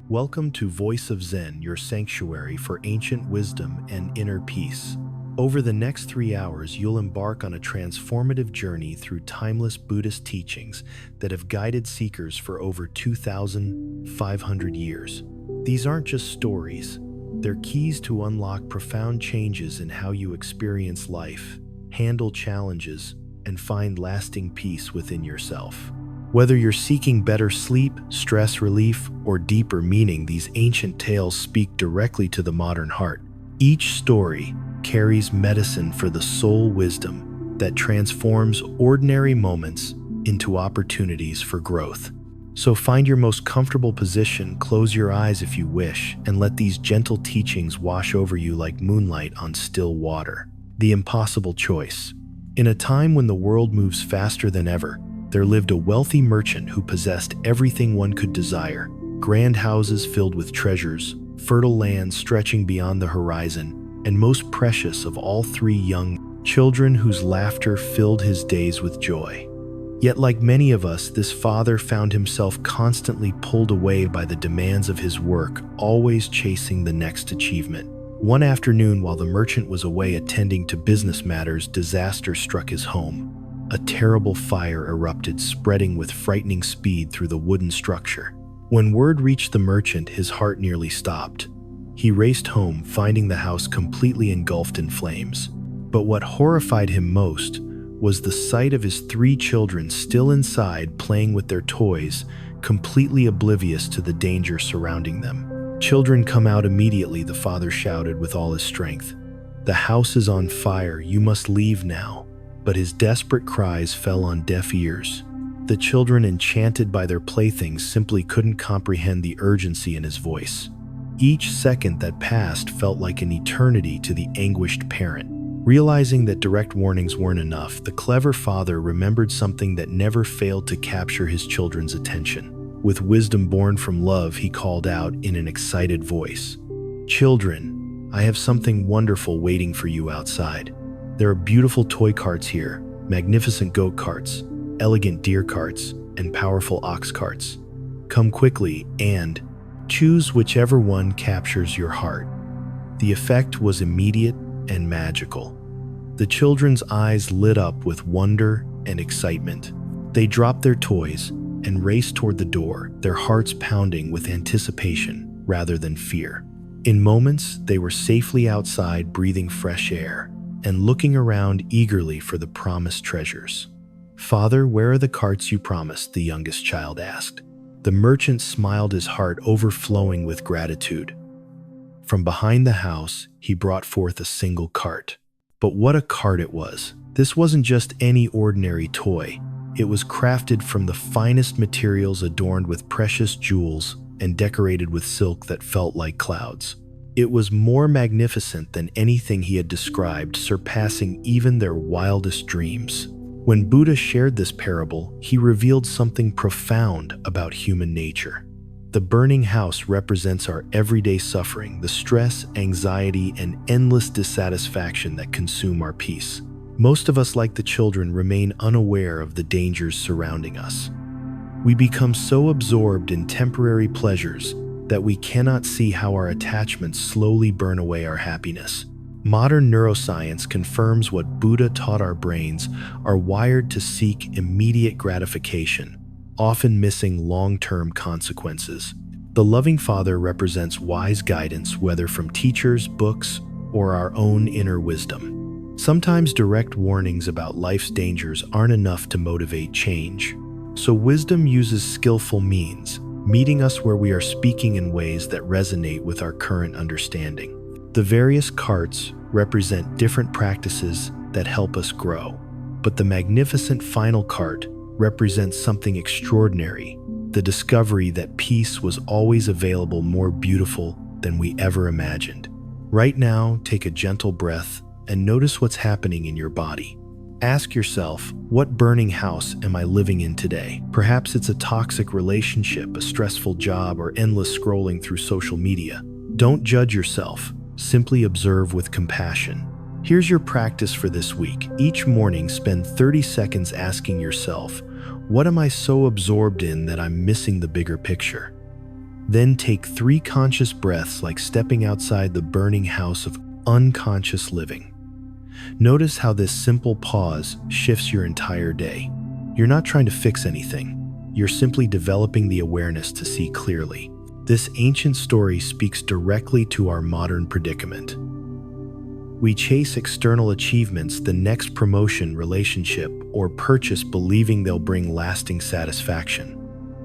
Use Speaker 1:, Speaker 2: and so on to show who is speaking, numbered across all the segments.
Speaker 1: Welcome to Voice of Zen, your sanctuary for ancient wisdom and inner peace. Over the next 3 hours, you'll embark on a transformative journey through timeless Buddhist teachings that have guided seekers for over 2,500 years. These aren't just stories, they're keys to unlock profound changes in how you experience life, handle challenges, and find lasting peace within yourself. Whether you're seeking better sleep, stress relief, or deeper meaning, these ancient tales speak directly to the modern heart. Each story carries medicine for the soul, wisdom that transforms ordinary moments into opportunities for growth. So find your most comfortable position, close your eyes if you wish, and let these gentle teachings wash over you like moonlight on still water. The impossible choice. In a time when the world moves faster than ever, there lived a wealthy merchant who possessed everything one could desire: grand houses filled with treasures, fertile lands stretching beyond the horizon, and most precious of all, 3 young children whose laughter filled his days with joy. Yet, like many of us, this father found himself constantly pulled away by the demands of his work, always chasing the next achievement. One afternoon, while the merchant was away attending to business matters, disaster struck his home. A terrible fire erupted, spreading with frightening speed through the wooden structure. When word reached the merchant, his heart nearly stopped. He raced home, finding the house completely engulfed in flames. But what horrified him most was the sight of his 3 children still inside, playing with their toys, completely oblivious to the danger surrounding them. "Children, come out immediately," the father shouted with all his strength. "The house is on fire. You must leave now." But his desperate cries fell on deaf ears. The children, enchanted by their playthings, simply couldn't comprehend the urgency in his voice. Each second that passed felt like an eternity to the anguished parent. Realizing that direct warnings weren't enough, the clever father remembered something that never failed to capture his children's attention. With wisdom born from love, he called out in an excited voice, "Children, I have something wonderful waiting for you outside. There are beautiful toy carts here, magnificent goat carts, elegant deer carts, and powerful ox carts. Come quickly and choose whichever one captures your heart." The effect was immediate and magical. The children's eyes lit up with wonder and excitement. They dropped their toys and raced toward the door, their hearts pounding with anticipation rather than fear. In moments, they were safely outside, breathing fresh air and looking around eagerly for the promised treasures. "Father, where are the carts you promised?" the youngest child asked. The merchant smiled, his heart overflowing with gratitude. From behind the house, he brought forth a single cart. But what a cart it was! This wasn't just any ordinary toy. It was crafted from the finest materials, adorned with precious jewels, and decorated with silk that felt like clouds. It was more magnificent than anything he had described, surpassing even their wildest dreams. When Buddha shared this parable, he revealed something profound about human nature. The burning house represents our everyday suffering, the stress, anxiety, and endless dissatisfaction that consume our peace. Most of us, like the children, remain unaware of the dangers surrounding us. We become so absorbed in temporary pleasures that we cannot see how our attachments slowly burn away our happiness. Modern neuroscience confirms what Buddha taught: our brains are wired to seek immediate gratification, often missing long-term consequences. The loving Father represents wise guidance, whether from teachers, books, or our own inner wisdom. Sometimes direct warnings about life's dangers aren't enough to motivate change. So wisdom uses skillful means, meeting us where we are, speaking in ways that resonate with our current understanding. The various carts represent different practices that help us grow, but the magnificent final cart represents something extraordinary: the discovery that peace was always available, more beautiful than we ever imagined. Right now, take a gentle breath and notice what's happening in your body. Ask yourself, what burning house am I living in today? Perhaps it's a toxic relationship, a stressful job, or endless scrolling through social media. Don't judge yourself, simply observe with compassion. Here's your practice for this week. Each morning, spend 30 seconds asking yourself, what am I so absorbed in that I'm missing the bigger picture? Then take 3 conscious breaths like stepping outside the burning house of unconscious living. Notice how this simple pause shifts your entire day. You're not trying to fix anything. You're simply developing the awareness to see clearly. This ancient story speaks directly to our modern predicament. We chase external achievements, the next promotion, relationship, or purchase, believing they'll bring lasting satisfaction.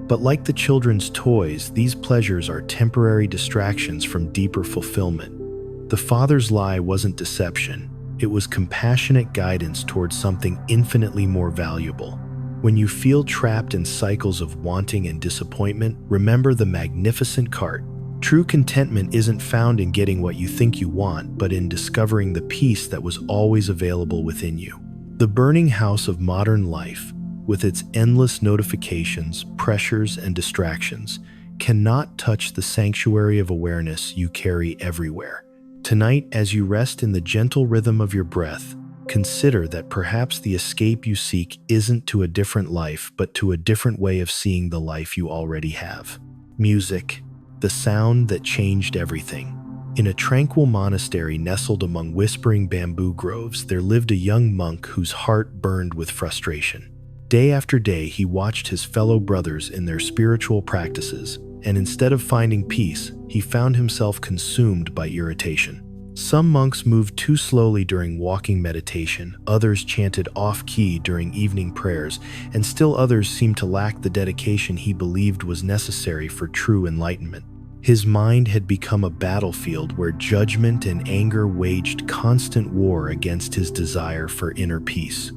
Speaker 1: But like the children's toys, these pleasures are temporary distractions from deeper fulfillment. The Father's lie wasn't deception. It was compassionate guidance towards something infinitely more valuable. When you feel trapped in cycles of wanting and disappointment, remember the magnificent cart. True contentment isn't found in getting what you think you want, but in discovering the peace that was always available within you. The burning house of modern life, with its endless notifications, pressures, and distractions, cannot touch the sanctuary of awareness you carry everywhere. Tonight, as you rest in the gentle rhythm of your breath, consider that perhaps the escape you seek isn't to a different life, but to a different way of seeing the life you already have. Music, the sound that changed everything. In a tranquil monastery nestled among whispering bamboo groves, there lived a young monk whose heart burned with frustration. Day after day, he watched his fellow brothers in their spiritual practices, and instead of finding peace, he found himself consumed by irritation. Some monks moved too slowly during walking meditation, others chanted off-key during evening prayers, and still others seemed to lack the dedication he believed was necessary for true enlightenment. His mind had become a battlefield where judgment and anger waged constant war against his desire for inner peace.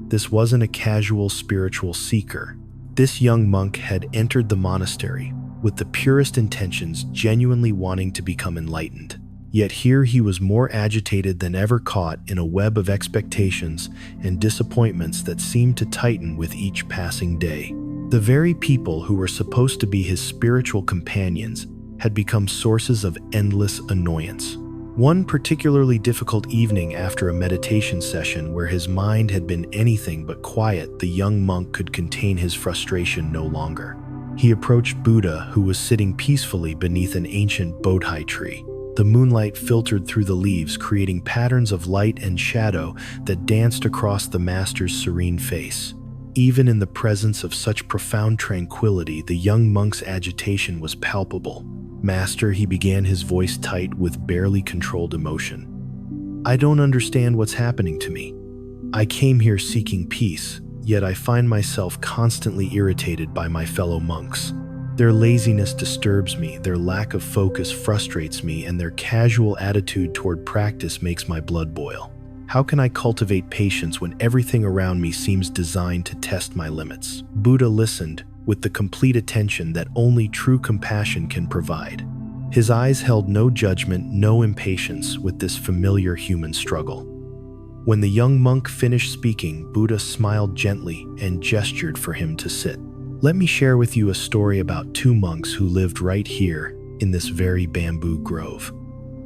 Speaker 1: This wasn't a casual spiritual seeker. This young monk had entered the monastery with the purest intentions, genuinely wanting to become enlightened. Yet here he was more agitated than ever, caught in a web of expectations and disappointments that seemed to tighten with each passing day. The very people who were supposed to be his spiritual companions had become sources of endless annoyance. One particularly difficult evening, after a meditation session where his mind had been anything but quiet, the young monk could contain his frustration no longer. He approached Buddha, who was sitting peacefully beneath an ancient bodhi tree. The moonlight filtered through the leaves, creating patterns of light and shadow that danced across the master's serene face. Even in the presence of such profound tranquility, the young monk's agitation was palpable. "Master," he began, his voice tight with barely controlled emotion. "I don't understand what's happening to me. I came here seeking peace, yet I find myself constantly irritated by my fellow monks. Their laziness disturbs me, their lack of focus frustrates me, and their casual attitude toward practice makes my blood boil. How can I cultivate patience when everything around me seems designed to test my limits?" Buddha listened with the complete attention that only true compassion can provide. His eyes held no judgment, no impatience with this familiar human struggle. When the young monk finished speaking, Buddha smiled gently and gestured for him to sit. "Let me share with you a story about 2 monks who lived right here in this very bamboo grove.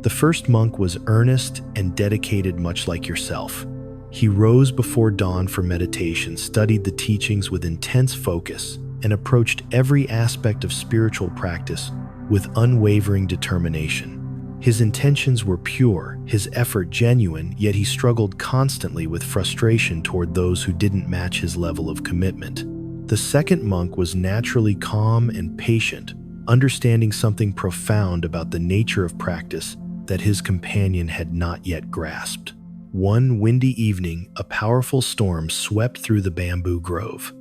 Speaker 1: The first monk was earnest and dedicated, much like yourself. He rose before dawn for meditation, studied the teachings with intense focus, and approached every aspect of spiritual practice with unwavering determination. His intentions were pure, his effort genuine, yet he struggled constantly with frustration toward those who didn't match his level of commitment. The second monk was naturally calm and patient, understanding something profound about the nature of practice that his companion had not yet grasped. One windy evening, a powerful storm swept through the bamboo grove.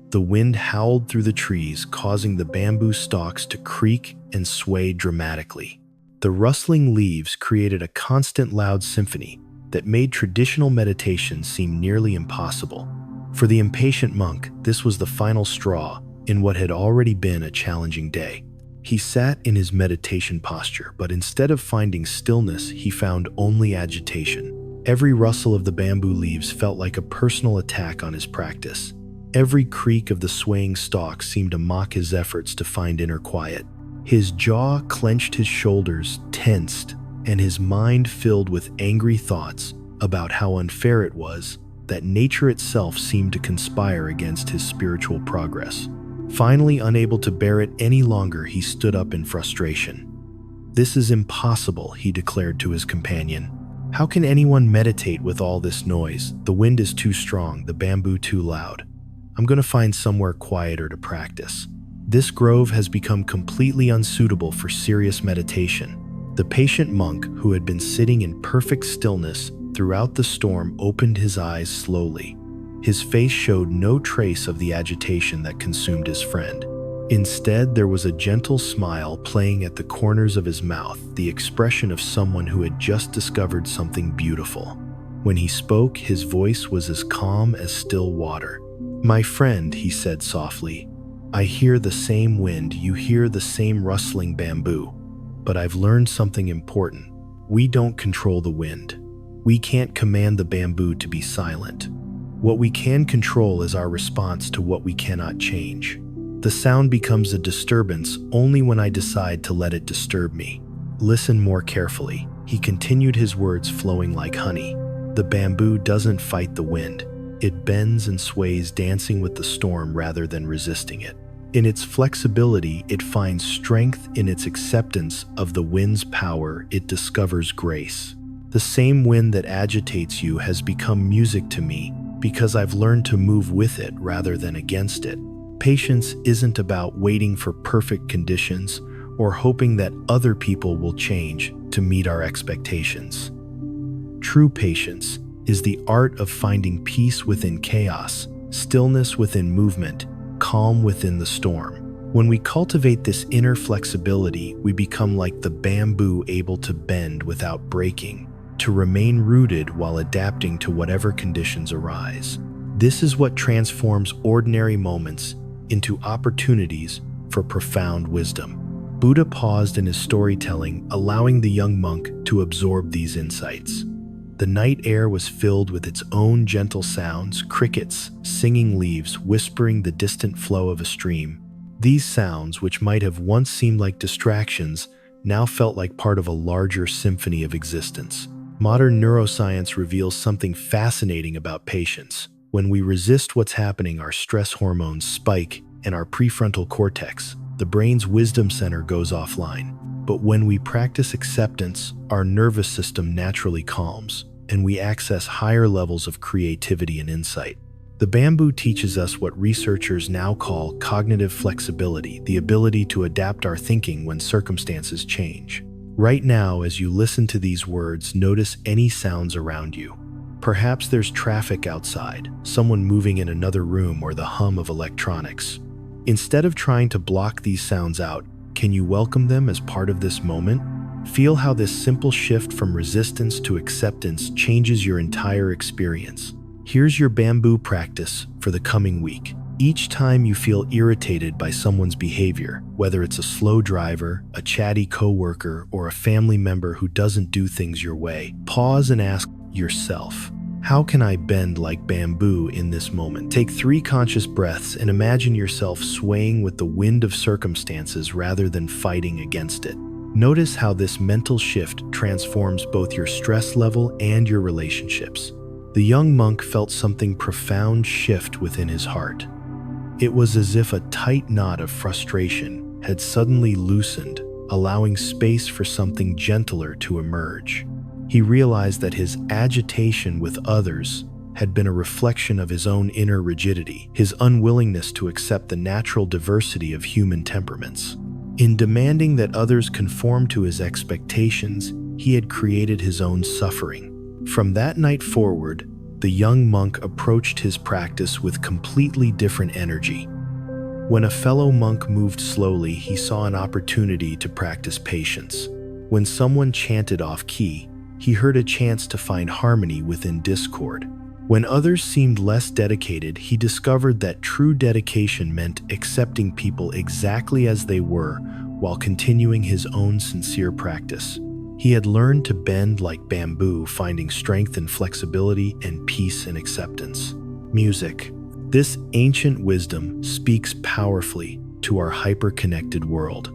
Speaker 1: The wind howled through the trees, causing the bamboo stalks to creak and sway dramatically. The rustling leaves created a constant loud symphony that made traditional meditation seem nearly impossible. For the impatient monk, this was the final straw in what had already been a challenging day. He sat in his meditation posture, but instead of finding stillness, he found only agitation. Every rustle of the bamboo leaves felt like a personal attack on his practice. Every creak of the swaying stalk seemed to mock his efforts to find inner quiet. His jaw clenched, his shoulders tensed, and his mind filled with angry thoughts about how unfair it was that nature itself seemed to conspire against his spiritual progress. Finally, unable to bear it any longer, he stood up in frustration. "This is impossible," he declared to his companion. "How can anyone meditate with all this noise? The wind is too strong, the bamboo too loud. I'm going to find somewhere quieter to practice. This grove has become completely unsuitable for serious meditation." The patient monk, who had been sitting in perfect stillness throughout the storm, opened his eyes slowly. His face showed no trace of the agitation that consumed his friend. Instead, there was a gentle smile playing at the corners of his mouth, the expression of someone who had just discovered something beautiful. When he spoke, his voice was as calm as still water. "My friend," he said softly, "I hear the same wind, you hear the same rustling bamboo. But I've learned something important. We don't control the wind. We can't command the bamboo to be silent. What we can control is our response to what we cannot change. The sound becomes a disturbance only when I decide to let it disturb me. Listen more carefully." He continued, his words flowing like honey. "The bamboo doesn't fight the wind. It bends and sways, dancing with the storm rather than resisting it. In its flexibility, it finds strength. In its acceptance of the wind's power, it discovers grace. The same wind that agitates you has become music to me because I've learned to move with it rather than against it. Patience isn't about waiting for perfect conditions or hoping that other people will change to meet our expectations. True patience is the art of finding peace within chaos, stillness within movement, calm within the storm. When we cultivate this inner flexibility, we become like the bamboo, able to bend without breaking, to remain rooted while adapting to whatever conditions arise. This is what transforms ordinary moments into opportunities for profound wisdom. Buddha paused in his storytelling, allowing the young monk to absorb these insights. The night air was filled with its own gentle sounds, crickets, singing leaves, whispering the distant flow of a stream. These sounds, which might have once seemed like distractions, now felt like part of a larger symphony of existence. Modern neuroscience reveals something fascinating about patience. When we resist what's happening, our stress hormones spike and our prefrontal cortex, the brain's wisdom center, goes offline. But when we practice acceptance, our nervous system naturally calms, and we access higher levels of creativity and insight. The bamboo teaches us what researchers now call cognitive flexibility, the ability to adapt our thinking when circumstances change. Right now, as you listen to these words, notice any sounds around you. Perhaps there's traffic outside, someone moving in another room, or the hum of electronics. Instead of trying to block these sounds out, can you welcome them as part of this moment? Feel how this simple shift from resistance to acceptance changes your entire experience. Here's your bamboo practice for the coming week. Each time you feel irritated by someone's behavior, whether it's a slow driver, a chatty coworker, or a family member who doesn't do things your way, pause and ask yourself, how can I bend like bamboo in this moment? Take 3 conscious breaths and imagine yourself swaying with the wind of circumstances rather than fighting against it. Notice how this mental shift transforms both your stress level and your relationships. The young monk felt something profound shift within his heart. It was as if a tight knot of frustration had suddenly loosened, allowing space for something gentler to emerge. He realized that his agitation with others had been a reflection of his own inner rigidity, his unwillingness to accept the natural diversity of human temperaments. In demanding that others conform to his expectations, he had created his own suffering. From that night forward, the young monk approached his practice with completely different energy. When a fellow monk moved slowly, he saw an opportunity to practice patience. When someone chanted off-key, he heard a chance to find harmony within discord. When others seemed less dedicated, he discovered that true dedication meant accepting people exactly as they were while continuing his own sincere practice. He had learned to bend like bamboo, finding strength in flexibility and peace in acceptance. Music. This ancient wisdom speaks powerfully to our hyper-connected world.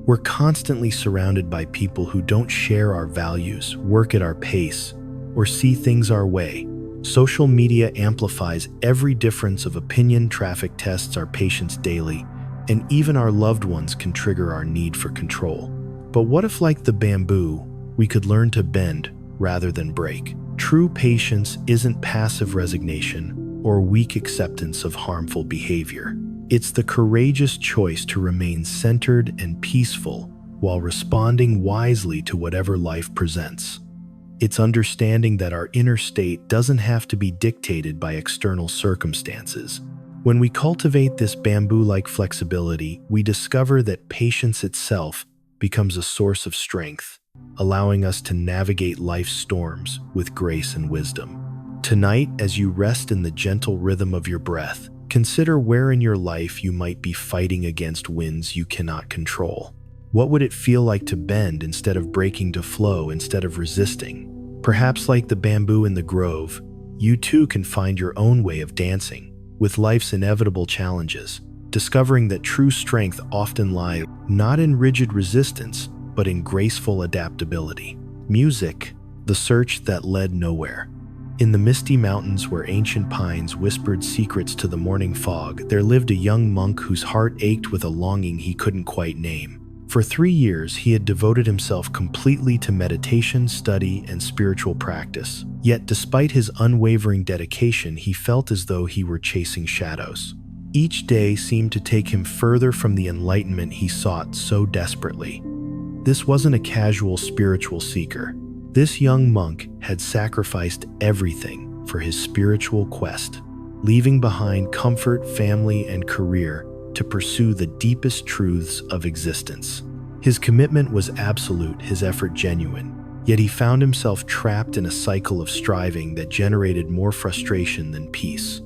Speaker 1: We're constantly surrounded by people who don't share our values, work at our pace, or see things our way. Social media amplifies every difference of opinion. Traffic tests our patience daily, and even our loved ones can trigger our need for control. But what if, like the bamboo, we could learn to bend rather than break? True patience isn't passive resignation or weak acceptance of harmful behavior. It's the courageous choice to remain centered and peaceful while responding wisely to whatever life presents. It's understanding that our inner state doesn't have to be dictated by external circumstances. When we cultivate this bamboo-like flexibility, we discover that patience itself becomes a source of strength, allowing us to navigate life's storms with grace and wisdom. Tonight, as you rest in the gentle rhythm of your breath, consider where in your life you might be fighting against winds you cannot control. What would it feel like to bend instead of breaking, to flow instead of resisting? Perhaps like the bamboo in the grove, you too can find your own way of dancing with life's inevitable challenges, discovering that true strength often lies not in rigid resistance, but in graceful adaptability. Music, the search that led nowhere. In the misty mountains where ancient pines whispered secrets to the morning fog, there lived a young monk whose heart ached with a longing he couldn't quite name. For 3 years, he had devoted himself completely to meditation, study, and spiritual practice. Yet, despite his unwavering dedication, he felt as though he were chasing shadows. Each day seemed to take him further from the enlightenment he sought so desperately. This wasn't a casual spiritual seeker. This young monk had sacrificed everything for his spiritual quest, leaving behind comfort, family, and career to pursue the deepest truths of existence. His commitment was absolute, his effort genuine, yet he found himself trapped in a cycle of striving that generated more frustration than peace.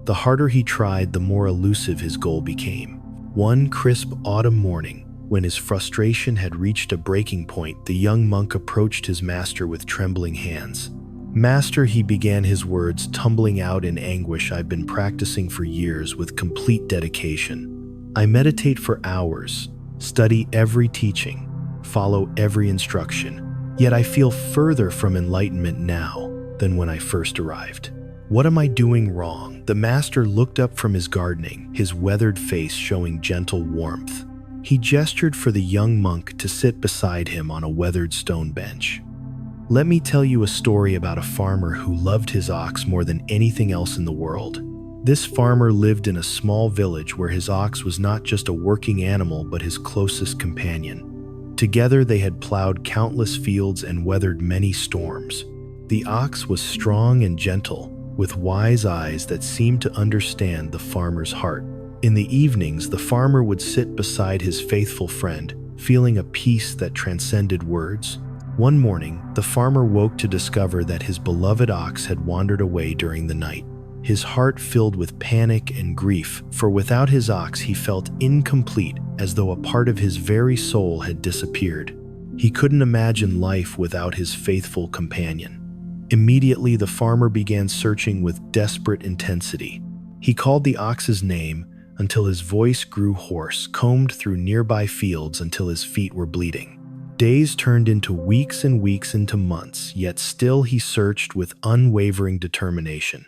Speaker 1: The harder he tried, the more elusive his goal became. One crisp autumn morning, when his frustration had reached a breaking point, the young monk approached his master with trembling hands. "Master," he began, his words tumbling out in anguish, "I've been practicing for years with complete dedication. I meditate for hours, study every teaching, follow every instruction, yet I feel further from enlightenment now than when I first arrived. What am I doing wrong?" The master looked up from his gardening, his weathered face showing gentle warmth. He gestured for the young monk to sit beside him on a weathered stone bench. "Let me tell you a story about a farmer who loved his ox more than anything else in the world. This farmer lived in a small village where his ox was not just a working animal but his closest companion. Together they had plowed countless fields and weathered many storms. The ox was strong and gentle, with wise eyes that seemed to understand the farmer's heart. In the evenings, the farmer would sit beside his faithful friend, feeling a peace that transcended words. One morning, the farmer woke to discover that his beloved ox had wandered away during the night. His heart filled with panic and grief, for without his ox he felt incomplete, as though a part of his very soul had disappeared. He couldn't imagine life without his faithful companion. Immediately, the farmer began searching with desperate intensity. He called the ox's name until his voice grew hoarse, combed through nearby fields until his feet were bleeding. Days turned into weeks and weeks into months, yet still he searched with unwavering determination.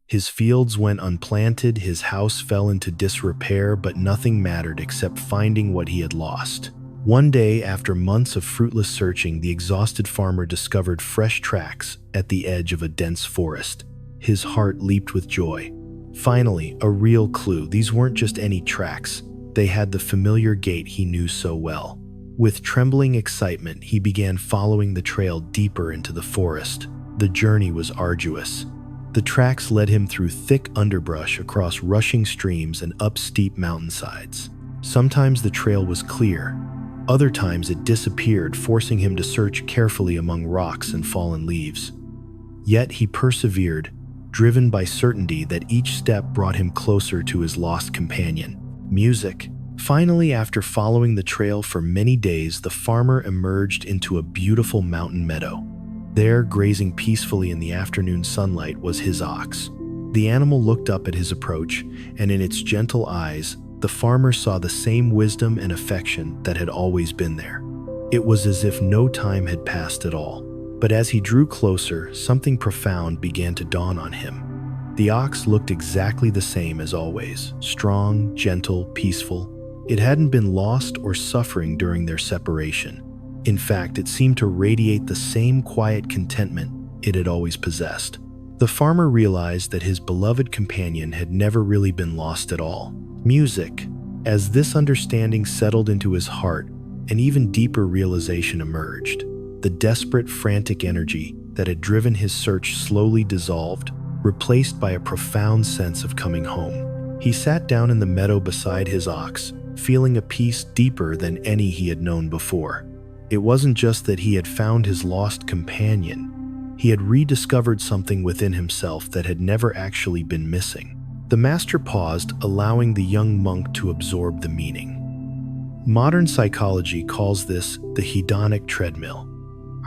Speaker 1: His fields went unplanted, his house fell into disrepair, but nothing mattered except finding what he had lost. One day, after months of fruitless searching, the exhausted farmer discovered fresh tracks at the edge of a dense forest. His heart leaped with joy. Finally, a real clue. These weren't just any tracks. They had the familiar gait he knew so well. With trembling excitement, he began following the trail deeper into the forest. The journey was arduous. The tracks led him through thick underbrush, across rushing streams, and up steep mountainsides. Sometimes the trail was clear. Other times it disappeared, forcing him to search carefully among rocks and fallen leaves. Yet he persevered, driven by certainty that each step brought him closer to his lost companion. Music. Finally, after following the trail for many days, the farmer emerged into a beautiful mountain meadow. There, grazing peacefully in the afternoon sunlight, was his ox. The animal looked up at his approach, and in its gentle eyes, the farmer saw the same wisdom and affection that had always been there. It was as if no time had passed at all. But as he drew closer, something profound began to dawn on him. The ox looked exactly the same as always, strong, gentle, peaceful. It hadn't been lost or suffering during their separation. In fact, it seemed to radiate the same quiet contentment it had always possessed. The farmer realized that his beloved companion had never really been lost at all. Music. As this understanding settled into his heart, an even deeper realization emerged. The desperate, frantic energy that had driven his search slowly dissolved, replaced by a profound sense of coming home. He sat down in the meadow beside his ox, feeling a peace deeper than any he had known before. It wasn't just that he had found his lost companion. He had rediscovered something within himself that had never actually been missing. The master paused, allowing the young monk to absorb the meaning. Modern psychology calls this the hedonic treadmill,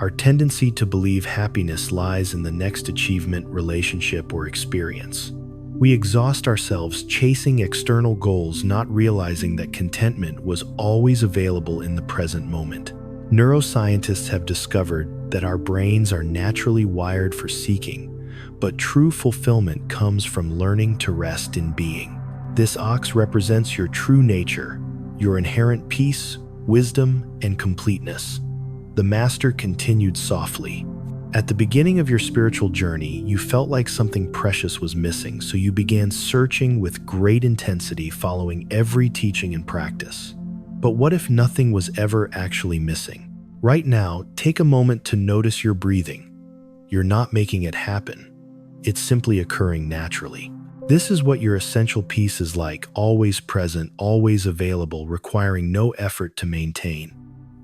Speaker 1: our tendency to believe happiness lies in the next achievement, relationship, or experience. We exhaust ourselves chasing external goals, not realizing that contentment was always available in the present moment. Neuroscientists have discovered that our brains are naturally wired for seeking, but true fulfillment comes from learning to rest in being. This ox represents your true nature, your inherent peace, wisdom, and completeness. The master continued softly. At the beginning of your spiritual journey, you felt like something precious was missing, so you began searching with great intensity, following every teaching and practice. But what if nothing was ever actually missing? Right now, take a moment to notice your breathing. You're not making it happen. It's simply occurring naturally. This is what your essential peace is like, always present, always available, requiring no effort to maintain.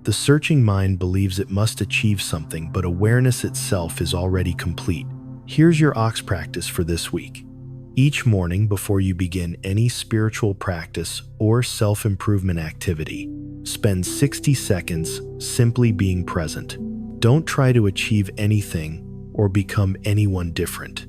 Speaker 1: The searching mind believes it must achieve something, but awareness itself is already complete. Here's your ox practice for this week. Each morning before you begin any spiritual practice or self-improvement activity, spend 60 seconds simply being present. Don't try to achieve anything or become anyone different.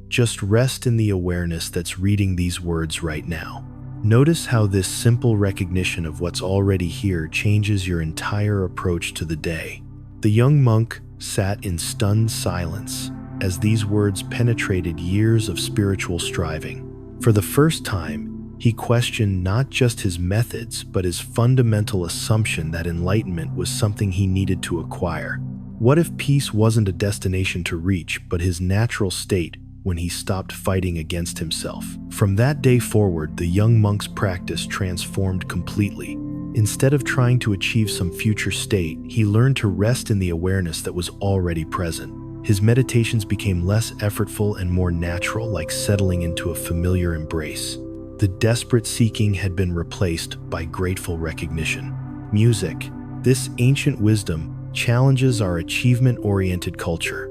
Speaker 1: Just rest in the awareness that's reading these words right now. Notice how this simple recognition of what's already here changes your entire approach to the day. The young monk sat in stunned silence as these words penetrated years of spiritual striving. For the first time, he questioned not just his methods, but his fundamental assumption that enlightenment was something he needed to acquire. What if peace wasn't a destination to reach, but his natural state when he stopped fighting against himself? From that day forward, the young monk's practice transformed completely. Instead of trying to achieve some future state, he learned to rest in the awareness that was already present. His meditations became less effortful and more natural, like settling into a familiar embrace. The desperate seeking had been replaced by grateful recognition. Music. This ancient wisdom challenges our achievement-oriented culture.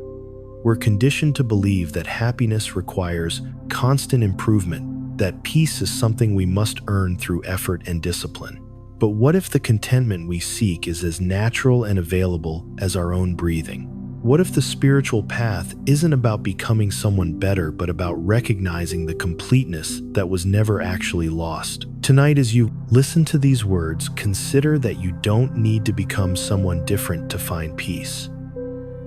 Speaker 1: We're conditioned to believe that happiness requires constant improvement, that peace is something we must earn through effort and discipline. But what if the contentment we seek is as natural and available as our own breathing? What if the spiritual path isn't about becoming someone better, but about recognizing the completeness that was never actually lost? Tonight, as you listen to these words, consider that you don't need to become someone different to find peace.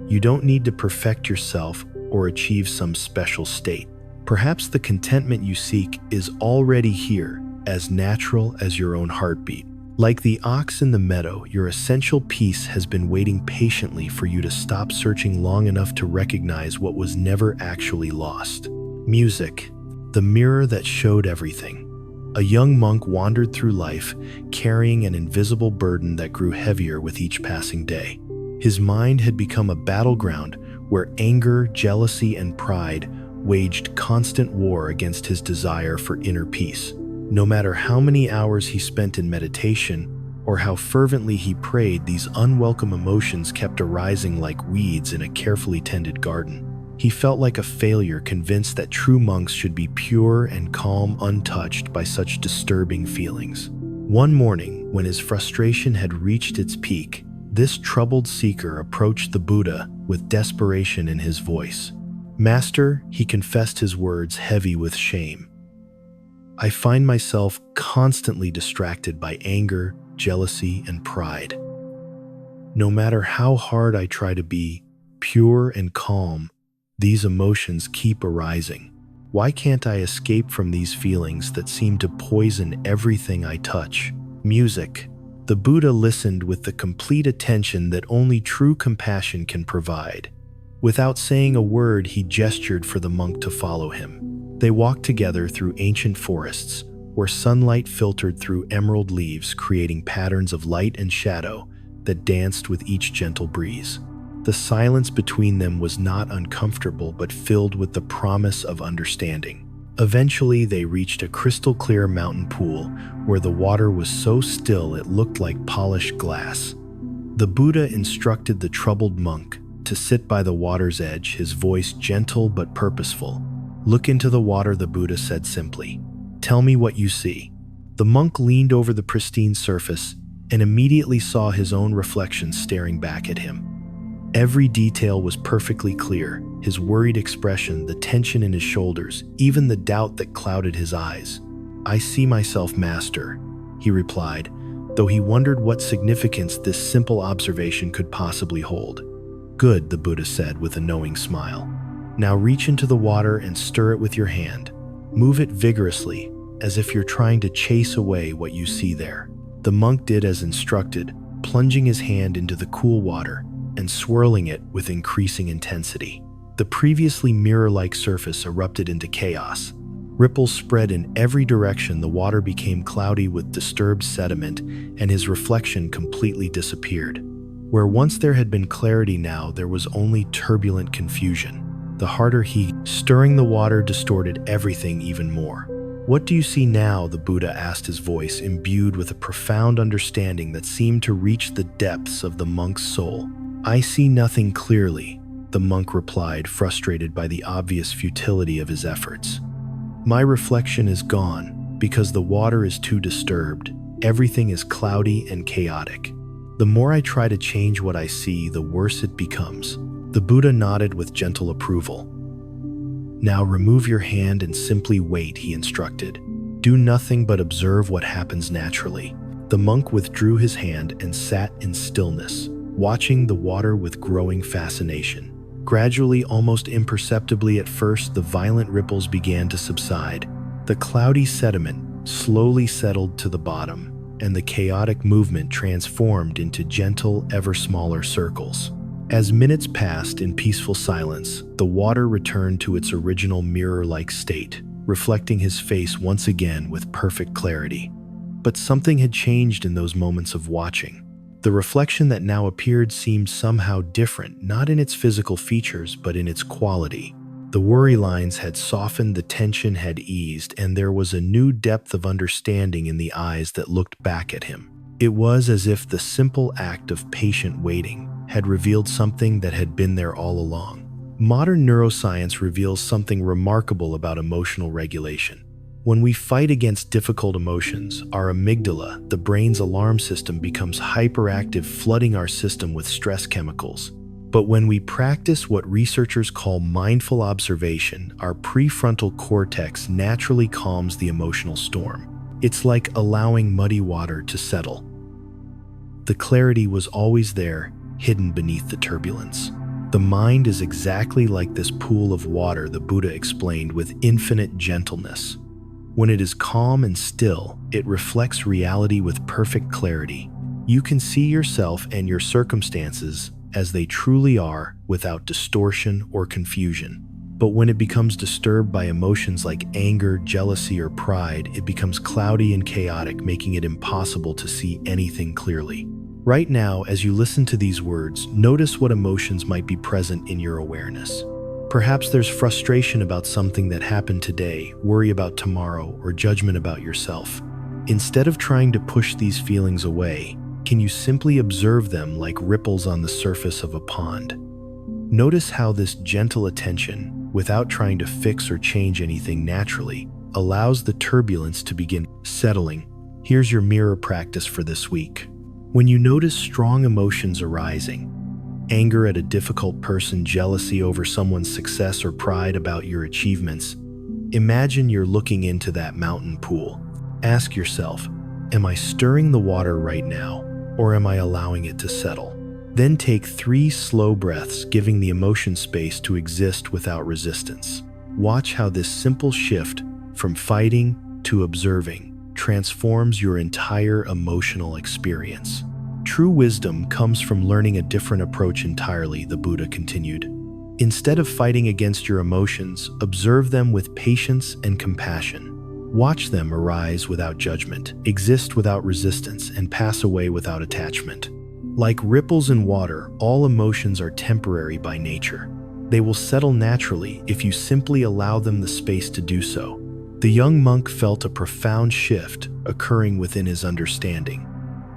Speaker 1: You don't need to perfect yourself or achieve some special state. Perhaps the contentment you seek is already here, as natural as your own heartbeat. Like the ox in the meadow, your essential peace has been waiting patiently for you to stop searching long enough to recognize what was never actually lost. Music, the mirror that showed everything. A young monk wandered through life, carrying an invisible burden that grew heavier with each passing day. His mind had become a battleground where anger, jealousy, and pride waged constant war against his desire for inner peace. No matter how many hours he spent in meditation or how fervently he prayed, these unwelcome emotions kept arising like weeds in a carefully tended garden. He felt like a failure, convinced that true monks should be pure and calm, untouched by such disturbing feelings. One morning, when his frustration had reached its peak, this troubled seeker approached the Buddha with desperation in his voice. "Master," he confessed, his words heavy with shame, "I find myself constantly distracted by anger, jealousy, and pride. No matter how hard I try to be pure and calm, these emotions keep arising. Why can't I escape from these feelings that seem to poison everything I touch?" Music. The Buddha listened with the complete attention that only true compassion can provide. Without saying a word, he gestured for the monk to follow him. They walked together through ancient forests, where sunlight filtered through emerald leaves, creating patterns of light and shadow that danced with each gentle breeze. The silence between them was not uncomfortable, but filled with the promise of understanding. Eventually, they reached a crystal-clear mountain pool where the water was so still it looked like polished glass. The Buddha instructed the troubled monk to sit by the water's edge, his voice gentle but purposeful. "Look into the water," the Buddha said simply. "Tell me what you see." The monk leaned over the pristine surface and immediately saw his own reflection staring back at him. Every detail was perfectly clear: his worried expression, the tension in his shoulders, even the doubt that clouded his eyes. "I see myself, Master," he replied, though he wondered what significance this simple observation could possibly hold. "Good," the Buddha said with a knowing smile. "Now reach into the water and stir it with your hand. Move it vigorously, as if you're trying to chase away what you see there." The monk did as instructed, plunging his hand into the cool water and swirling it with increasing intensity. The previously mirror-like surface erupted into chaos. Ripples spread in every direction, the water became cloudy with disturbed sediment, and his reflection completely disappeared. Where once there had been clarity, now there was only turbulent confusion. The harder he stirring the water distorted everything even more. "What do you see now?" the Buddha asked, his voice imbued with a profound understanding that seemed to reach the depths of the monk's soul. "I see nothing clearly," the monk replied, frustrated by the obvious futility of his efforts. "My reflection is gone because the water is too disturbed. Everything is cloudy and chaotic. The more I try to change what I see, the worse it becomes." The Buddha nodded with gentle approval. "Now remove your hand and simply wait," he instructed. "Do nothing but observe what happens naturally." The monk withdrew his hand and sat in stillness, watching the water with growing fascination. Gradually, almost imperceptibly at first, the violent ripples began to subside. The cloudy sediment slowly settled to the bottom, and the chaotic movement transformed into gentle, ever smaller circles. As minutes passed in peaceful silence, the water returned to its original mirror-like state, reflecting his face once again with perfect clarity. But something had changed in those moments of watching. The reflection that now appeared seemed somehow different, not in its physical features, but in its quality. The worry lines had softened, the tension had eased, and there was a new depth of understanding in the eyes that looked back at him. It was as if the simple act of patient waiting had revealed something that had been there all along. Modern neuroscience reveals something remarkable about emotional regulation. When we fight against difficult emotions, our amygdala, the brain's alarm system, becomes hyperactive, flooding our system with stress chemicals. But when we practice what researchers call mindful observation, our prefrontal cortex naturally calms the emotional storm. It's like allowing muddy water to settle. The clarity was always there, hidden beneath the turbulence. The mind is exactly like this pool of water, the Buddha explained with infinite gentleness. When it is calm and still, it reflects reality with perfect clarity. You can see yourself and your circumstances as they truly are, without distortion or confusion. But when it becomes disturbed by emotions like anger, jealousy, or pride, it becomes cloudy and chaotic, making it impossible to see anything clearly. Right now, as you listen to these words, notice what emotions might be present in your awareness. Perhaps there's frustration about something that happened today, worry about tomorrow, or judgment about yourself. Instead of trying to push these feelings away, can you simply observe them like ripples on the surface of a pond? Notice how this gentle attention, without trying to fix or change anything naturally, allows the turbulence to begin settling. Here's your mirror practice for this week. When you notice strong emotions arising, anger at a difficult person, jealousy over someone's success, or pride about your achievements, imagine you're looking into that mountain pool. Ask yourself, am I stirring the water right now, or am I allowing it to settle? Then take 3 slow breaths, giving the emotion space to exist without resistance. Watch how this simple shift from fighting to observing transforms your entire emotional experience. True wisdom comes from learning a different approach entirely, the Buddha continued. Instead of fighting against your emotions, observe them with patience and compassion. Watch them arise without judgment, exist without resistance, and pass away without attachment. Like ripples in water, all emotions are temporary by nature. They will settle naturally if you simply allow them the space to do so. The young monk felt a profound shift occurring within his understanding.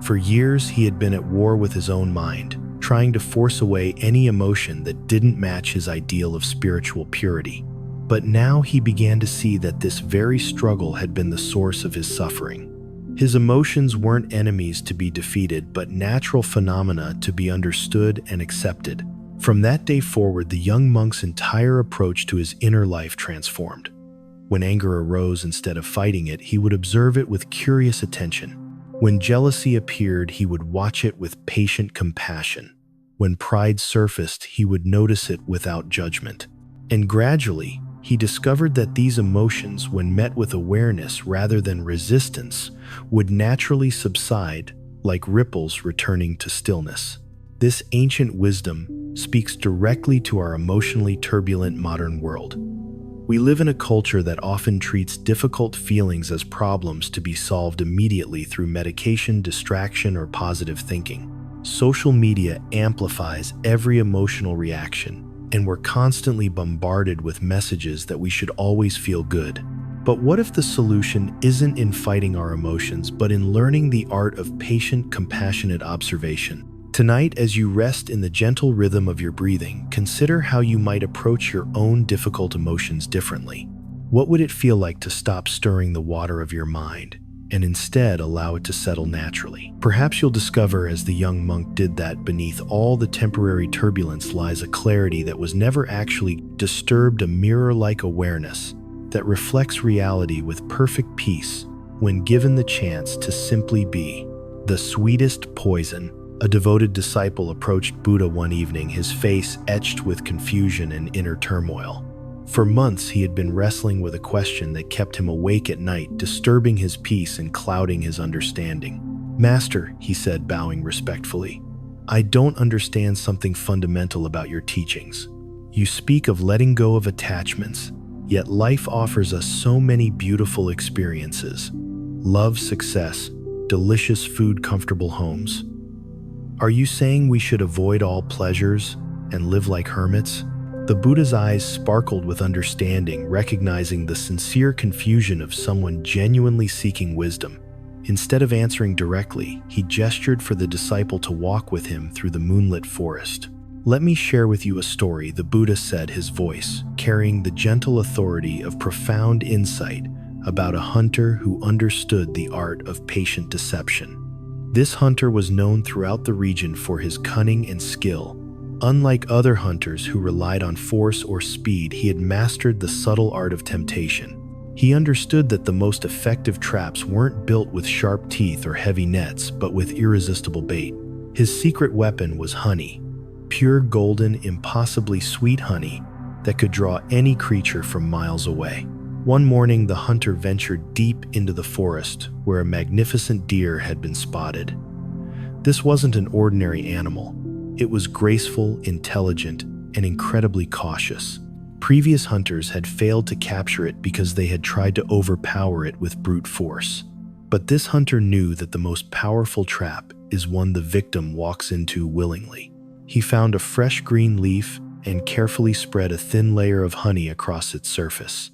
Speaker 1: For years, he had been at war with his own mind, trying to force away any emotion that didn't match his ideal of spiritual purity. But now he began to see that this very struggle had been the source of his suffering. His emotions weren't enemies to be defeated, but natural phenomena to be understood and accepted. From that day forward, the young monk's entire approach to his inner life transformed. When anger arose, instead of fighting it, he would observe it with curious attention. When jealousy appeared, he would watch it with patient compassion. When pride surfaced, he would notice it without judgment. And gradually, he discovered that these emotions, when met with awareness rather than resistance, would naturally subside, like ripples returning to stillness. This ancient wisdom speaks directly to our emotionally turbulent modern world. We live in a culture that often treats difficult feelings as problems to be solved immediately through medication, distraction, or positive thinking. Social media amplifies every emotional reaction, and we're constantly bombarded with messages that we should always feel good. But what if the solution isn't in fighting our emotions, but in learning the art of patient, compassionate observation? Tonight, as you rest in the gentle rhythm of your breathing, consider how you might approach your own difficult emotions differently. What would it feel like to stop stirring the water of your mind and instead allow it to settle naturally? Perhaps you'll discover, as the young monk did, that beneath all the temporary turbulence lies a clarity that was never actually disturbed, a mirror-like awareness that reflects reality with perfect peace when given the chance to simply be. The sweetest poison. A devoted disciple approached Buddha one evening, his face etched with confusion and inner turmoil. For months, he had been wrestling with a question that kept him awake at night, disturbing his peace and clouding his understanding. "Master," he said, bowing respectfully, "I don't understand something fundamental about your teachings. You speak of letting go of attachments, yet life offers us so many beautiful experiences. Love, success, delicious food, comfortable homes. Are you saying we should avoid all pleasures and live like hermits?" The Buddha's eyes sparkled with understanding, recognizing the sincere confusion of someone genuinely seeking wisdom. Instead of answering directly, he gestured for the disciple to walk with him through the moonlit forest. "Let me share with you a story," the Buddha said, his voice carrying the gentle authority of profound insight, about a hunter who understood the art of patient deception. This hunter was known throughout the region for his cunning and skill. Unlike other hunters who relied on force or speed, he had mastered the subtle art of temptation. He understood that the most effective traps weren't built with sharp teeth or heavy nets, but with irresistible bait. His secret weapon was honey, pure golden, impossibly sweet honey that could draw any creature from miles away. One morning, the hunter ventured deep into the forest where a magnificent deer had been spotted. This wasn't an ordinary animal. It was graceful, intelligent, and incredibly cautious. Previous hunters had failed to capture it because they had tried to overpower it with brute force. But this hunter knew that the most powerful trap is one the victim walks into willingly. He found a fresh green leaf and carefully spread a thin layer of honey across its surface.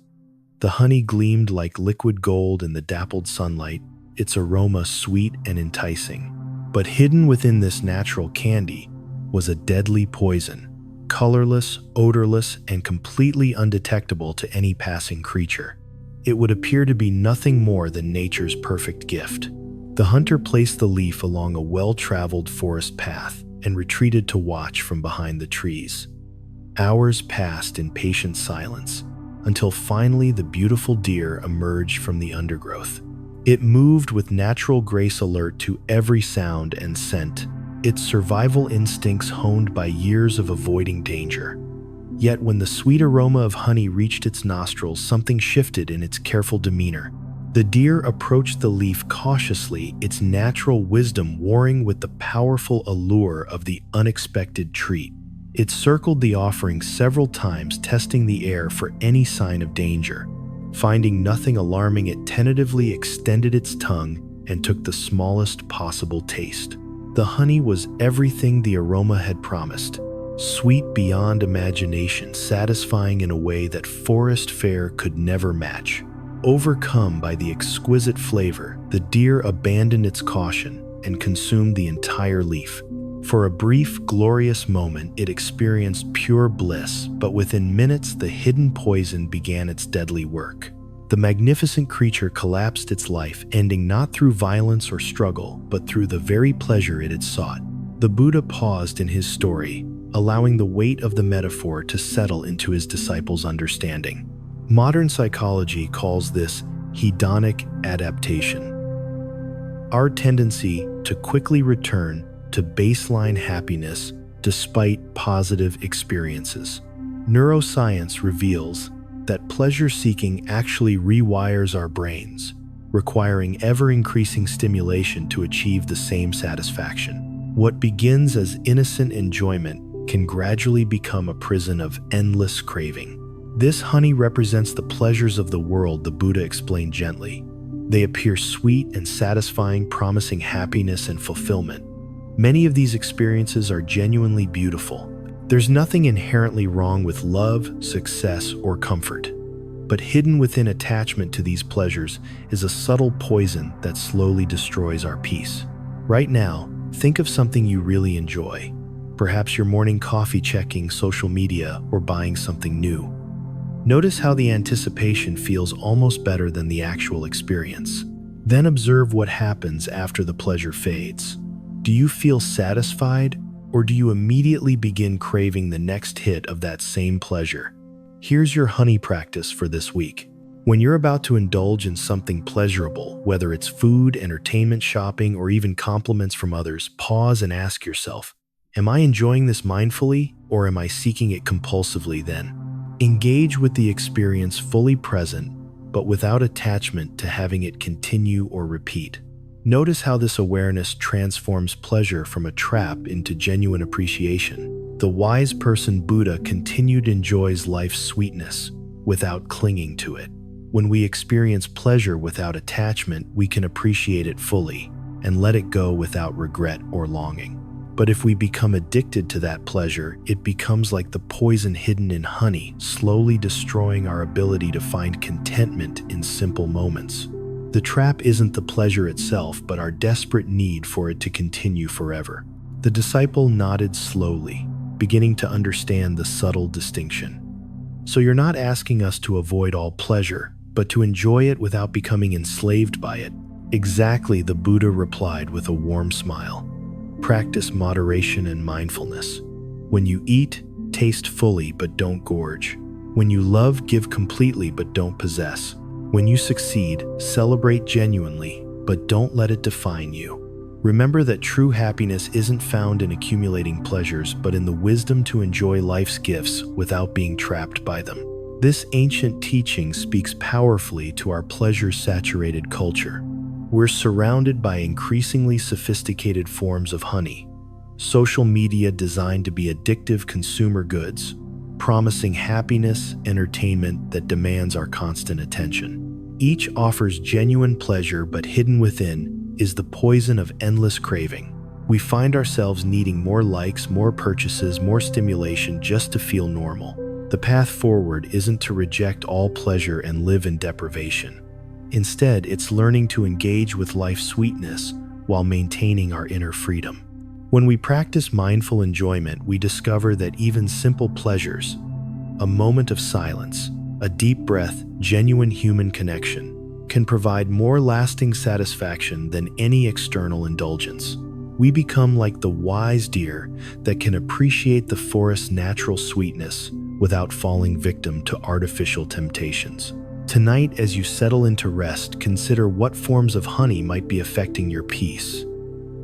Speaker 1: The honey gleamed like liquid gold in the dappled sunlight, its aroma sweet and enticing. But hidden within this natural candy was a deadly poison, colorless, odorless, and completely undetectable to any passing creature. It would appear to be nothing more than nature's perfect gift. The hunter placed the leaf along a well-traveled forest path and retreated to watch from behind the trees. Hours passed in patient silence, until finally the beautiful deer emerged from the undergrowth. It moved with natural grace, alert to every sound and scent, its survival instincts honed by years of avoiding danger. Yet when the sweet aroma of honey reached its nostrils, something shifted in its careful demeanor. The deer approached the leaf cautiously, its natural wisdom warring with the powerful allure of the unexpected treat. It circled the offering several times, testing the air for any sign of danger. Finding nothing alarming, it tentatively extended its tongue and took the smallest possible taste. The honey was everything the aroma had promised. Sweet beyond imagination, satisfying in a way that forest fare could never match. Overcome by the exquisite flavor, the deer abandoned its caution and consumed the entire leaf. For a brief, glorious moment, it experienced pure bliss, but within minutes, the hidden poison began its deadly work. The magnificent creature collapsed its life, ending not through violence or struggle, but through the very pleasure it had sought. The Buddha paused in his story, allowing the weight of the metaphor to settle into his disciples' understanding. Modern psychology calls this hedonic adaptation. Our tendency to quickly return to baseline happiness despite positive experiences. Neuroscience reveals that pleasure-seeking actually rewires our brains, requiring ever-increasing stimulation to achieve the same satisfaction. What begins as innocent enjoyment can gradually become a prison of endless craving. This honey represents the pleasures of the world, the Buddha explained gently. They appear sweet and satisfying, promising happiness and fulfillment. Many of these experiences are genuinely beautiful. There's nothing inherently wrong with love, success, or comfort. But hidden within attachment to these pleasures is a subtle poison that slowly destroys our peace. Right now, think of something you really enjoy. Perhaps your morning coffee, checking social media, or buying something new. Notice how the anticipation feels almost better than the actual experience. Then observe what happens after the pleasure fades. Do you feel satisfied, or do you immediately begin craving the next hit of that same pleasure? Here's your honey practice for this week. When you're about to indulge in something pleasurable, whether it's food, entertainment, shopping, or even compliments from others, pause and ask yourself, am I enjoying this mindfully, or am I seeking it compulsively then? Engage with the experience fully present, but without attachment to having it continue or repeat. Notice how this awareness transforms pleasure from a trap into genuine appreciation. The wise person Buddha continued enjoys life's sweetness without clinging to it. When we experience pleasure without attachment, we can appreciate it fully and let it go without regret or longing. But if we become addicted to that pleasure, it becomes like the poison hidden in honey, slowly destroying our ability to find contentment in simple moments. The trap isn't the pleasure itself, but our desperate need for it to continue forever. The disciple nodded slowly, beginning to understand the subtle distinction. So you're not asking us to avoid all pleasure, but to enjoy it without becoming enslaved by it. Exactly, the Buddha replied with a warm smile. Practice moderation and mindfulness. When you eat, taste fully but don't gorge. When you love, give completely but don't possess. When you succeed, celebrate genuinely, but don't let it define you. Remember that true happiness isn't found in accumulating pleasures, but in the wisdom to enjoy life's gifts without being trapped by them. This ancient teaching speaks powerfully to our pleasure-saturated culture. We're surrounded by increasingly sophisticated forms of honey. Social media designed to be addictive consumer goods, promising happiness, entertainment that demands our constant attention. Each offers genuine pleasure, but hidden within is the poison of endless craving. We find ourselves needing more likes, more purchases, more stimulation just to feel normal. The path forward isn't to reject all pleasure and live in deprivation. Instead, it's learning to engage with life's sweetness while maintaining our inner freedom. When we practice mindful enjoyment, we discover that even simple pleasures, a moment of silence, a deep breath, genuine human connection, can provide more lasting satisfaction than any external indulgence. We become like the wise deer that can appreciate the forest's natural sweetness without falling victim to artificial temptations. Tonight, as you settle into rest, consider what forms of honey might be affecting your peace.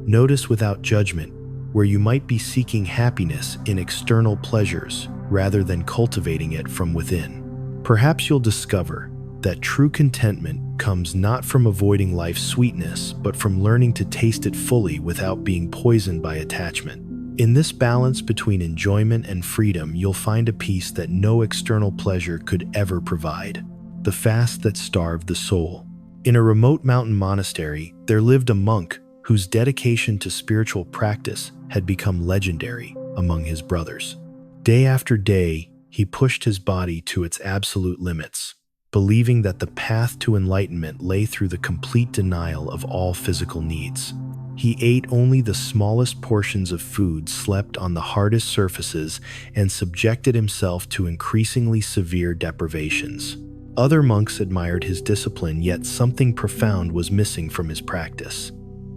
Speaker 1: Notice without judgment where you might be seeking happiness in external pleasures rather than cultivating it from within. Perhaps you'll discover that true contentment comes not from avoiding life's sweetness, but from learning to taste it fully without being poisoned by attachment. In this balance between enjoyment and freedom, you'll find a peace that no external pleasure could ever provide. The fast that starved the soul. In a remote mountain monastery, there lived a monk whose dedication to spiritual practice had become legendary among his brothers. Day after day, he pushed his body to its absolute limits, believing that the path to enlightenment lay through the complete denial of all physical needs. He ate only the smallest portions of food, slept on the hardest surfaces, and subjected himself to increasingly severe deprivations. Other monks admired his discipline, yet something profound was missing from his practice.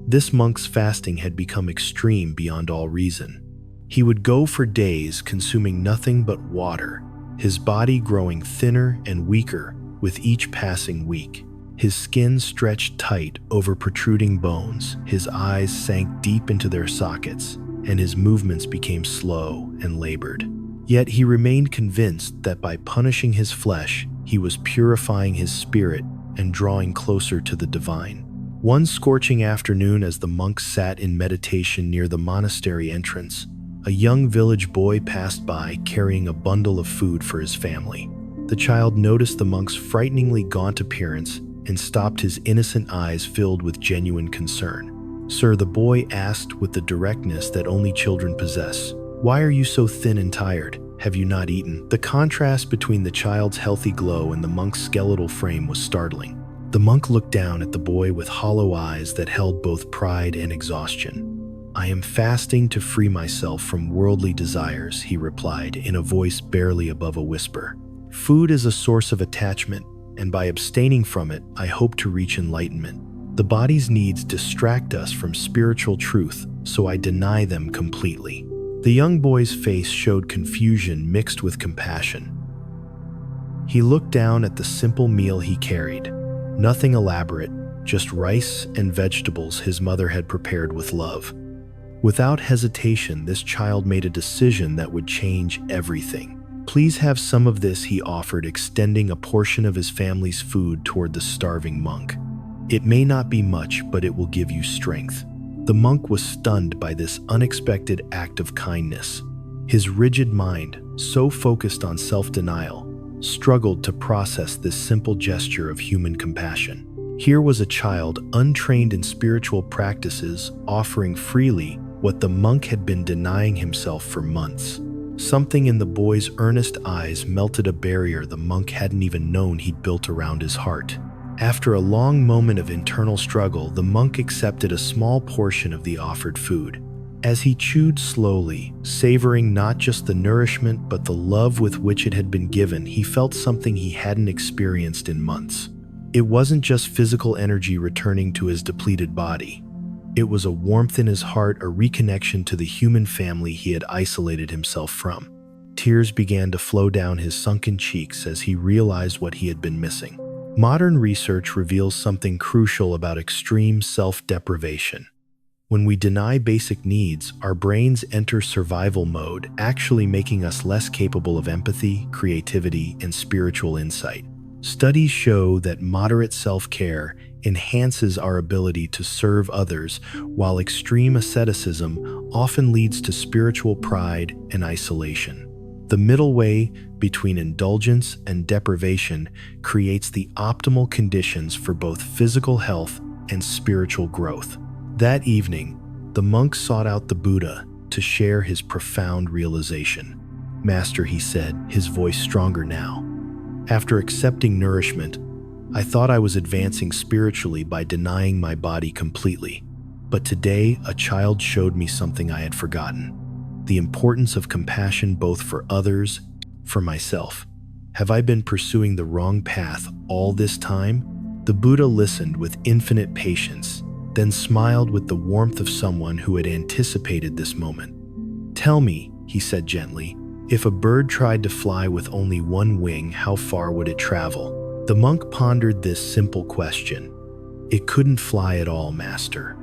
Speaker 1: This monk's fasting had become extreme beyond all reason. He would go for days consuming nothing but water, his body growing thinner and weaker with each passing week. His skin stretched tight over protruding bones, his eyes sank deep into their sockets, and his movements became slow and labored. Yet he remained convinced that by punishing his flesh, he was purifying his spirit and drawing closer to the divine. One scorching afternoon, as the monk sat in meditation near the monastery entrance, a young village boy passed by carrying a bundle of food for his family. The child noticed the monk's frighteningly gaunt appearance and stopped, his innocent eyes filled with genuine concern. "Sir," the boy asked with the directness that only children possess, "why are you so thin and tired? Have you not eaten?" The contrast between the child's healthy glow and the monk's skeletal frame was startling. The monk looked down at the boy with hollow eyes that held both pride and exhaustion. "I am fasting to free myself from worldly desires," he replied in a voice barely above a whisper. "Food is a source of attachment, and by abstaining from it, I hope to reach enlightenment. The body's needs distract us from spiritual truth, so I deny them completely." The young boy's face showed confusion mixed with compassion. He looked down at the simple meal he carried. Nothing elaborate, just rice and vegetables his mother had prepared with love. Without hesitation, this child made a decision that would change everything. "Please have some of this," he offered, extending a portion of his family's food toward the starving monk. "It may not be much, but it will give you strength." The monk was stunned by this unexpected act of kindness. His rigid mind, so focused on self-denial, struggled to process this simple gesture of human compassion. Here was a child untrained in spiritual practices offering freely what the monk had been denying himself for months. Something in the boy's earnest eyes melted a barrier the monk hadn't even known he'd built around his heart. After a long moment of internal struggle, the monk accepted a small portion of the offered food. As he chewed slowly, savoring not just the nourishment but the love with which it had been given, he felt something he hadn't experienced in months. It wasn't just physical energy returning to his depleted body. It was a warmth in his heart, a reconnection to the human family he had isolated himself from. Tears began to flow down his sunken cheeks as he realized what he had been missing. Modern research reveals something crucial about extreme self-deprivation. When we deny basic needs, our brains enter survival mode, actually making us less capable of empathy, creativity, and spiritual insight. Studies show that moderate self-care enhances our ability to serve others, while extreme asceticism often leads to spiritual pride and isolation. The middle way between indulgence and deprivation creates the optimal conditions for both physical health and spiritual growth. That evening, the monk sought out the Buddha to share his profound realization. "Master," he said, his voice stronger now, "after accepting nourishment, I thought I was advancing spiritually by denying my body completely. But today, a child showed me something I had forgotten: the importance of compassion both for others and for myself. Have I been pursuing the wrong path all this time?" The Buddha listened with infinite patience, then smiled with the warmth of someone who had anticipated this moment. "Tell me," he said gently, "if a bird tried to fly with only one wing, how far would it travel?" The monk pondered this simple question. "It couldn't fly at all, Master.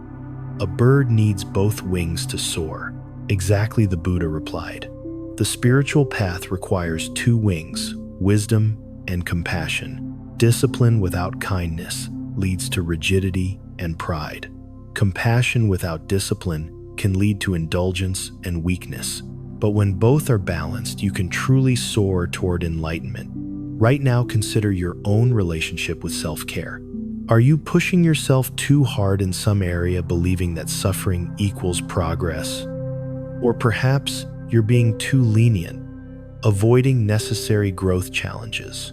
Speaker 1: A bird needs both wings to soar." "Exactly," the Buddha replied. "The spiritual path requires two wings, wisdom and compassion. Discipline without kindness leads to rigidity and pride. Compassion without discipline can lead to indulgence and weakness. But when both are balanced, you can truly soar toward enlightenment. Right now, consider your own relationship with self-care. Are you pushing yourself too hard in some area, believing that suffering equals progress? Or perhaps you're being too lenient, avoiding necessary growth challenges.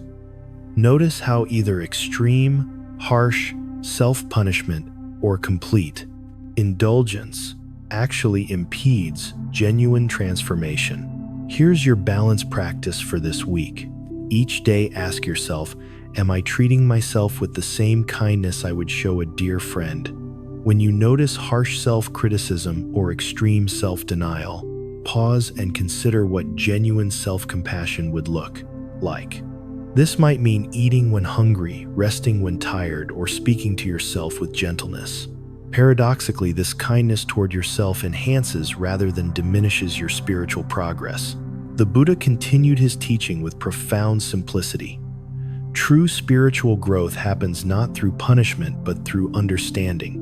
Speaker 1: Notice how either extreme, harsh self-punishment or complete indulgence actually impedes genuine transformation. Here's your balance practice for this week. Each day, ask yourself, am I treating myself with the same kindness I would show a dear friend? When you notice harsh self-criticism or extreme self-denial, pause and consider what genuine self-compassion would look like. This might mean eating when hungry, resting when tired, or speaking to yourself with gentleness. Paradoxically, this kindness toward yourself enhances rather than diminishes your spiritual progress. The Buddha continued his teaching with profound simplicity. True spiritual growth happens not through punishment, but through understanding.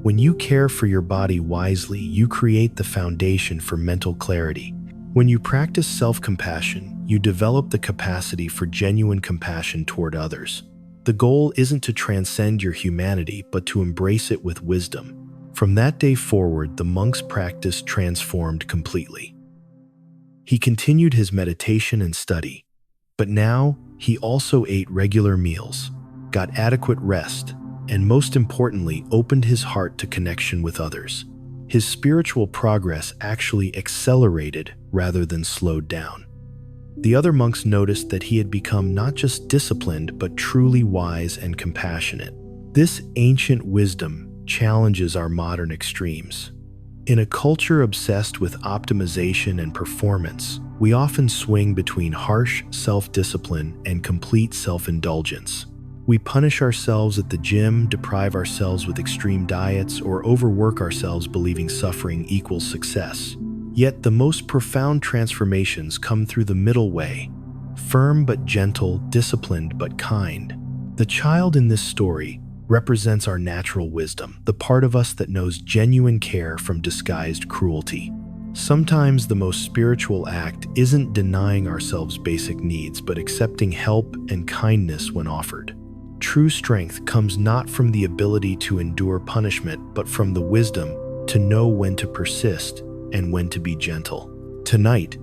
Speaker 1: When you care for your body wisely, you create the foundation for mental clarity. When you practice self-compassion, you develop the capacity for genuine compassion toward others. The goal isn't to transcend your humanity, but to embrace it with wisdom. From that day forward, the monk's practice transformed completely. He continued his meditation and study, but now he also ate regular meals, got adequate rest, and most importantly, opened his heart to connection with others. His spiritual progress actually accelerated rather than slowed down. The other monks noticed that he had become not just disciplined, but truly wise and compassionate. This ancient wisdom challenges our modern extremes. In a culture obsessed with optimization and performance, we often swing between harsh self-discipline and complete self-indulgence. We punish ourselves at the gym, deprive ourselves with extreme diets, or overwork ourselves believing suffering equals success. Yet the most profound transformations come through the middle way, firm but gentle, disciplined but kind. The child in this story represents our natural wisdom, the part of us that knows genuine care from disguised cruelty. Sometimes the most spiritual act isn't denying ourselves basic needs, but accepting help and kindness when offered. True strength comes not from the ability to endure punishment, but from the wisdom to know when to persist and when to be gentle. Tonight,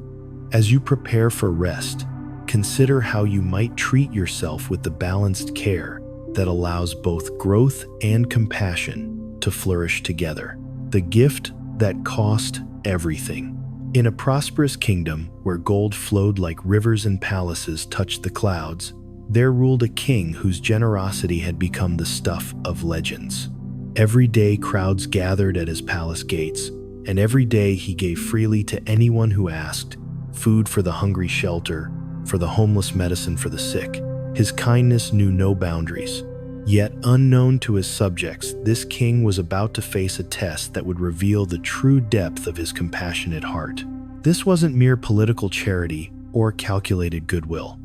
Speaker 1: as you prepare for rest, consider how you might treat yourself with the balanced care that allows both growth and compassion to flourish together. The gift that cost everything. In a prosperous kingdom where gold flowed like rivers and palaces touched the clouds, there ruled a king whose generosity had become the stuff of legends. Every day crowds gathered at his palace gates, and every day he gave freely to anyone who asked, food for the hungry, shelter for the homeless, medicine for the sick. His kindness knew no boundaries. Yet unknown to his subjects, this king was about to face a test that would reveal the true depth of his compassionate heart. This wasn't mere political charity or calculated goodwill.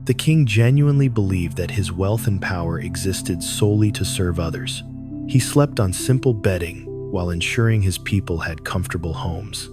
Speaker 1: The king genuinely believed that his wealth and power existed solely to serve others. He slept on simple bedding while ensuring his people had comfortable homes.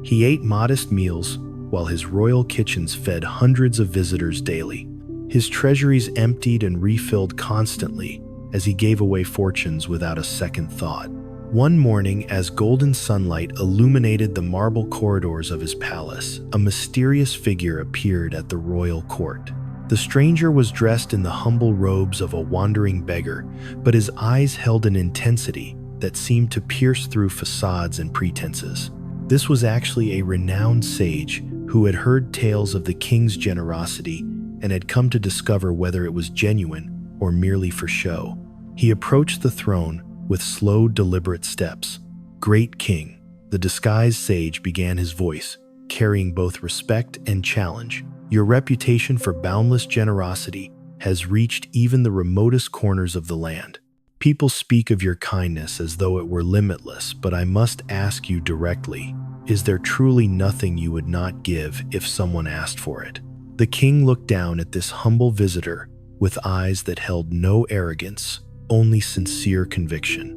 Speaker 1: He ate modest meals while his royal kitchens fed hundreds of visitors daily. His treasuries emptied and refilled constantly as he gave away fortunes without a second thought. One morning, as golden sunlight illuminated the marble corridors of his palace, a mysterious figure appeared at the royal court. The stranger was dressed in the humble robes of a wandering beggar, but his eyes held an intensity that seemed to pierce through facades and pretenses. This was actually a renowned sage who had heard tales of the king's generosity and had come to discover whether it was genuine or merely for show. He approached the throne with slow, deliberate steps. "Great king," the disguised sage began his voice, carrying both respect and challenge. "Your reputation for boundless generosity has reached even the remotest corners of the land. People speak of your kindness as though it were limitless, but I must ask you directly, is there truly nothing you would not give if someone asked for it?" The king looked down at this humble visitor with eyes that held no arrogance, only sincere conviction.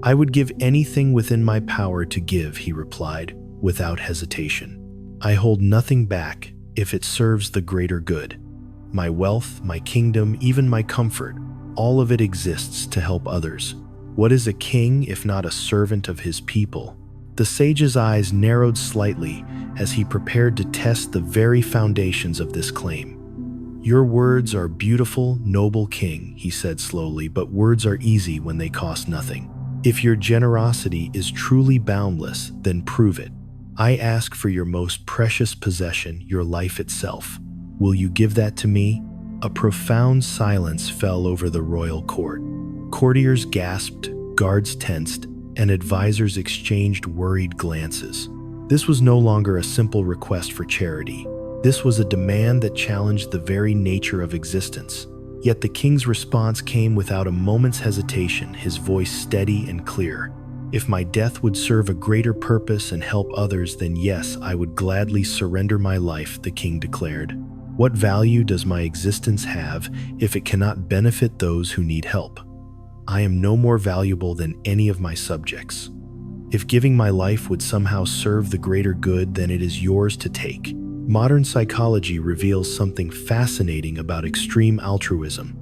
Speaker 1: "I would give anything within my power to give," he replied, without hesitation. "I hold nothing back if it serves the greater good. My wealth, my kingdom, even my comfort, all of it exists to help others. What is a king if not a servant of his people?" The sage's eyes narrowed slightly as he prepared to test the very foundations of this claim. "Your words are beautiful, noble king," he said slowly, "but words are easy when they cost nothing. If your generosity is truly boundless, then prove it. I ask for your most precious possession, your life itself. Will you give that to me?" A profound silence fell over the royal court. Courtiers gasped, guards tensed, and advisors exchanged worried glances. This was no longer a simple request for charity. This was a demand that challenged the very nature of existence. Yet the king's response came without a moment's hesitation, his voice steady and clear. "If my death would serve a greater purpose and help others, then yes, I would gladly surrender my life," the king declared. "What value does my existence have if it cannot benefit those who need help? I am no more valuable than any of my subjects. If giving my life would somehow serve the greater good, then it is yours to take." Modern psychology reveals something fascinating about extreme altruism.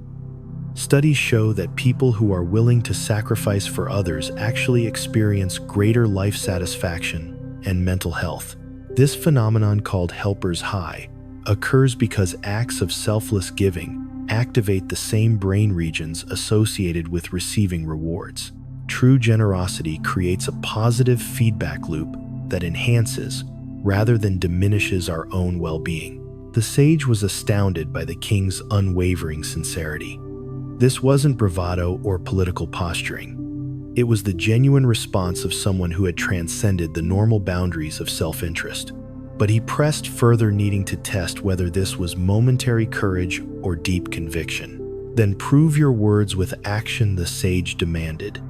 Speaker 1: Studies show that people who are willing to sacrifice for others actually experience greater life satisfaction and mental health. This phenomenon, called helper's high, occurs because acts of selfless giving activate the same brain regions associated with receiving rewards. True generosity creates a positive feedback loop that enhances, rather than diminishes, our own well-being. The sage was astounded by the king's unwavering sincerity. This wasn't bravado or political posturing. It was the genuine response of someone who had transcended the normal boundaries of self-interest. But he pressed further, needing to test whether this was momentary courage or deep conviction. "Then prove your words with action," the sage demanded.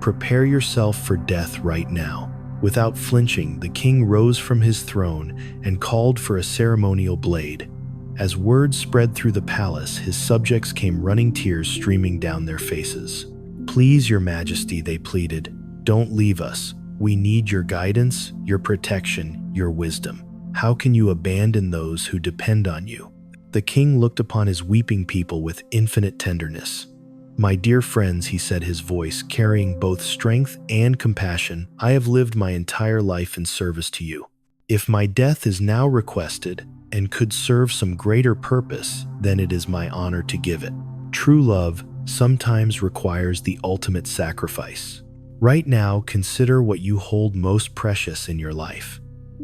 Speaker 1: "Prepare yourself for death right now." Without flinching, the king rose from his throne and called for a ceremonial blade. As word spread through the palace, his subjects came running, tears streaming down their faces. "Please, your majesty," they pleaded, "don't leave us. We need your guidance, your protection, your wisdom. How can you abandon those who depend on you?" The king looked upon his weeping people with infinite tenderness. "My dear friends," he said, his voice carrying both strength and compassion, "I have lived my entire life in service to you. If my death is now requested and could serve some greater purpose, then it is my honor to give it. True love sometimes requires the ultimate sacrifice. Right now, consider what you hold most precious in your life.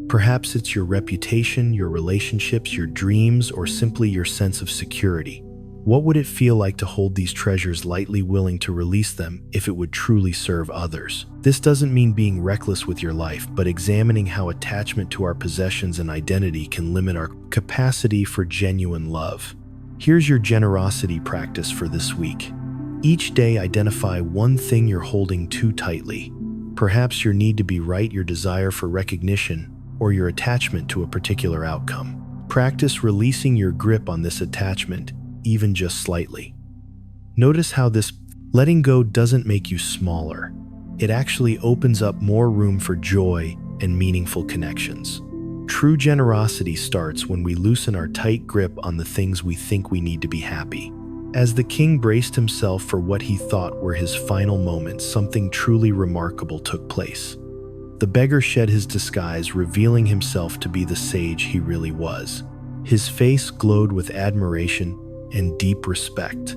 Speaker 1: Perhaps it's your reputation, your relationships, your dreams, or simply your sense of security. What would it feel like to hold these treasures lightly, willing to release them if it would truly serve others?" This doesn't mean being reckless with your life, but examining how attachment to our possessions and identity can limit our capacity for genuine love. Here's your generosity practice for this week. Each day, identify one thing you're holding too tightly. Perhaps your need to be right, your desire for recognition, or your attachment to a particular outcome. Practice releasing your grip on this attachment, even just slightly. Notice how this letting go doesn't make you smaller. It actually opens up more room for joy and meaningful connections. True generosity starts when we loosen our tight grip on the things we think we need to be happy. As the king braced himself for what he thought were his final moments, something truly remarkable took place. The beggar shed his disguise, revealing himself to be the sage he really was. His face glowed with admiration and deep respect.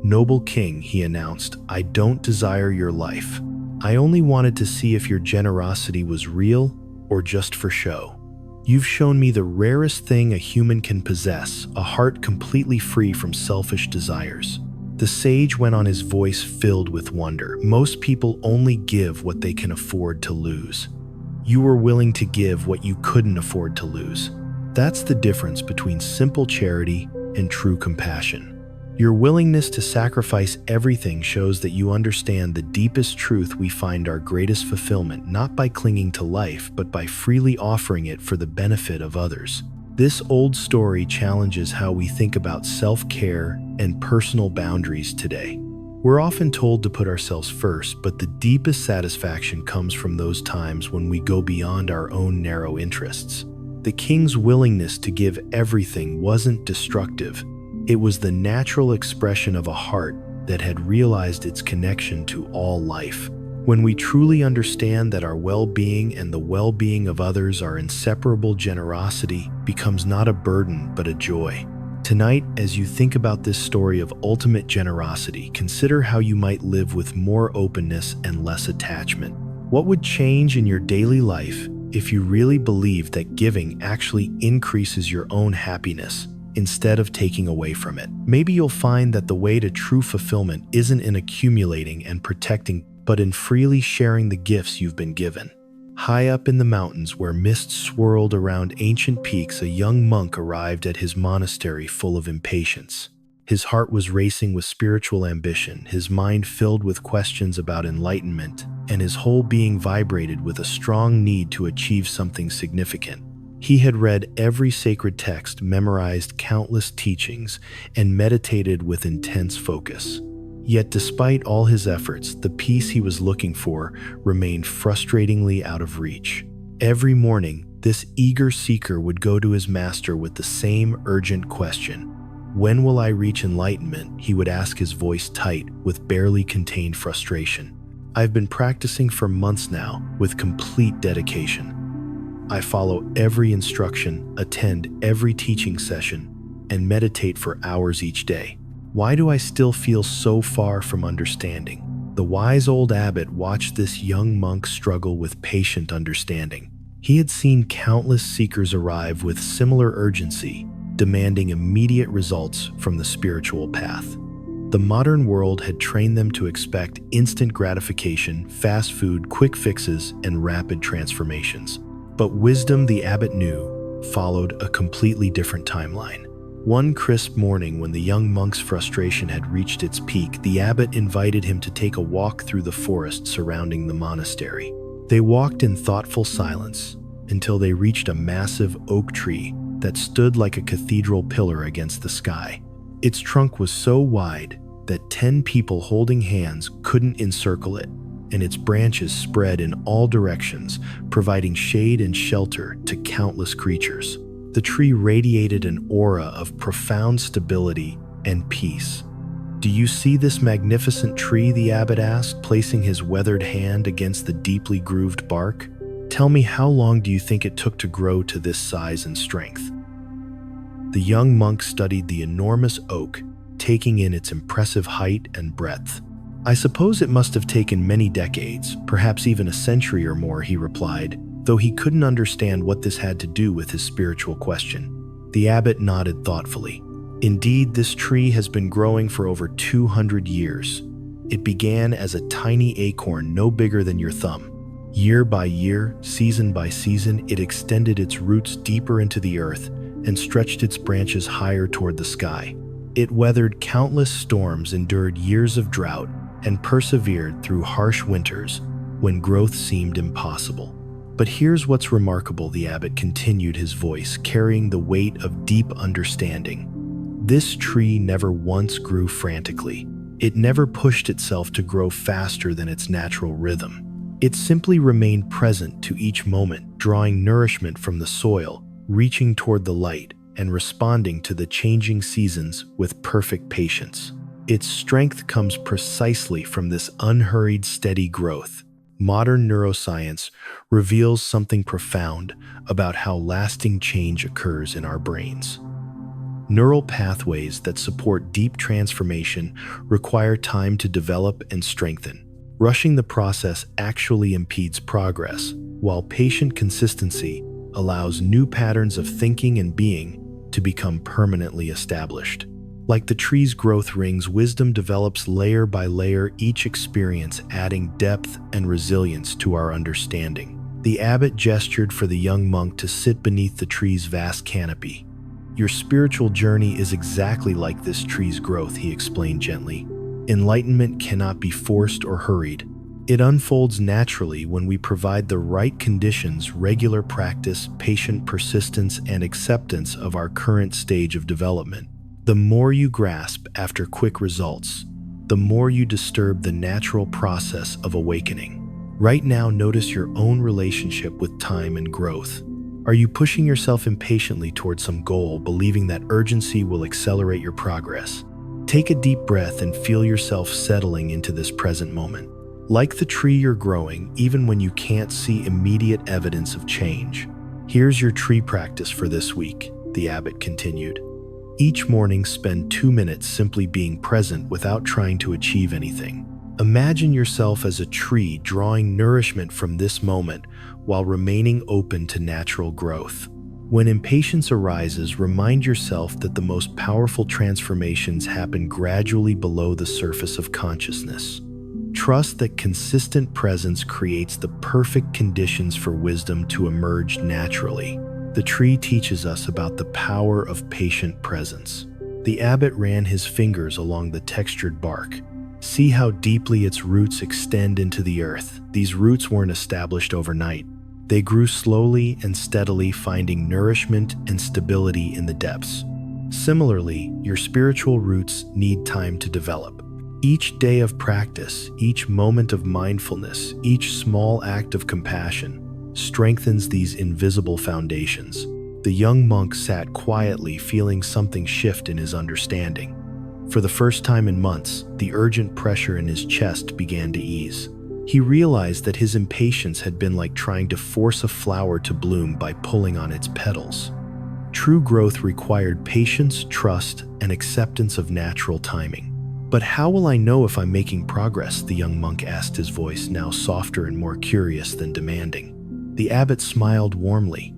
Speaker 1: "Noble king," he announced, "I don't desire your life. I only wanted to see if your generosity was real or just for show. You've shown me the rarest thing a human can possess, a heart completely free from selfish desires." The sage went on, his voice filled with wonder. "Most people only give what they can afford to lose. You were willing to give what you couldn't afford to lose. That's the difference between simple charity and true compassion. Your willingness to sacrifice everything shows that you understand the deepest truth. We find our greatest fulfillment not by clinging to life, but by freely offering it for the benefit of others." This old story challenges how we think about self-care and personal boundaries today. We're often told to put ourselves first, but the deepest satisfaction comes from those times when we go beyond our own narrow interests. The king's willingness to give everything wasn't destructive. It was the natural expression of a heart that had realized its connection to all life. When we truly understand that our well-being and the well-being of others are inseparable, generosity becomes not a burden but a joy. Tonight, as you think about this story of ultimate generosity, consider how you might live with more openness and less attachment. What would change in your daily life if you really believed that giving actually increases your own happiness instead of taking away from it? Maybe you'll find that the way to true fulfillment isn't in accumulating and protecting, but in freely sharing the gifts you've been given. High up in the mountains where mist swirled around ancient peaks, a young monk arrived at his monastery full of impatience. His heart was racing with spiritual ambition, his mind filled with questions about enlightenment, and his whole being vibrated with a strong need to achieve something significant. He had read every sacred text, memorized countless teachings, and meditated with intense focus. Yet despite all his efforts, the peace he was looking for remained frustratingly out of reach. Every morning, this eager seeker would go to his master with the same urgent question. "When will I reach enlightenment?" he would ask, his voice tight with barely contained frustration. "I've been practicing for months now with complete dedication. I follow every instruction, attend every teaching session, and meditate for hours each day. Why do I still feel so far from understanding?" The wise old abbot watched this young monk struggle with patient understanding. He had seen countless seekers arrive with similar urgency, demanding immediate results from the spiritual path. The modern world had trained them to expect instant gratification, fast food, quick fixes, and rapid transformations. But wisdom, the abbot knew, followed a completely different timeline. One crisp morning, when the young monk's frustration had reached its peak, the abbot invited him to take a walk through the forest surrounding the monastery. They walked in thoughtful silence until they reached a massive oak tree that stood like a cathedral pillar against the sky. Its trunk was so wide that 10 people holding hands couldn't encircle it, and its branches spread in all directions, providing shade and shelter to countless creatures. The tree radiated an aura of profound stability and peace. "Do you see this magnificent tree?" the abbot asked, placing his weathered hand against the deeply grooved bark. "Tell me, how long do you think it took to grow to this size and strength?" The young monk studied the enormous oak, taking in its impressive height and breadth. "I suppose it must have taken many decades, perhaps even a century or more," he replied, though he couldn't understand what this had to do with his spiritual question. The abbot nodded thoughtfully. "Indeed, this tree has been growing for over 200 years. It began as a tiny acorn no bigger than your thumb. Year by year, season by season, it extended its roots deeper into the earth and stretched its branches higher toward the sky. It weathered countless storms, endured years of drought, and persevered through harsh winters when growth seemed impossible. But here's what's remarkable," the abbot continued, his voice carrying the weight of deep understanding. "This tree never once grew frantically. It never pushed itself to grow faster than its natural rhythm. It simply remained present to each moment, drawing nourishment from the soil, reaching toward the light, and responding to the changing seasons with perfect patience. Its strength comes precisely from this unhurried, steady growth." Modern neuroscience reveals something profound about how lasting change occurs in our brains. Neural pathways that support deep transformation require time to develop and strengthen. Rushing the process actually impedes progress, while patient consistency allows new patterns of thinking and being to become permanently established. Like the tree's growth rings, wisdom develops layer by layer, each experience adding depth and resilience to our understanding. The abbot gestured for the young monk to sit beneath the tree's vast canopy. "Your spiritual journey is exactly like this tree's growth," he explained gently. "Enlightenment cannot be forced or hurried. It unfolds naturally when we provide the right conditions: regular practice, patient persistence, and acceptance of our current stage of development. The more you grasp after quick results, the more you disturb the natural process of awakening. Right now, notice your own relationship with time and growth. Are you pushing yourself impatiently towards some goal, believing that urgency will accelerate your progress? Take a deep breath and feel yourself settling into this present moment. Like the tree you're growing, even when you can't see immediate evidence of change. Here's your tree practice for this week, the abbot continued. Each morning, spend 2 minutes simply being present without trying to achieve anything. Imagine yourself as a tree drawing nourishment from this moment while remaining open to natural growth. When impatience arises, remind yourself that the most powerful transformations happen gradually below the surface of consciousness. Trust that consistent presence creates the perfect conditions for wisdom to emerge naturally. The tree teaches us about the power of patient presence. The abbot ran his fingers along the textured bark. See how deeply its roots extend into the earth. These roots weren't established overnight. They grew slowly and steadily, finding nourishment and stability in the depths. Similarly, your spiritual roots need time to develop. Each day of practice, each moment of mindfulness, each small act of compassion strengthens these invisible foundations. The young monk sat quietly, feeling something shift in his understanding. For the first time in months, the urgent pressure in his chest began to ease. He realized that his impatience had been like trying to force a flower to bloom by pulling on its petals. True growth required patience, trust, and acceptance of natural timing. But how will I know if I'm making progress? The young monk asked, his voice now softer and more curious than demanding. The abbot smiled warmly.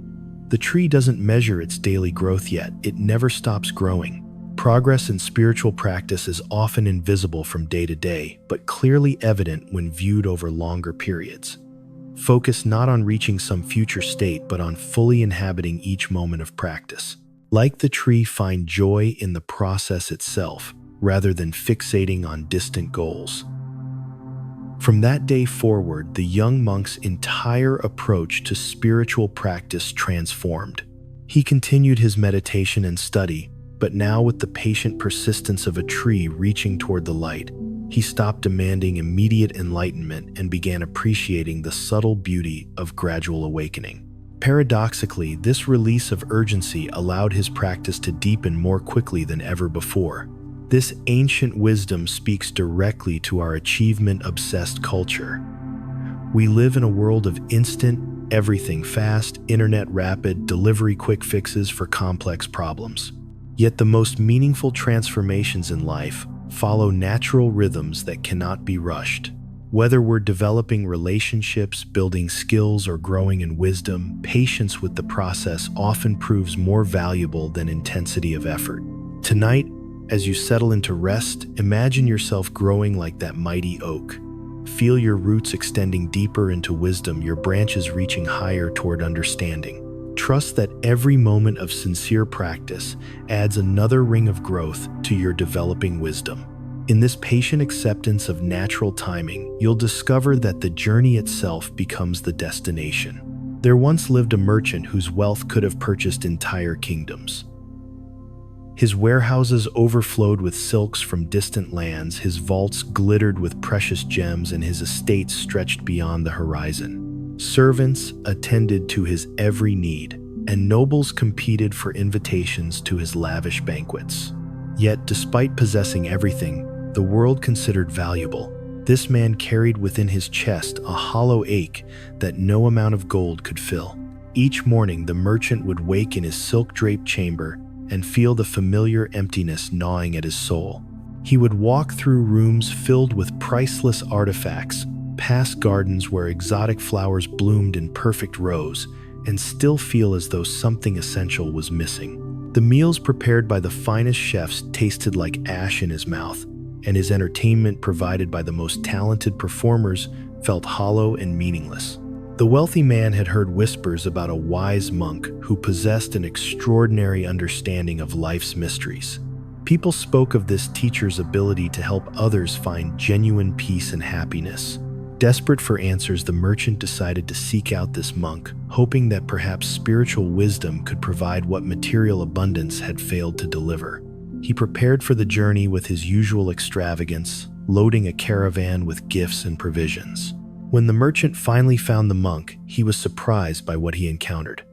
Speaker 1: The tree doesn't measure its daily growth yet. It never stops growing. Progress in spiritual practice is often invisible from day to day, but clearly evident when viewed over longer periods. Focus not on reaching some future state, but on fully inhabiting each moment of practice. Like the tree, find joy in the process itself, rather than fixating on distant goals. From that day forward, the young monk's entire approach to spiritual practice transformed. He continued his meditation and study, but now with the patient persistence of a tree reaching toward the light. He stopped demanding immediate enlightenment and began appreciating the subtle beauty of gradual awakening. Paradoxically, this release of urgency allowed his practice to deepen more quickly than ever before. This ancient wisdom speaks directly to our achievement-obsessed culture. We live in a world of instant, everything fast, internet rapid, delivery quick fixes for complex problems. Yet the most meaningful transformations in life follow natural rhythms that cannot be rushed. Whether we're developing relationships, building skills, or growing in wisdom, patience with the process often proves more valuable than intensity of effort. Tonight, as you settle into rest, imagine yourself growing like that mighty oak. Feel your roots extending deeper into wisdom, your branches reaching higher toward understanding. Trust that every moment of sincere practice adds another ring of growth to your developing wisdom. In this patient acceptance of natural timing, you'll discover that the journey itself becomes the destination. There once lived a merchant whose wealth could have purchased entire kingdoms. His warehouses overflowed with silks from distant lands, his vaults glittered with precious gems, and his estates stretched beyond the horizon. Servants attended to his every need, and nobles competed for invitations to his lavish banquets. Yet, despite possessing everything the world considered valuable, this man carried within his chest a hollow ache that no amount of gold could fill. Each morning, the merchant would wake in his silk-draped chamber and feel the familiar emptiness gnawing at his soul. He would walk through rooms filled with priceless artifacts, past gardens where exotic flowers bloomed in perfect rows, and still feel as though something essential was missing. The meals prepared by the finest chefs tasted like ash in his mouth, and his entertainment provided by the most talented performers felt hollow and meaningless. The wealthy man had heard whispers about a wise monk who possessed an extraordinary understanding of life's mysteries. People spoke of this teacher's ability to help others find genuine peace and happiness. Desperate for answers, the merchant decided to seek out this monk, hoping that perhaps spiritual wisdom could provide what material abundance had failed to deliver. He prepared for the journey with his usual extravagance, loading a caravan with gifts and provisions. When the merchant finally found the monk, he was surprised by what he encountered.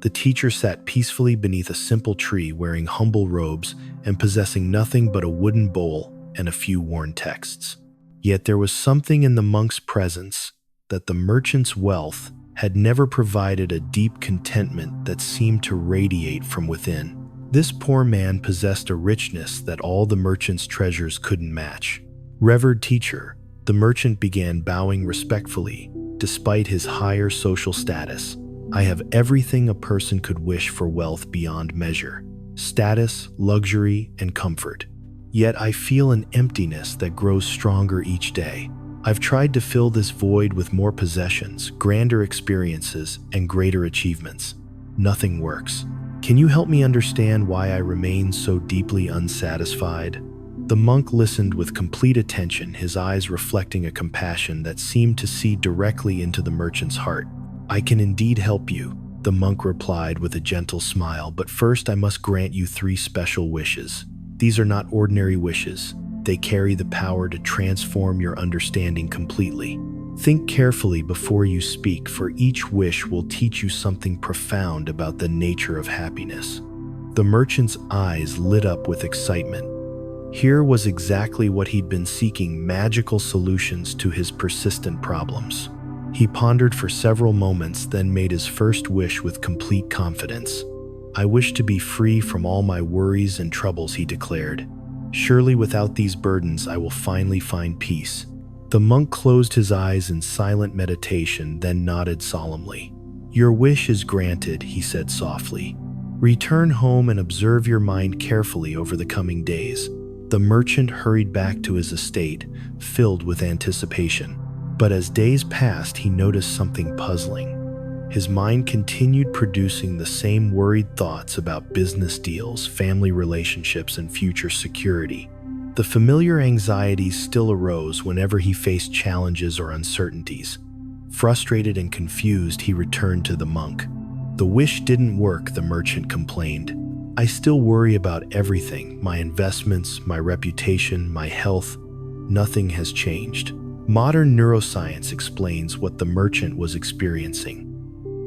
Speaker 1: The teacher sat peacefully beneath a simple tree, wearing humble robes and possessing nothing but a wooden bowl and a few worn texts. Yet there was something in the monk's presence that the merchant's wealth had never provided, a deep contentment that seemed to radiate from within. This poor man possessed a richness that all the merchant's treasures couldn't match. Revered teacher, the merchant began, bowing respectfully, despite his higher social status. I have everything a person could wish for: wealth beyond measure, status, luxury, and comfort. Yet I feel an emptiness that grows stronger each day. I've tried to fill this void with more possessions, grander experiences, and greater achievements. Nothing works. Can you help me understand why I remain so deeply unsatisfied? The monk listened with complete attention, his eyes reflecting a compassion that seemed to see directly into the merchant's heart. I can indeed help you, the monk replied with a gentle smile, but first I must grant you 3 special wishes. These are not ordinary wishes. They carry the power to transform your understanding completely. Think carefully before you speak, for each wish will teach you something profound about the nature of happiness. The merchant's eyes lit up with excitement. Here was exactly what he'd been seeking: magical solutions to his persistent problems. He pondered for several moments, then made his first wish with complete confidence. I wish to be free from all my worries and troubles, he declared. Surely without these burdens I will finally find peace. The monk closed his eyes in silent meditation, then nodded solemnly. Your wish is granted, he said softly. Return home and observe your mind carefully over the coming days. The merchant hurried back to his estate, filled with anticipation. But as days passed, he noticed something puzzling. His mind continued producing the same worried thoughts about business deals, family relationships, and future security. The familiar anxieties still arose whenever he faced challenges or uncertainties. Frustrated and confused, he returned to the monk. The wish didn't work, the merchant complained. I still worry about everything: my investments, my reputation, my health. Nothing has changed. Modern neuroscience explains what the merchant was experiencing.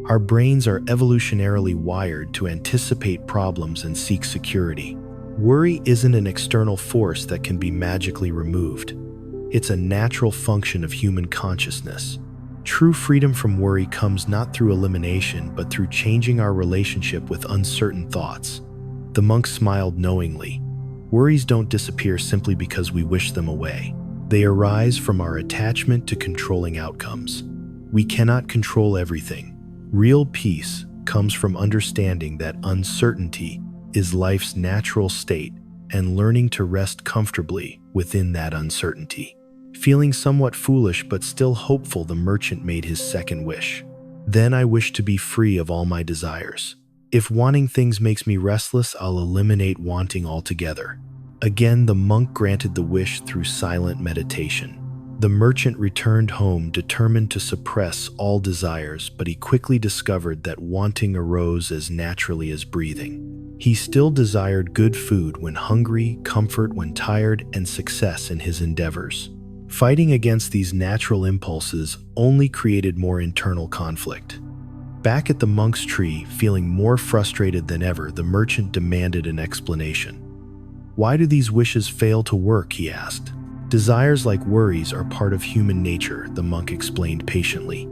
Speaker 1: Our brains are evolutionarily wired to anticipate problems and seek security. Worry isn't an external force that can be magically removed. It's a natural function of human consciousness. True freedom from worry comes not through elimination, but through changing our relationship with uncertain thoughts. The monk smiled knowingly. Worries don't disappear simply because we wish them away. They arise from our attachment to controlling outcomes. We cannot control everything. Real peace comes from understanding that uncertainty is life's natural state and learning to rest comfortably within that uncertainty. Feeling somewhat foolish but still hopeful, the merchant made his second wish. Then I wish to be free of all my desires. If wanting things makes me restless, I'll eliminate wanting altogether. Again, the monk granted the wish through silent meditation. The merchant returned home determined to suppress all desires, but he quickly discovered that wanting arose as naturally as breathing. He still desired good food when hungry, comfort when tired, and success in his endeavors. Fighting against these natural impulses only created more internal conflict. Back at the monk's tree, feeling more frustrated than ever, the merchant demanded an explanation. Why do these wishes fail to work? He asked. Desires like worries are part of human nature, the monk explained patiently.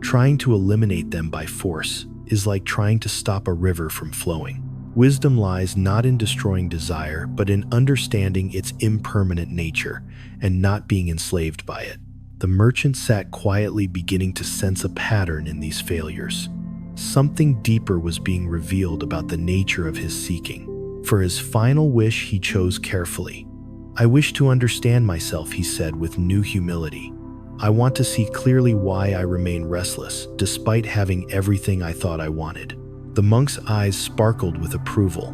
Speaker 1: Trying to eliminate them by force is like trying to stop a river from flowing. Wisdom lies not in destroying desire, but in understanding its impermanent nature and not being enslaved by it. The merchant sat quietly, beginning to sense a pattern in these failures. Something deeper was being revealed about the nature of his seeking. For his final wish, he chose carefully. I wish to understand myself, he said with new humility. I want to see clearly why I remain restless, despite having everything I thought I wanted. The monk's eyes sparkled with approval.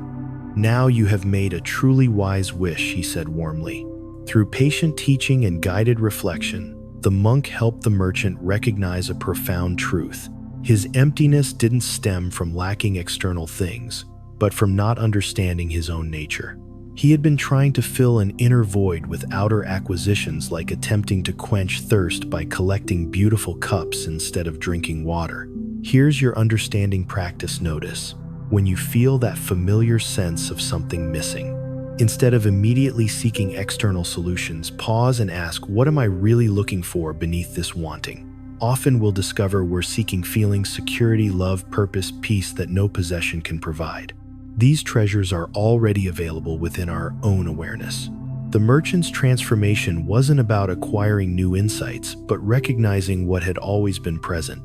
Speaker 1: Now you have made a truly wise wish, he said warmly. Through patient teaching and guided reflection, the monk helped the merchant recognize a profound truth. His emptiness didn't stem from lacking external things, but from not understanding his own nature. He had been trying to fill an inner void with outer acquisitions, like attempting to quench thirst by collecting beautiful cups instead of drinking water. Here's your understanding practice notice. When you feel that familiar sense of something missing, instead of immediately seeking external solutions, pause and ask, what am I really looking for beneath this wanting? Often we'll discover we're seeking feelings, security, love, purpose, peace that no possession can provide. These treasures are already available within our own awareness. The merchant's transformation wasn't about acquiring new insights, but recognizing what had always been present.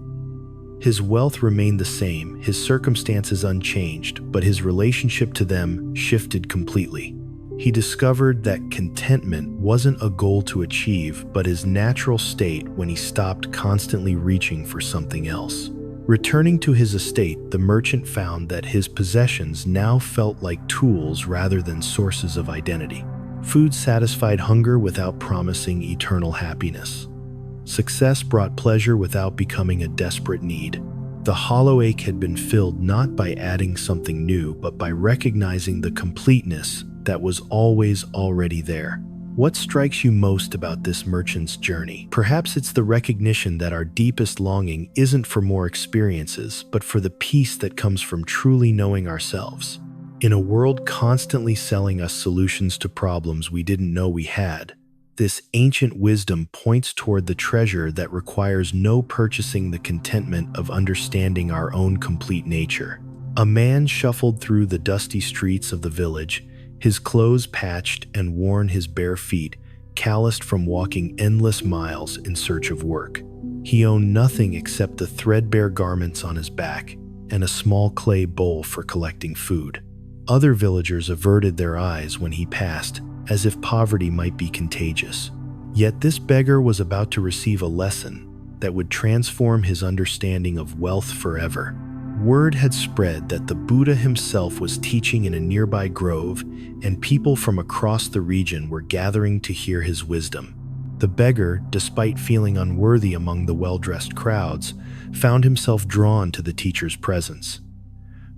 Speaker 1: His wealth remained the same, his circumstances unchanged, but his relationship to them shifted completely. He discovered that contentment wasn't a goal to achieve, but his natural state when he stopped constantly reaching for something else. Returning to his estate, the merchant found that his possessions now felt like tools rather than sources of identity. Food satisfied hunger without promising eternal happiness. Success brought pleasure without becoming a desperate need. The hollow ache had been filled not by adding something new, but by recognizing the completeness that was always already there. What strikes you most about this merchant's journey? Perhaps it's the recognition that our deepest longing isn't for more experiences, but for the peace that comes from truly knowing ourselves. In a world constantly selling us solutions to problems we didn't know we had, this ancient wisdom points toward the treasure that requires no purchasing: the contentment of understanding our own complete nature. A man shuffled through the dusty streets of the village, his clothes patched and worn, his bare feet calloused from walking endless miles in search of work. He owned nothing except the threadbare garments on his back and a small clay bowl for collecting food. Other villagers averted their eyes when he passed, as if poverty might be contagious. Yet this beggar was about to receive a lesson that would transform his understanding of wealth forever. Word had spread that the Buddha himself was teaching in a nearby grove, and people from across the region were gathering to hear his wisdom. The beggar, despite feeling unworthy among the well-dressed crowds, found himself drawn to the teacher's presence.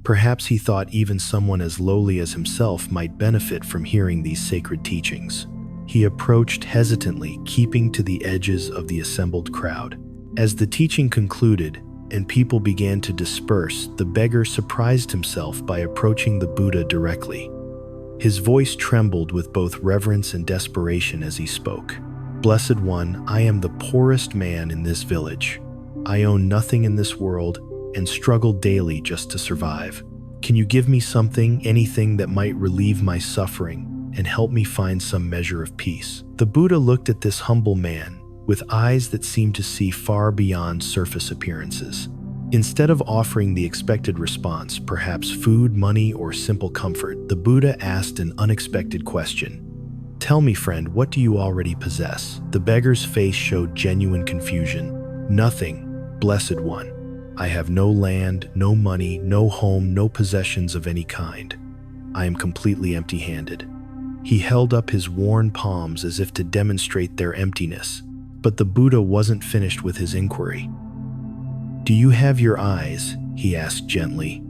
Speaker 1: Perhaps he thought even someone as lowly as himself might benefit from hearing these sacred teachings. He approached hesitantly, keeping to the edges of the assembled crowd. As the teaching concluded and people began to disperse, the beggar surprised himself by approaching the Buddha directly. His voice trembled with both reverence and desperation as he spoke. "Blessed One, I am the poorest man in this village. I own nothing in this world and struggle daily just to survive. Can you give me something, anything that might relieve my suffering and help me find some measure of peace?" The Buddha looked at this humble man with eyes that seemed to see far beyond surface appearances. Instead of offering the expected response, perhaps food, money, or simple comfort, the Buddha asked an unexpected question. "Tell me, friend, what do you already possess?" The beggar's face showed genuine confusion. "Nothing, Blessed One. I have no land, no money, no home, no possessions of any kind. I am completely empty-handed." He held up his worn palms as if to demonstrate their emptiness. But the Buddha wasn't finished with his inquiry. "Do you have your eyes?" he asked gently.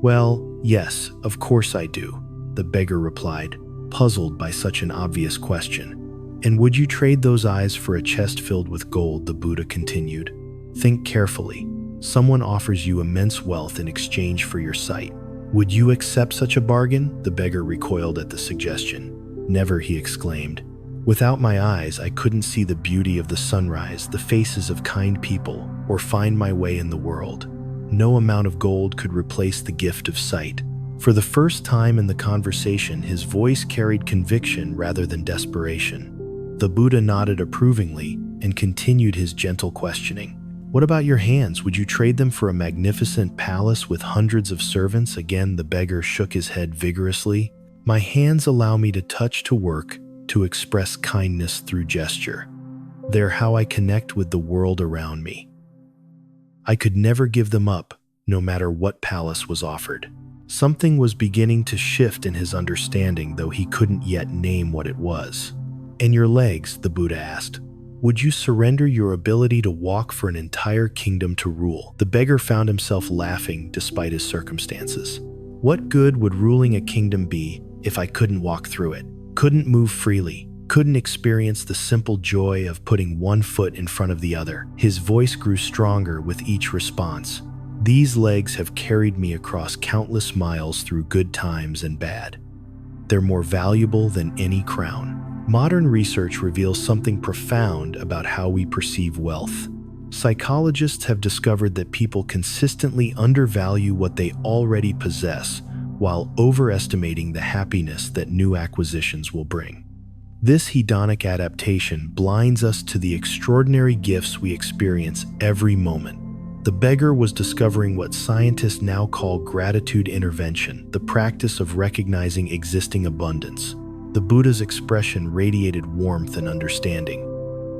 Speaker 1: "Well, yes, of course I do," the beggar replied, puzzled by such an obvious question. "And would you trade those eyes for a chest filled with gold?" the Buddha continued. "Think carefully. Someone offers you immense wealth in exchange for your sight. Would you accept such a bargain?" The beggar recoiled at the suggestion. "Never," he exclaimed. "Without my eyes, I couldn't see the beauty of the sunrise, the faces of kind people, or find my way in the world. No amount of gold could replace the gift of sight." For the first time in the conversation, his voice carried conviction rather than desperation. The Buddha nodded approvingly and continued his gentle questioning. "What about your hands? Would you trade them for a magnificent palace with hundreds of servants?" Again, the beggar shook his head vigorously. "My hands allow me to touch, to work, to express kindness through gesture. They're how I connect with the world around me. I could never give them up, no matter what palace was offered." Something was beginning to shift in his understanding, though he couldn't yet name what it was. "And your legs?" the Buddha asked. "Would you surrender your ability to walk for an entire kingdom to rule?" The beggar found himself laughing despite his circumstances. What good would ruling a kingdom be if I couldn't walk through it, couldn't move freely, couldn't experience the simple joy of putting one foot in front of the other? His voice grew stronger with each response. These legs have carried me across countless miles through good times and bad. They're more valuable than any crown. Modern research reveals something profound about how we perceive wealth. Psychologists have discovered that people consistently undervalue what they already possess while overestimating the happiness that new acquisitions will bring. This hedonic adaptation blinds us to the extraordinary gifts we experience every moment. The beggar was discovering what scientists now call gratitude intervention, the practice of recognizing existing abundance. The Buddha's expression radiated warmth and understanding.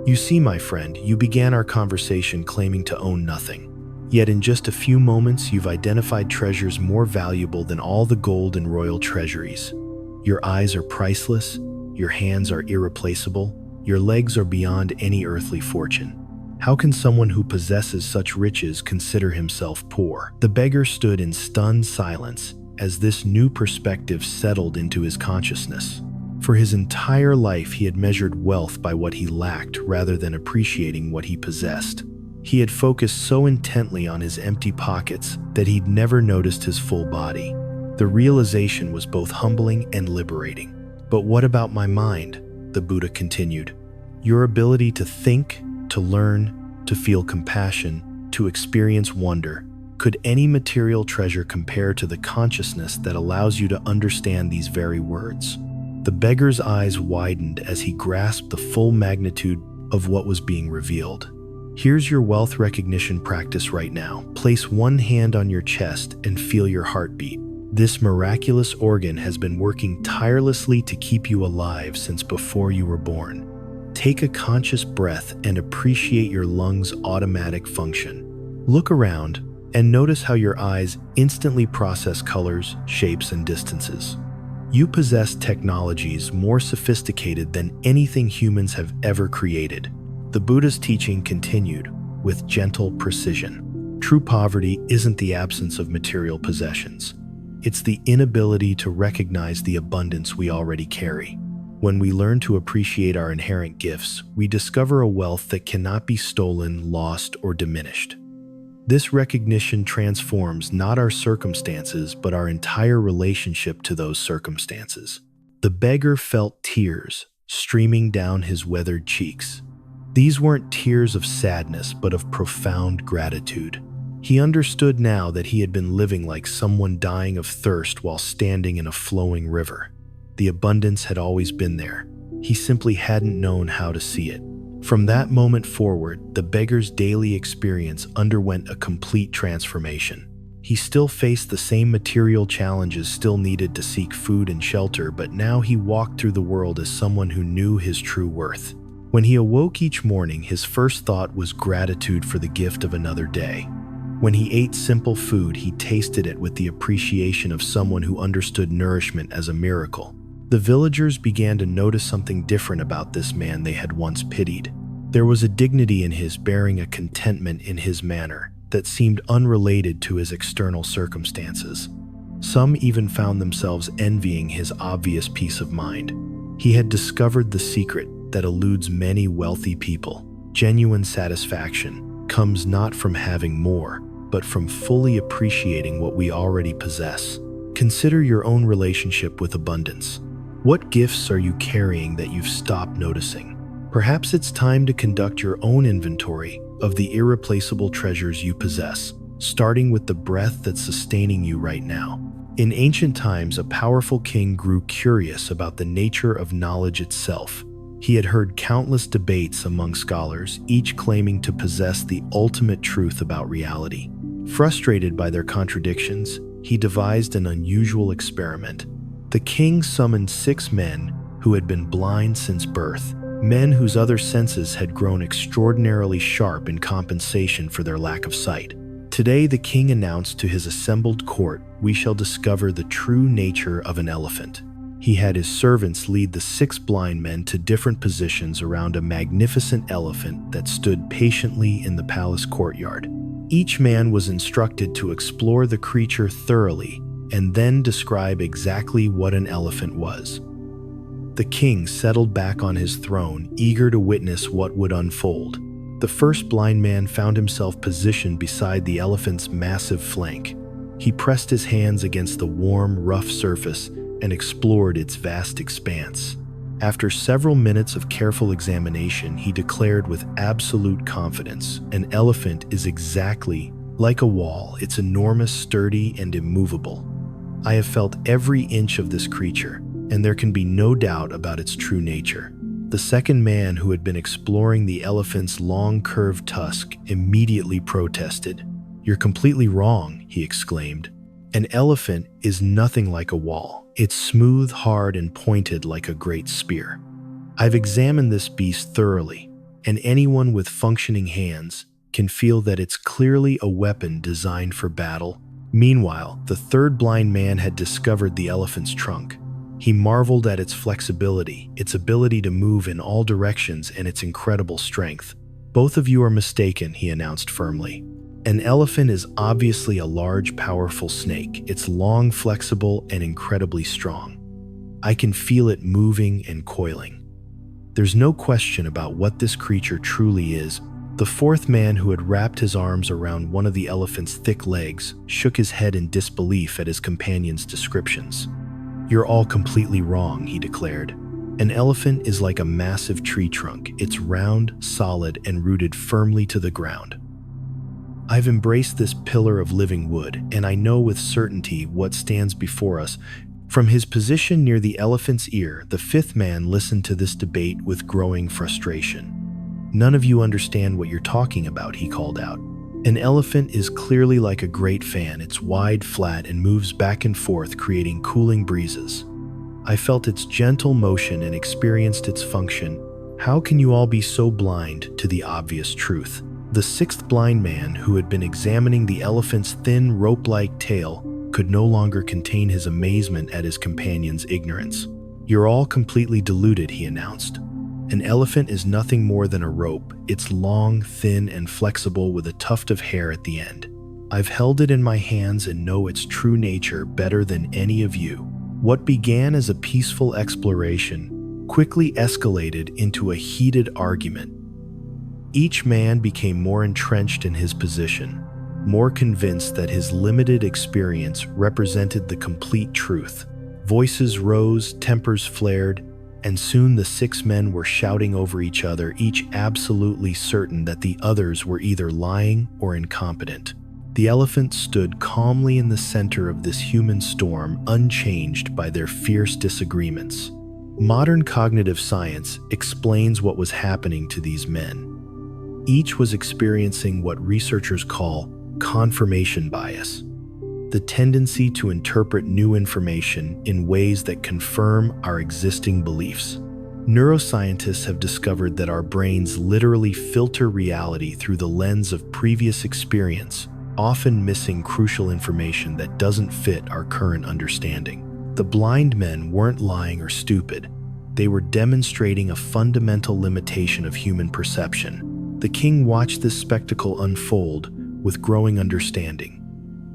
Speaker 1: You see, my friend, you began our conversation claiming to own nothing. Yet in just a few moments, you've identified treasures more valuable than all the gold and royal treasuries. Your eyes are priceless, your hands are irreplaceable, your legs are beyond any earthly fortune. How can someone who possesses such riches consider himself poor? The beggar stood in stunned silence as this new perspective settled into his consciousness. For his entire life, he had measured wealth by what he lacked rather than appreciating what he possessed. He had focused so intently on his empty pockets that he'd never noticed his full body. The realization was both humbling and liberating. But what about my mind? The Buddha continued. Your ability to think, to learn, to feel compassion, to experience wonder. Could any material treasure compare to the consciousness that allows you to understand these very words? The beggar's eyes widened as he grasped the full magnitude of what was being revealed. Here's your wealth recognition practice right now. Place one hand on your chest and feel your heartbeat. This miraculous organ has been working tirelessly to keep you alive since before you were born. Take a conscious breath and appreciate your lungs' automatic function. Look around and notice how your eyes instantly process colors, shapes, and distances. You possess technologies more sophisticated than anything humans have ever created. The Buddha's teaching continued with gentle precision. True poverty isn't the absence of material possessions. It's the inability to recognize the abundance we already carry. When we learn to appreciate our inherent gifts, we discover a wealth that cannot be stolen, lost, or diminished. This recognition transforms not our circumstances, but our entire relationship to those circumstances. The beggar felt tears streaming down his weathered cheeks. These weren't tears of sadness, but of profound gratitude. He understood now that he had been living like someone dying of thirst while standing in a flowing river. The abundance had always been there. He simply hadn't known how to see it. From that moment forward, the beggar's daily experience underwent a complete transformation. He still faced the same material challenges still needed to seek food and shelter, but now he walked through the world as someone who knew his true worth. When he awoke each morning, his first thought was gratitude for the gift of another day. When he ate simple food, he tasted it with the appreciation of someone who understood nourishment as a miracle. The villagers began to notice something different about this man they had once pitied. There was a dignity in his bearing, a contentment in his manner that seemed unrelated to his external circumstances. Some even found themselves envying his obvious peace of mind. He had discovered the secret that eludes many wealthy people. Genuine satisfaction comes not from having more, but from fully appreciating what we already possess. Consider your own relationship with abundance. What gifts are you carrying that you've stopped noticing? Perhaps it's time to conduct your own inventory of the irreplaceable treasures you possess, starting with the breath that's sustaining you right now. In ancient times, a powerful king grew curious about the nature of knowledge itself. He had heard countless debates among scholars, each claiming to possess the ultimate truth about reality. Frustrated by their contradictions, he devised an unusual experiment. The king summoned 6 men who had been blind since birth, men whose other senses had grown extraordinarily sharp in compensation for their lack of sight. Today, the king announced to his assembled court, "We shall discover the true nature of an elephant." He had his servants lead the 6 blind men to different positions around a magnificent elephant that stood patiently in the palace courtyard. Each man was instructed to explore the creature thoroughly and then describe exactly what an elephant was. The king settled back on his throne, eager to witness what would unfold. The first blind man found himself positioned beside the elephant's massive flank. He pressed his hands against the warm, rough surface and explored its vast expanse. After several minutes of careful examination, he declared with absolute confidence, "An elephant is exactly like a wall. It's enormous, sturdy, and immovable. I have felt every inch of this creature, and there can be no doubt about its true nature." The second man, who had been exploring the elephant's long curved tusk, immediately protested. "You're completely wrong," he exclaimed. "An elephant is nothing like a wall. It's smooth, hard, and pointed like a great spear. I've examined this beast thoroughly, and anyone with functioning hands can feel that it's clearly a weapon designed for battle." Meanwhile, the third blind man had discovered the elephant's trunk. He marveled at its flexibility, its ability to move in all directions, and its incredible strength. "Both of you are mistaken," he announced firmly. "An elephant is obviously a large, powerful snake. It's long, flexible, and incredibly strong. I can feel it moving and coiling. There's no question about what this creature truly is." The fourth man, who had wrapped his arms around one of the elephant's thick legs, shook his head in disbelief at his companion's descriptions. "You're all completely wrong," he declared. "An elephant is like a massive tree trunk. It's round, solid, and rooted firmly to the ground. I've embraced this pillar of living wood, and I know with certainty what stands before us." From his position near the elephant's ear, the fifth man listened to this debate with growing frustration. "None of you understand what you're talking about," he called out. "An elephant is clearly like a great fan. It's wide, flat, and moves back and forth, creating cooling breezes. I felt its gentle motion and experienced its function. How can you all be so blind to the obvious truth?" The sixth blind man, who had been examining the elephant's thin, rope-like tail, could no longer contain his amazement at his companion's ignorance. "You're all completely deluded," he announced. "An elephant is nothing more than a rope. It's long, thin, and flexible with a tuft of hair at the end. I've held it in my hands and know its true nature better than any of you." What began as a peaceful exploration quickly escalated into a heated argument. Each man became more entrenched in his position, more convinced that his limited experience represented the complete truth. Voices rose, tempers flared, and soon the six men were shouting over each other, each absolutely certain that the others were either lying or incompetent. The elephant stood calmly in the center of this human storm, unchanged by their fierce disagreements. Modern cognitive science explains what was happening to these men. Each was experiencing what researchers call confirmation bias, the tendency to interpret new information in ways that confirm our existing beliefs. Neuroscientists have discovered that our brains literally filter reality through the lens of previous experience, often missing crucial information that doesn't fit our current understanding. The blind men weren't lying or stupid. They were demonstrating a fundamental limitation of human perception. The king watched this spectacle unfold with growing understanding.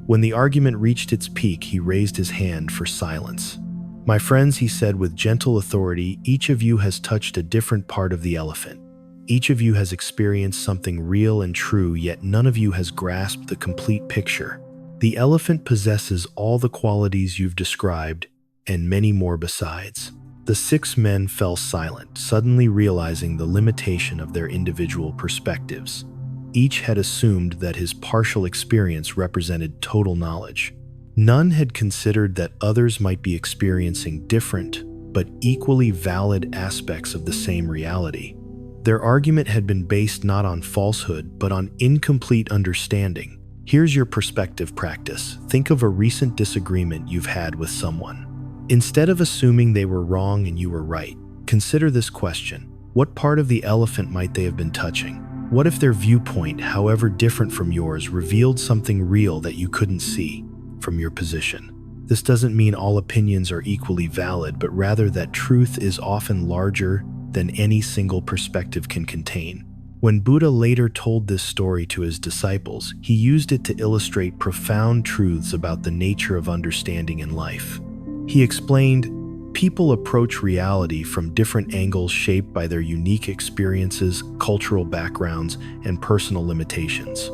Speaker 1: When the argument reached its peak, he raised his hand for silence. "My friends," he said with gentle authority, "each of you has touched a different part of the elephant. Each of you has experienced something real and true, yet none of you has grasped the complete picture. The elephant possesses all the qualities you've described, and many more besides." The six men fell silent, suddenly realizing the limitation of their individual perspectives. Each had assumed that his partial experience represented total knowledge. None had considered that others might be experiencing different, but equally valid aspects of the same reality. Their argument had been based not on falsehood, but on incomplete understanding. Here's your perspective practice. Think of a recent disagreement you've had with someone. Instead of assuming they were wrong and you were right, consider this question. What part of the elephant might they have been touching? What if their viewpoint, however different from yours, revealed something real that you couldn't see from your position? This doesn't mean all opinions are equally valid, but rather that truth is often larger than any single perspective can contain. When Buddha later told this story to his disciples, he used it to illustrate profound truths about the nature of understanding in life. He explained, "People approach reality from different angles shaped by their unique experiences, cultural backgrounds, and personal limitations.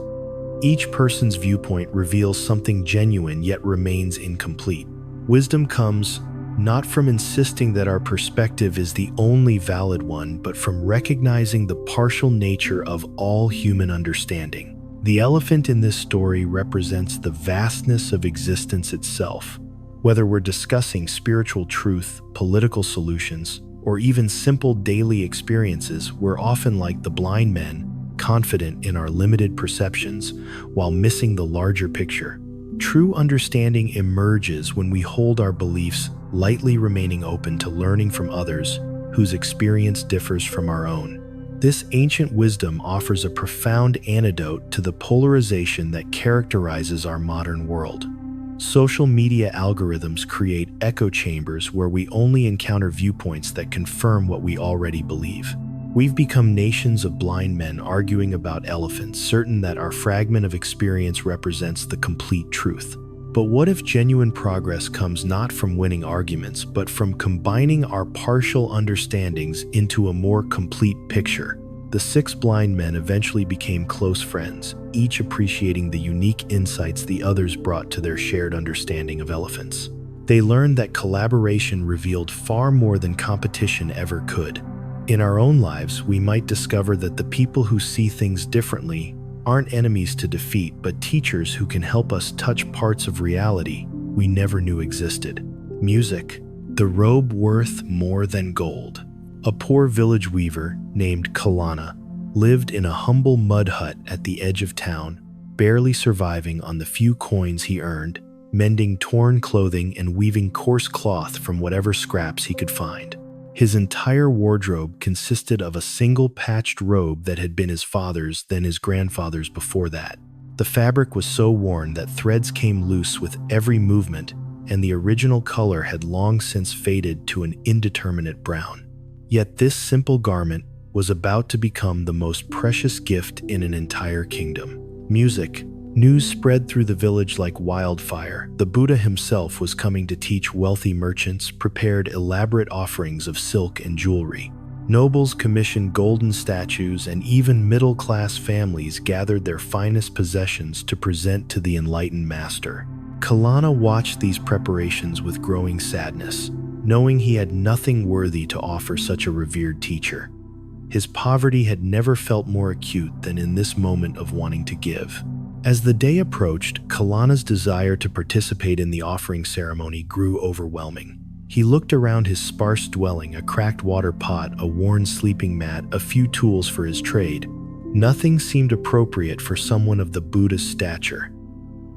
Speaker 1: Each person's viewpoint reveals something genuine yet remains incomplete. Wisdom comes not from insisting that our perspective is the only valid one, but from recognizing the partial nature of all human understanding." The elephant in this story represents the vastness of existence itself. Whether we're discussing spiritual truth, political solutions, or even simple daily experiences, we're often like the blind men, confident in our limited perceptions, while missing the larger picture. True understanding emerges when we hold our beliefs lightly, remaining open to learning from others whose experience differs from our own. This ancient wisdom offers a profound antidote to the polarization that characterizes our modern world. Social media algorithms create echo chambers where we only encounter viewpoints that confirm what we already believe. We've become nations of blind men arguing about elephants, certain that our fragment of experience represents the complete truth. But what if genuine progress comes not from winning arguments, but from combining our partial understandings into a more complete picture? The six blind men eventually became close friends, each appreciating the unique insights the others brought to their shared understanding of elephants. They learned that collaboration revealed far more than competition ever could. In our own lives, we might discover that the people who see things differently aren't enemies to defeat, but teachers who can help us touch parts of reality we never knew existed. Music, the robe worth more than gold. A poor village weaver named Kalana lived in a humble mud hut at the edge of town, barely surviving on the few coins he earned, mending torn clothing and weaving coarse cloth from whatever scraps he could find. His entire wardrobe consisted of a single patched robe that had been his father's, then his grandfather's before that. The fabric was so worn that threads came loose with every movement, and the original color had long since faded to an indeterminate brown. Yet this simple garment was about to become the most precious gift in an entire kingdom. Music. News spread through the village like wildfire. The Buddha himself was coming to teach. Wealthy merchants prepared elaborate offerings of silk and jewelry. Nobles commissioned golden statues, and even middle-class families gathered their finest possessions to present to the enlightened master. Kalana watched these preparations with growing sadness, knowing he had nothing worthy to offer such a revered teacher. His poverty had never felt more acute than in this moment of wanting to give. As the day approached, Kalana's desire to participate in the offering ceremony grew overwhelming. He looked around his sparse dwelling, a cracked water pot, a worn sleeping mat, a few tools for his trade. Nothing seemed appropriate for someone of the Buddha's stature.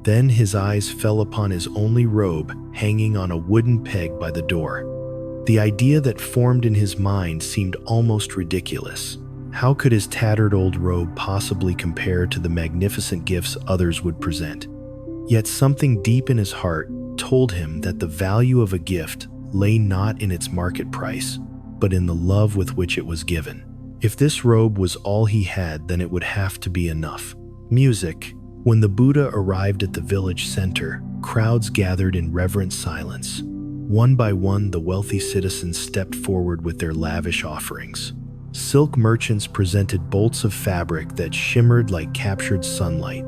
Speaker 1: Then his eyes fell upon his only robe hanging on a wooden peg by the door. The idea that formed in his mind seemed almost ridiculous. How could his tattered old robe possibly compare to the magnificent gifts others would present? Yet something deep in his heart told him that the value of a gift lay not in its market price, but in the love with which it was given. If this robe was all he had, then it would have to be enough. Music. When the Buddha arrived at the village center, crowds gathered in reverent silence. One by one, the wealthy citizens stepped forward with their lavish offerings. Silk merchants presented bolts of fabric that shimmered like captured sunlight.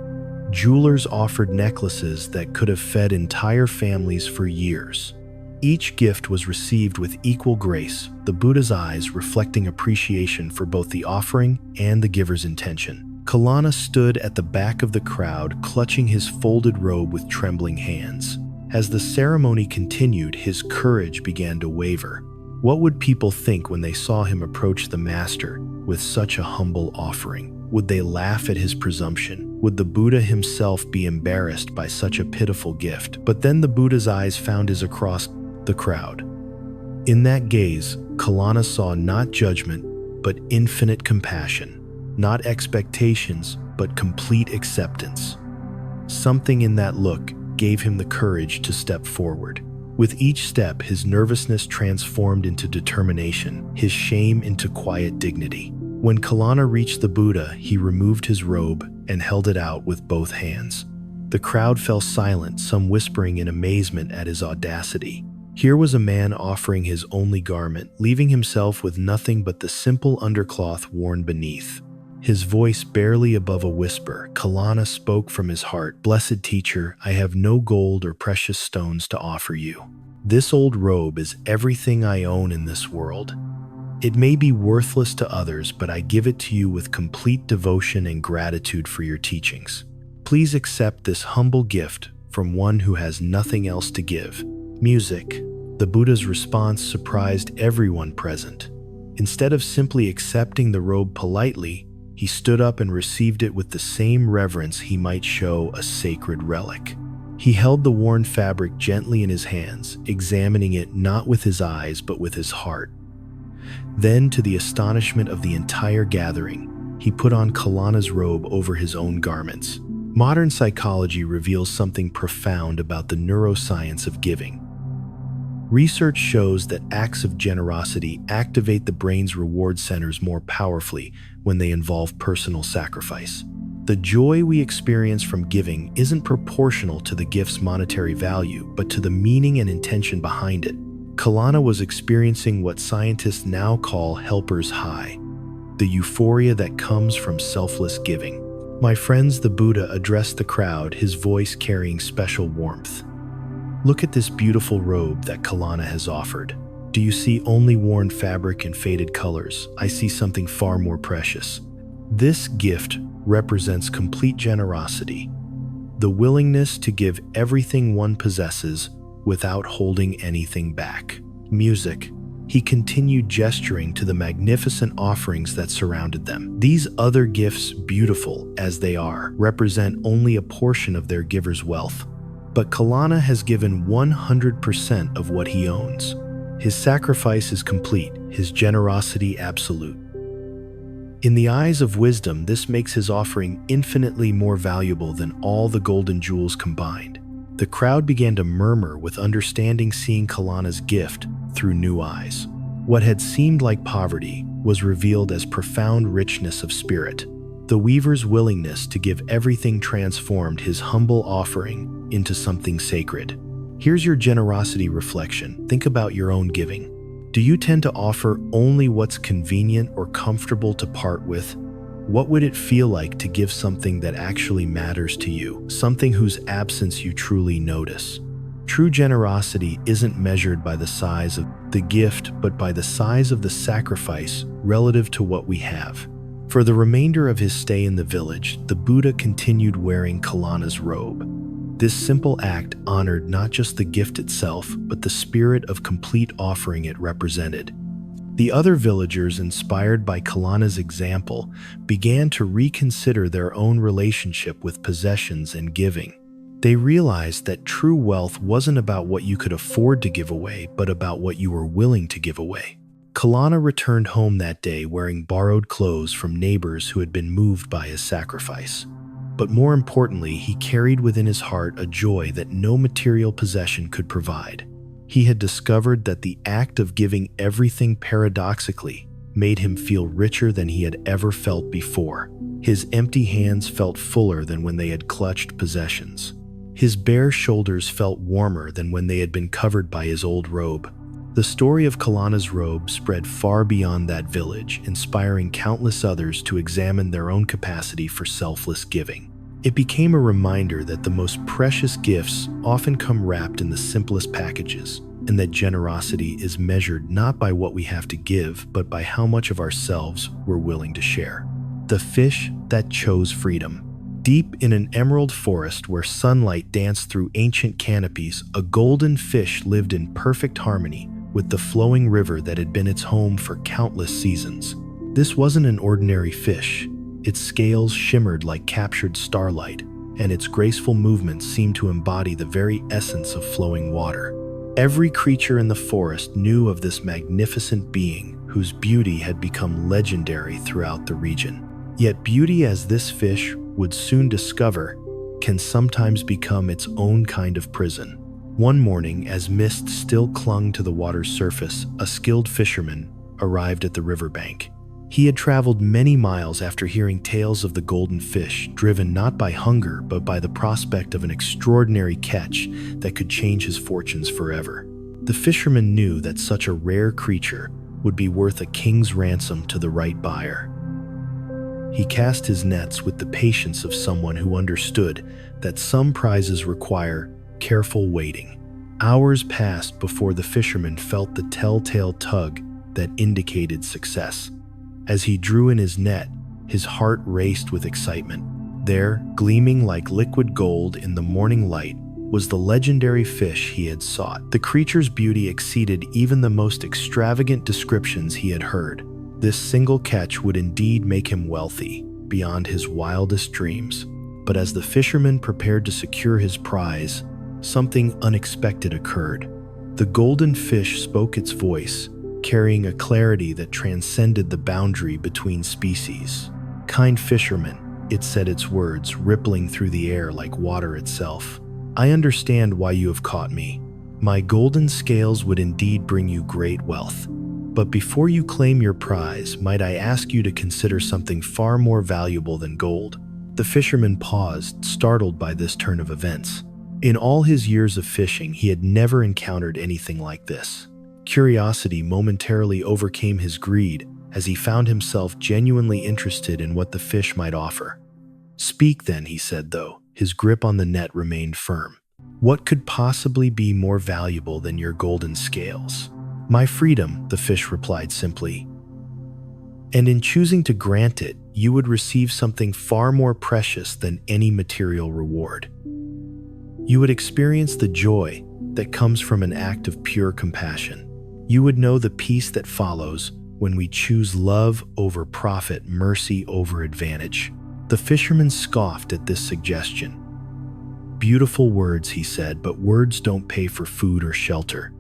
Speaker 1: Jewelers offered necklaces that could have fed entire families for years. Each gift was received with equal grace, the Buddha's eyes reflecting appreciation for both the offering and the giver's intention. Kalana stood at the back of the crowd, clutching his folded robe with trembling hands. As the ceremony continued, his courage began to waver. What would people think when they saw him approach the master with such a humble offering? Would they laugh at his presumption? Would the Buddha himself be embarrassed by such a pitiful gift? But then the Buddha's eyes found his across the crowd. In that gaze, Kalana saw not judgment, but infinite compassion. Not expectations, but complete acceptance. Something in that look gave him the courage to step forward. With each step, his nervousness transformed into determination, his shame into quiet dignity. When Kalana reached the Buddha, he removed his robe and held it out with both hands. The crowd fell silent, some whispering in amazement at his audacity. Here was a man offering his only garment, leaving himself with nothing but the simple undercloth worn beneath. His voice barely above a whisper, Kalana spoke from his heart, "Blessed teacher, I have no gold or precious stones to offer you. This old robe is everything I own in this world. It may be worthless to others, but I give it to you with complete devotion and gratitude for your teachings. Please accept this humble gift from one who has nothing else to give." Music. The Buddha's response surprised everyone present. Instead of simply accepting the robe politely, he stood up and received it with the same reverence he might show a sacred relic. He held the worn fabric gently in his hands, examining it not with his eyes but with his heart. Then, to the astonishment of the entire gathering, he put on Kalana's robe over his own garments. Modern psychology reveals something profound about the neuroscience of giving. Research shows that acts of generosity activate the brain's reward centers more powerfully when they involve personal sacrifice. The joy we experience from giving isn't proportional to the gift's monetary value, but to the meaning and intention behind it. Kalana was experiencing what scientists now call helper's high, the euphoria that comes from selfless giving. My friends, the Buddha addressed the crowd, his voice carrying special warmth. Look at this beautiful robe that Kalana has offered. Do you see only worn fabric and faded colors? I see something far more precious. This gift represents complete generosity, the willingness to give everything one possesses without holding anything back. Music. He continued gesturing to the magnificent offerings that surrounded them. These other gifts, beautiful as they are, represent only a portion of their giver's wealth. But Kalana has given 100% of what he owns. His sacrifice is complete, his generosity absolute. In the eyes of wisdom, this makes his offering infinitely more valuable than all the golden jewels combined. The crowd began to murmur with understanding, seeing Kalana's gift through new eyes. What had seemed like poverty was revealed as profound richness of spirit. The weaver's willingness to give everything transformed his humble offering into something sacred. Here's your generosity reflection. Think about your own giving. Do you tend to offer only what's convenient or comfortable to part with? What would it feel like to give something that actually matters to you, something whose absence you truly notice? True generosity isn't measured by the size of the gift, but by the size of the sacrifice relative to what we have. For the remainder of his stay in the village, the Buddha continued wearing Kalana's robe. This simple act honored not just the gift itself, but the spirit of complete offering it represented. The other villagers, inspired by Kalana's example, began to reconsider their own relationship with possessions and giving. They realized that true wealth wasn't about what you could afford to give away, but about what you were willing to give away. Kalana returned home that day wearing borrowed clothes from neighbors who had been moved by his sacrifice. But more importantly, he carried within his heart a joy that no material possession could provide. He had discovered that the act of giving everything paradoxically made him feel richer than he had ever felt before. His empty hands felt fuller than when they had clutched possessions. His bare shoulders felt warmer than when they had been covered by his old robe. The story of Kalana's robe spread far beyond that village, inspiring countless others to examine their own capacity for selfless giving. It became a reminder that the most precious gifts often come wrapped in the simplest packages, and that generosity is measured not by what we have to give, but by how much of ourselves we're willing to share. The fish that chose freedom. Deep in an emerald forest where sunlight danced through ancient canopies, a golden fish lived in perfect harmony with the flowing river that had been its home for countless seasons. This wasn't an ordinary fish. Its scales shimmered like captured starlight, and its graceful movements seemed to embody the very essence of flowing water. Every creature in the forest knew of this magnificent being whose beauty had become legendary throughout the region. Yet beauty, as this fish would soon discover, can sometimes become its own kind of prison. One morning, as mist still clung to the water's surface, a skilled fisherman arrived at the riverbank. He had traveled many miles after hearing tales of the golden fish, driven not by hunger but by the prospect of an extraordinary catch that could change his fortunes forever. The fisherman knew that such a rare creature would be worth a king's ransom to the right buyer. He cast his nets with the patience of someone who understood that some prizes require careful waiting. Hours passed before the fisherman felt the telltale tug that indicated success. As he drew in his net, his heart raced with excitement. There, gleaming like liquid gold in the morning light, was the legendary fish he had sought. The creature's beauty exceeded even the most extravagant descriptions he had heard. This single catch would indeed make him wealthy, beyond his wildest dreams. But as the fisherman prepared to secure his prize, something unexpected occurred. The golden fish spoke its voice, carrying a clarity that transcended the boundary between species. "Kind fisherman," it said, its words rippling through the air like water itself. "I understand why you have caught me. My golden scales would indeed bring you great wealth. But before you claim your prize, might I ask you to consider something far more valuable than gold?" The fisherman paused, startled by this turn of events. In all his years of fishing, he had never encountered anything like this. Curiosity momentarily overcame his greed as he found himself genuinely interested in what the fish might offer. "Speak then," he said, though his grip on the net remained firm. "What could possibly be more valuable than your golden scales?" "My freedom," the fish replied simply. "And in choosing to grant it, you would receive something far more precious than any material reward. You would experience the joy that comes from an act of pure compassion. You would know the peace that follows when we choose love over profit, mercy over advantage." The fisherman scoffed at this suggestion. "Beautiful words," he said, "but words don't pay for food or shelter.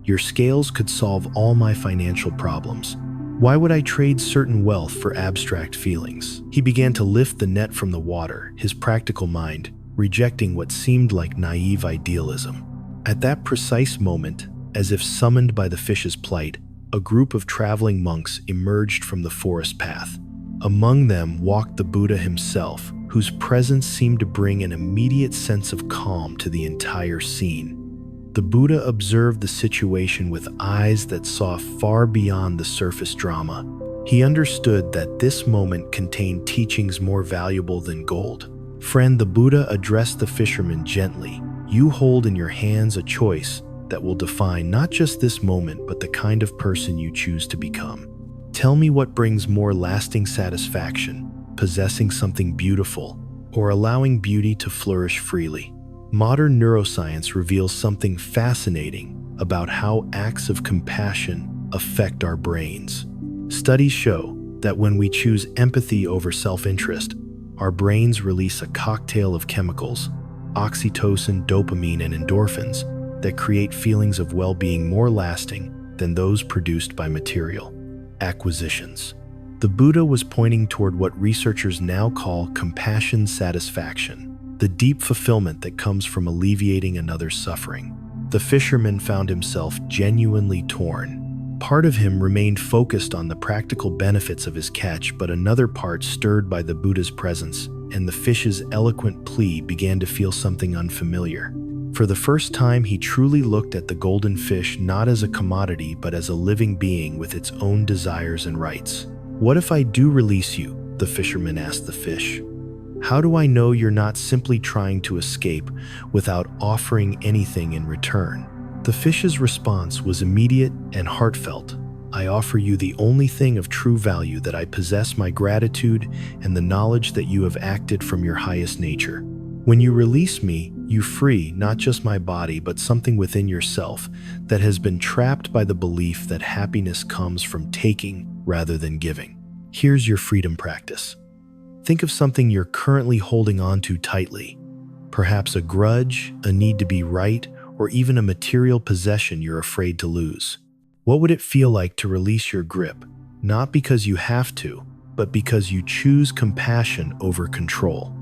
Speaker 1: Your scales could solve all my financial problems. Why would I trade certain wealth for abstract feelings?" He began to lift the net from the water, his practical mind rejecting what seemed like naive idealism. At that precise moment, as if summoned by the fish's plight, a group of traveling monks emerged from the forest path. Among them walked the Buddha himself, whose presence seemed to bring an immediate sense of calm to the entire scene. The Buddha observed the situation with eyes that saw far beyond the surface drama. He understood that this moment contained teachings more valuable than gold. "Friend," the Buddha addressed the fisherman gently, "you hold in your hands a choice that will define not just this moment, but the kind of person you choose to become. Tell me what brings more lasting satisfaction, possessing something beautiful, or allowing beauty to flourish freely?" Modern neuroscience reveals something fascinating about how acts of compassion affect our brains. Studies show that when we choose empathy over self-interest, our brains release a cocktail of chemicals, oxytocin, dopamine, and endorphins, that create feelings of well-being more lasting than those produced by material acquisitions. The Buddha was pointing toward what researchers now call compassion satisfaction, the deep fulfillment that comes from alleviating another's suffering. The fisherman found himself genuinely torn. Part of him remained focused on the practical benefits of his catch, but another part, stirred by the Buddha's presence and the fish's eloquent plea, began to feel something unfamiliar. For the first time, he truly looked at the golden fish not as a commodity, but as a living being with its own desires and rights. "What if I do release you?" the fisherman asked the fish. "How do I know you're not simply trying to escape without offering anything in return?" The fish's response was immediate and heartfelt. "I offer you the only thing of true value that I possess, my gratitude and the knowledge that you have acted from your highest nature. When you release me, you free not just my body, but something within yourself that has been trapped by the belief that happiness comes from taking rather than giving. Here's your freedom practice. Think of something you're currently holding on to tightly. Perhaps a grudge, a need to be right, or even a material possession you're afraid to lose. What would it feel like to release your grip, not because you have to, but because you choose compassion over control?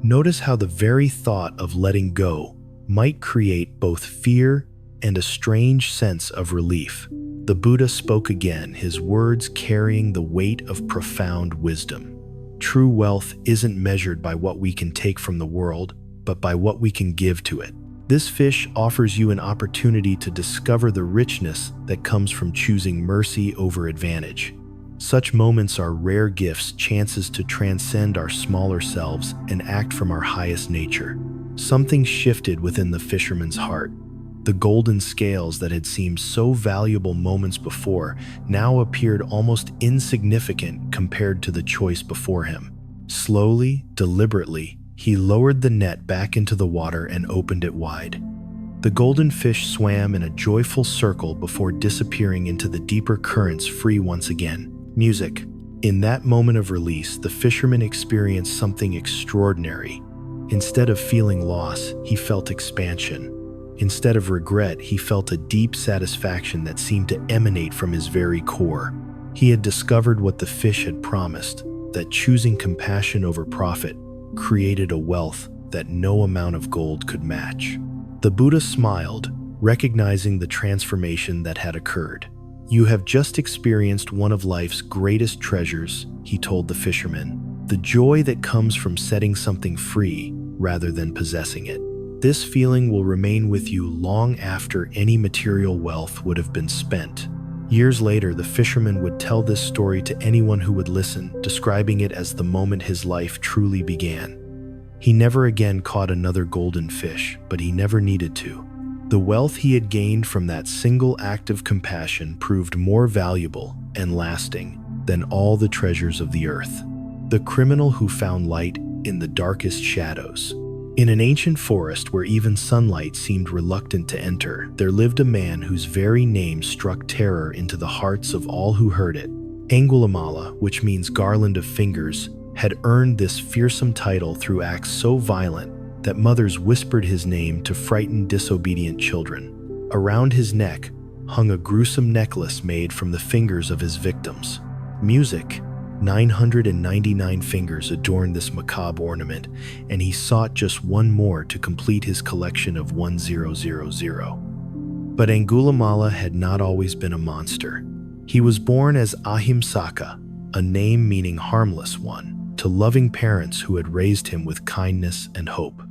Speaker 1: Notice how the very thought of letting go might create both fear and a strange sense of relief. The Buddha spoke again, his words carrying the weight of profound wisdom. True wealth isn't measured by what we can take from the world, but by what we can give to it. This fish offers you an opportunity to discover the richness that comes from choosing mercy over advantage. Such moments are rare gifts, chances to transcend our smaller selves and act from our highest nature. Something shifted within the fisherman's heart. The golden scales that had seemed so valuable moments before now appeared almost insignificant compared to the choice before him. Slowly, deliberately, he lowered the net back into the water and opened it wide. The golden fish swam in a joyful circle before disappearing into the deeper currents, free once again. Music. In that moment of release, the fisherman experienced something extraordinary. Instead of feeling loss, he felt expansion. Instead of regret, he felt a deep satisfaction that seemed to emanate from his very core. He had discovered what the fish had promised, that choosing compassion over profit created a wealth that no amount of gold could match. The Buddha smiled, recognizing the transformation that had occurred. "You have just experienced one of life's greatest treasures," he told the fisherman, "the joy that comes from setting something free rather than possessing it. This feeling will remain with you long after any material wealth would have been spent." Years later, the fisherman would tell this story to anyone who would listen, describing it as the moment his life truly began. He never again caught another golden fish, but he never needed to. The wealth he had gained from that single act of compassion proved more valuable and lasting than all the treasures of the earth. The criminal who found light in the darkest shadows. In an ancient forest where even sunlight seemed reluctant to enter, there lived a man whose very name struck terror into the hearts of all who heard it. Angulimala, which means garland of fingers, had earned this fearsome title through acts so violent that mothers whispered his name to frighten disobedient children. Around his neck hung a gruesome necklace made from the fingers of his victims. Music. 999 fingers adorned this macabre ornament, and he sought just one more to complete his collection of 1000. But Angulimala had not always been a monster. He was born as Ahimsaka, a name meaning harmless one, to loving parents who had raised him with kindness and hope.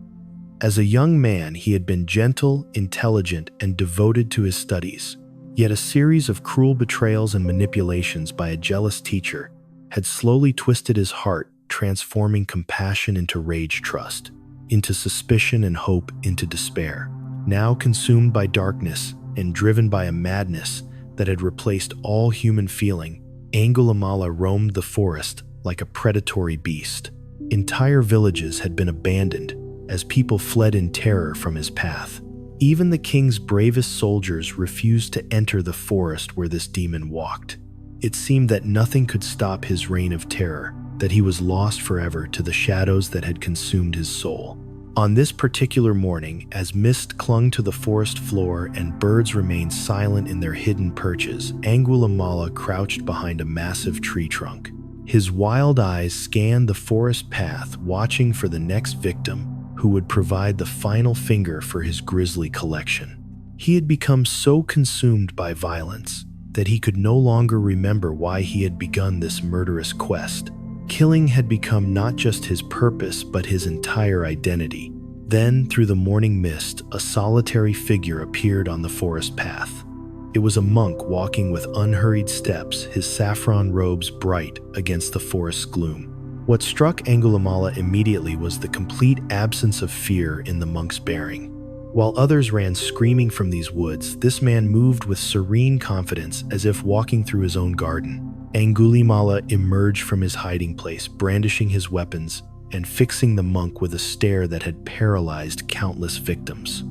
Speaker 1: As a young man, he had been gentle, intelligent, and devoted to his studies. Yet a series of cruel betrayals and manipulations by a jealous teacher had slowly twisted his heart, transforming compassion into rage trust, into suspicion and hope into despair. Now consumed by darkness and driven by a madness that had replaced all human feeling, Angulimala roamed the forest like a predatory beast. Entire villages had been abandoned as people fled in terror from his path. Even the king's bravest soldiers refused to enter the forest where this demon walked. It seemed that nothing could stop his reign of terror, that he was lost forever to the shadows that had consumed his soul. On this particular morning, as mist clung to the forest floor and birds remained silent in their hidden perches, Angulimala crouched behind a massive tree trunk. His wild eyes scanned the forest path, watching for the next victim who would provide the final finger for his grisly collection. He had become so consumed by violence that he could no longer remember why he had begun this murderous quest. Killing had become not just his purpose, but his entire identity. Then, through the morning mist, a solitary figure appeared on the forest path. It was a monk walking with unhurried steps, his saffron robes bright against the forest's gloom. What struck Angulimala immediately was the complete absence of fear in the monk's bearing. While others ran screaming from these woods, this man moved with serene confidence as if walking through his own garden. Angulimala emerged from his hiding place, brandishing his weapons and fixing the monk with a stare that had paralyzed countless victims.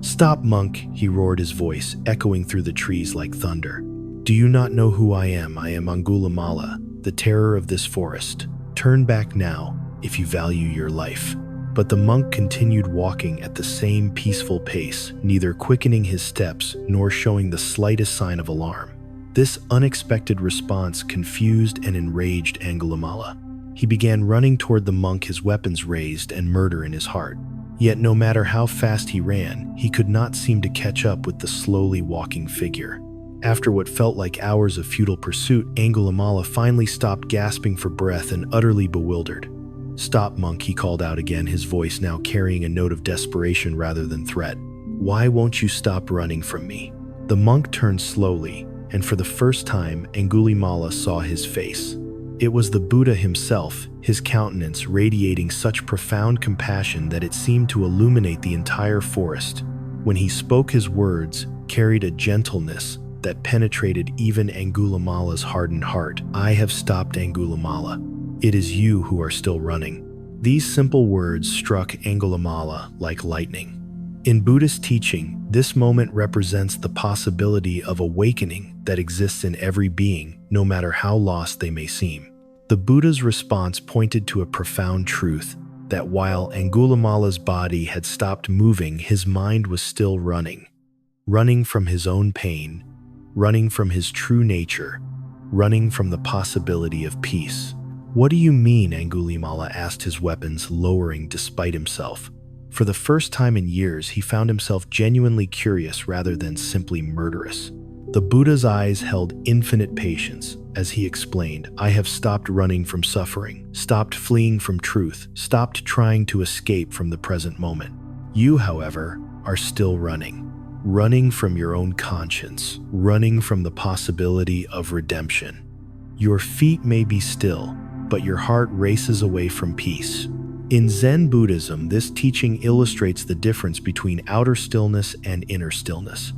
Speaker 1: "Stop, monk," he roared, his voice echoing through the trees like thunder. "Do you not know who I am? I am Angulimala, the terror of this forest. Turn back now if you value your life." But the monk continued walking at the same peaceful pace, neither quickening his steps nor showing the slightest sign of alarm. This unexpected response confused and enraged Angulimala. He began running toward the monk, his weapons raised and murder in his heart. Yet no matter how fast he ran, he could not seem to catch up with the slowly walking figure. After what felt like hours of futile pursuit, Angulimala finally stopped, gasping for breath and utterly bewildered. "Stop, monk," he called out again, his voice now carrying a note of desperation rather than threat. "Why won't you stop running from me?" The monk turned slowly, and for the first time, Angulimala saw his face. It was the Buddha himself, his countenance radiating such profound compassion that it seemed to illuminate the entire forest. When he spoke, his words carried a gentleness that penetrated even Angulimala's hardened heart. "I have stopped, Angulimala. It is you who are still running." These simple words struck Angulimala like lightning. In Buddhist teaching, this moment represents the possibility of awakening that exists in every being, no matter how lost they may seem. The Buddha's response pointed to a profound truth, that while Angulimala's body had stopped moving, his mind was still running. Running from his own pain, running from his true nature, running from the possibility of peace. "What do you mean?" Angulimala asked, his weapons lowering despite himself. For the first time in years, he found himself genuinely curious rather than simply murderous. The Buddha's eyes held infinite patience as he explained, "I have stopped running from suffering, stopped fleeing from truth, stopped trying to escape from the present moment. You, however, are still running. Running from your own conscience, running from the possibility of redemption. Your feet may be still, but your heart races away from peace." In Zen Buddhism, this teaching illustrates the difference between outer stillness and inner stillness.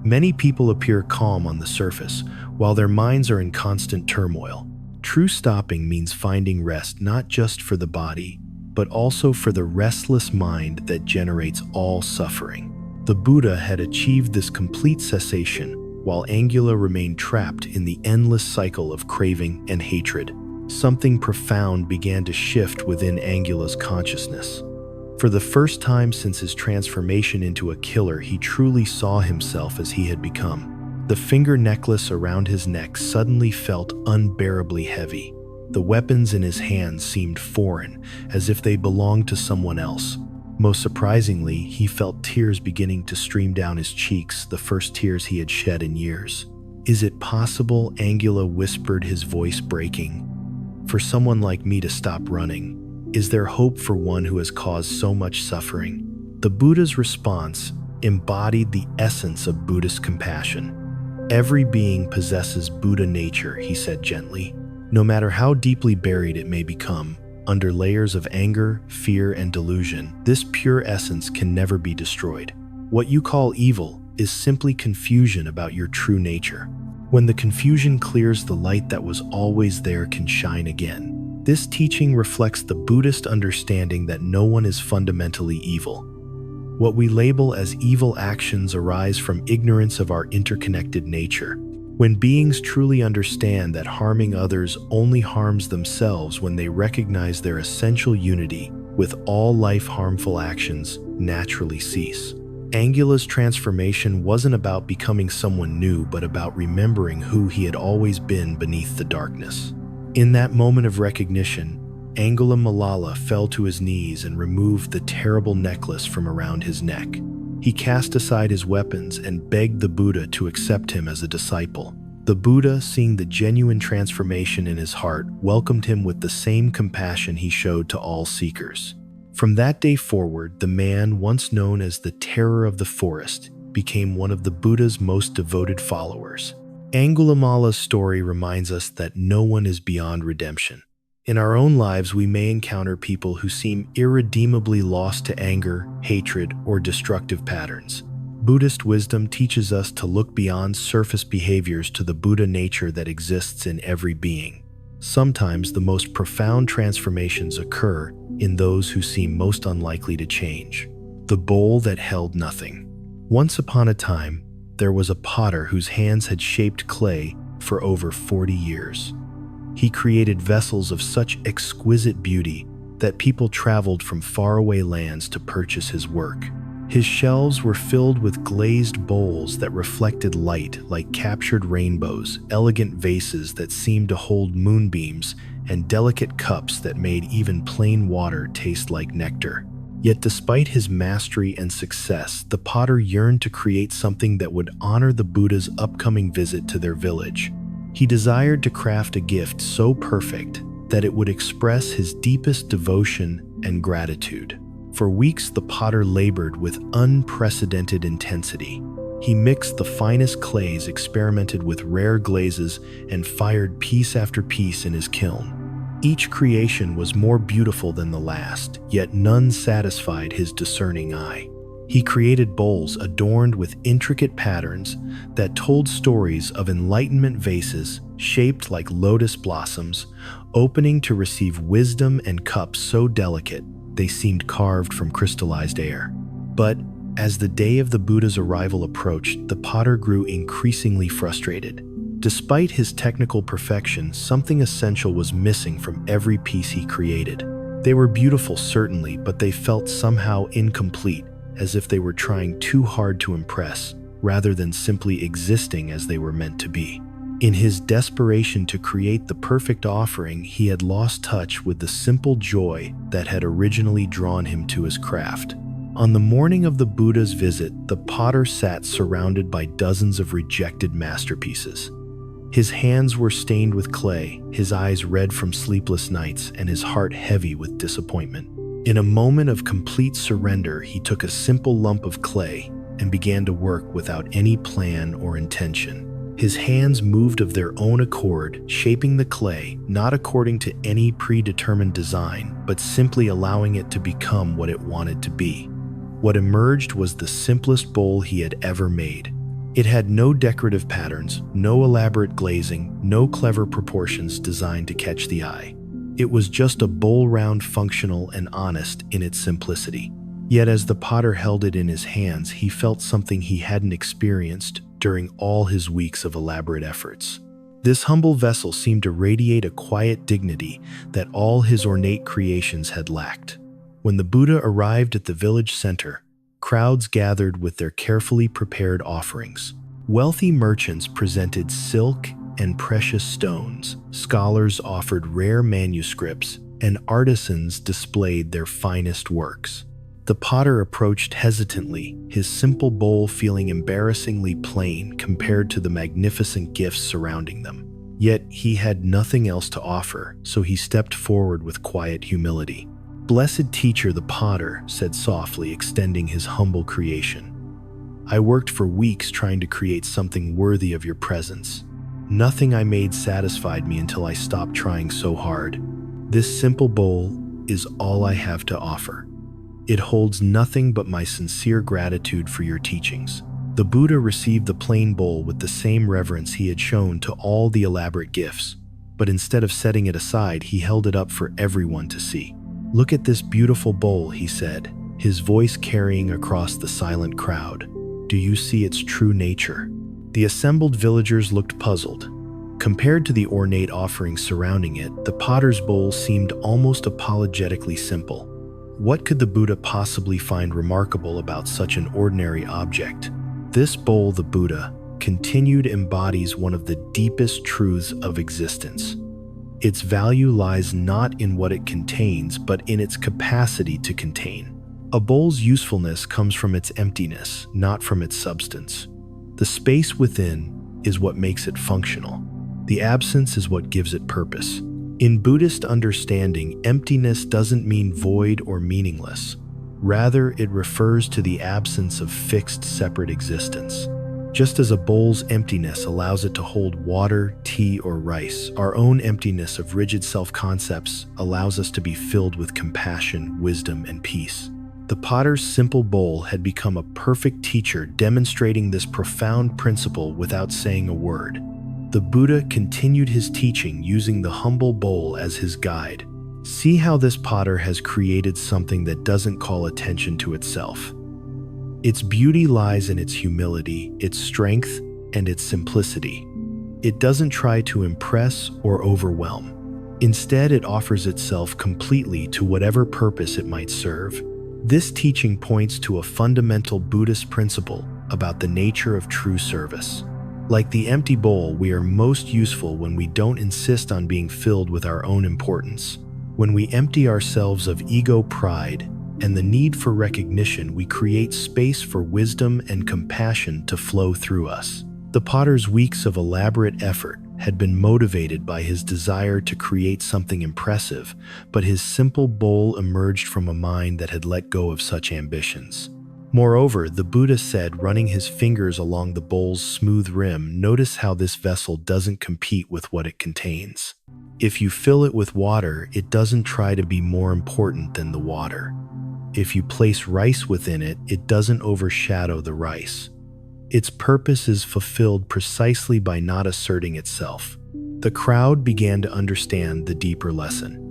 Speaker 1: Many people appear calm on the surface, while their minds are in constant turmoil. True stopping means finding rest not just for the body, but also for the restless mind that generates all suffering. The Buddha had achieved this complete cessation, while Angula remained trapped in the endless cycle of craving and hatred. Something profound began to shift within Angula's consciousness. For the first time since his transformation into a killer, he truly saw himself as he had become. The finger necklace around his neck suddenly felt unbearably heavy. The weapons in his hands seemed foreign, as if they belonged to someone else. Most surprisingly, he felt tears beginning to stream down his cheeks, the first tears he had shed in years. "Is it possible?" Angula whispered, his voice breaking. "For someone like me to stop running? Is there hope for one who has caused so much suffering?" The Buddha's response embodied the essence of Buddhist compassion. "Every being possesses Buddha nature," he said gently. "No matter how deeply buried it may become, under layers of anger, fear, and delusion, this pure essence can never be destroyed. What you call evil is simply confusion about your true nature. When the confusion clears, the light that was always there can shine again." This teaching reflects the Buddhist understanding that no one is fundamentally evil. What we label as evil actions arise from ignorance of our interconnected nature. When beings truly understand that harming others only harms themselves, when they recognize their essential unity with all life, harmful actions naturally cease. Angula's transformation wasn't about becoming someone new, but about remembering who he had always been beneath the darkness. In that moment of recognition, Angulimala fell to his knees and removed the terrible necklace from around his neck. He cast aside his weapons and begged the Buddha to accept him as a disciple. The Buddha, seeing the genuine transformation in his heart, welcomed him with the same compassion he showed to all seekers. From that day forward, the man once known as the Terror of the Forest became one of the Buddha's most devoted followers. Angulimala's story reminds us that no one is beyond redemption. In our own lives, we may encounter people who seem irredeemably lost to anger, hatred, or destructive patterns. Buddhist wisdom teaches us to look beyond surface behaviors to the Buddha nature that exists in every being. Sometimes the most profound transformations occur in those who seem most unlikely to change. The bowl that held nothing. Once upon a time, there was a potter whose hands had shaped clay for over 40 years. He created vessels of such exquisite beauty that people traveled from faraway lands to purchase his work. His shelves were filled with glazed bowls that reflected light like captured rainbows, elegant vases that seemed to hold moonbeams, and delicate cups that made even plain water taste like nectar. Yet despite his mastery and success, the potter yearned to create something that would honor the Buddha's upcoming visit to their village. He desired to craft a gift so perfect that it would express his deepest devotion and gratitude. For weeks, the potter labored with unprecedented intensity. He mixed the finest clays, experimented with rare glazes, and fired piece after piece in his kiln. Each creation was more beautiful than the last, yet none satisfied his discerning eye. He created bowls adorned with intricate patterns that told stories of enlightenment vases shaped like lotus blossoms, opening to receive wisdom, and cups so delicate they seemed carved from crystallized air. But as the day of the Buddha's arrival approached, the potter grew increasingly frustrated. Despite his technical perfection, something essential was missing from every piece he created. They were beautiful, certainly, but they felt somehow incomplete, as if they were trying too hard to impress, rather than simply existing as they were meant to be. In his desperation to create the perfect offering, he had lost touch with the simple joy that had originally drawn him to his craft. On the morning of the Buddha's visit, the potter sat surrounded by dozens of rejected masterpieces. His hands were stained with clay, his eyes red from sleepless nights, and his heart heavy with disappointment. In a moment of complete surrender, he took a simple lump of clay and began to work without any plan or intention. His hands moved of their own accord, shaping the clay, not according to any predetermined design, but simply allowing it to become what it wanted to be. What emerged was the simplest bowl he had ever made. It had no decorative patterns, no elaborate glazing, no clever proportions designed to catch the eye. It was just a bowl, round, functional, and honest in its simplicity. Yet as the potter held it in his hands, he felt something he hadn't experienced during all his weeks of elaborate efforts. This humble vessel seemed to radiate a quiet dignity that all his ornate creations had lacked. When the Buddha arrived at the village center, crowds gathered with their carefully prepared offerings. Wealthy merchants presented silk and precious stones, scholars offered rare manuscripts, and artisans displayed their finest works. The potter approached hesitantly, his simple bowl feeling embarrassingly plain compared to the magnificent gifts surrounding them. Yet he had nothing else to offer, so he stepped forward with quiet humility. "Blessed teacher," the potter said softly, extending his humble creation. "I worked for weeks trying to create something worthy of your presence. Nothing I made satisfied me until I stopped trying so hard. This simple bowl is all I have to offer. It holds nothing but my sincere gratitude for your teachings." The Buddha received the plain bowl with the same reverence he had shown to all the elaborate gifts, but instead of setting it aside, he held it up for everyone to see. "Look at this beautiful bowl," he said, his voice carrying across the silent crowd. "Do you see its true nature?" The assembled villagers looked puzzled. Compared to the ornate offerings surrounding it, the potter's bowl seemed almost apologetically simple. What could the Buddha possibly find remarkable about such an ordinary object? This bowl, the Buddha continued, embodies one of the deepest truths of existence. Its value lies not in what it contains, but in its capacity to contain. A bowl's usefulness comes from its emptiness, not from its substance. The space within is what makes it functional. The absence is what gives it purpose. In Buddhist understanding, emptiness doesn't mean void or meaningless. Rather, it refers to the absence of fixed, separate existence. Just as a bowl's emptiness allows it to hold water, tea, or rice, our own emptiness of rigid self-concepts allows us to be filled with compassion, wisdom, and peace. The potter's simple bowl had become a perfect teacher, demonstrating this profound principle without saying a word. The Buddha continued his teaching using the humble bowl as his guide. See how this potter has created something that doesn't call attention to itself. Its beauty lies in its humility, its strength, and its simplicity. It doesn't try to impress or overwhelm. Instead, it offers itself completely to whatever purpose it might serve. This teaching points to a fundamental Buddhist principle about the nature of true service. Like the empty bowl, we are most useful when we don't insist on being filled with our own importance. When we empty ourselves of ego, pride, and the need for recognition, we create space for wisdom and compassion to flow through us. The potter's weeks of elaborate effort had been motivated by his desire to create something impressive, but his simple bowl emerged from a mind that had let go of such ambitions. Moreover, the Buddha said, running his fingers along the bowl's smooth rim, "Notice how this vessel doesn't compete with what it contains. If you fill it with water, it doesn't try to be more important than the water. If you place rice within it, it doesn't overshadow the rice. Its purpose is fulfilled precisely by not asserting itself." The crowd began to understand the deeper lesson.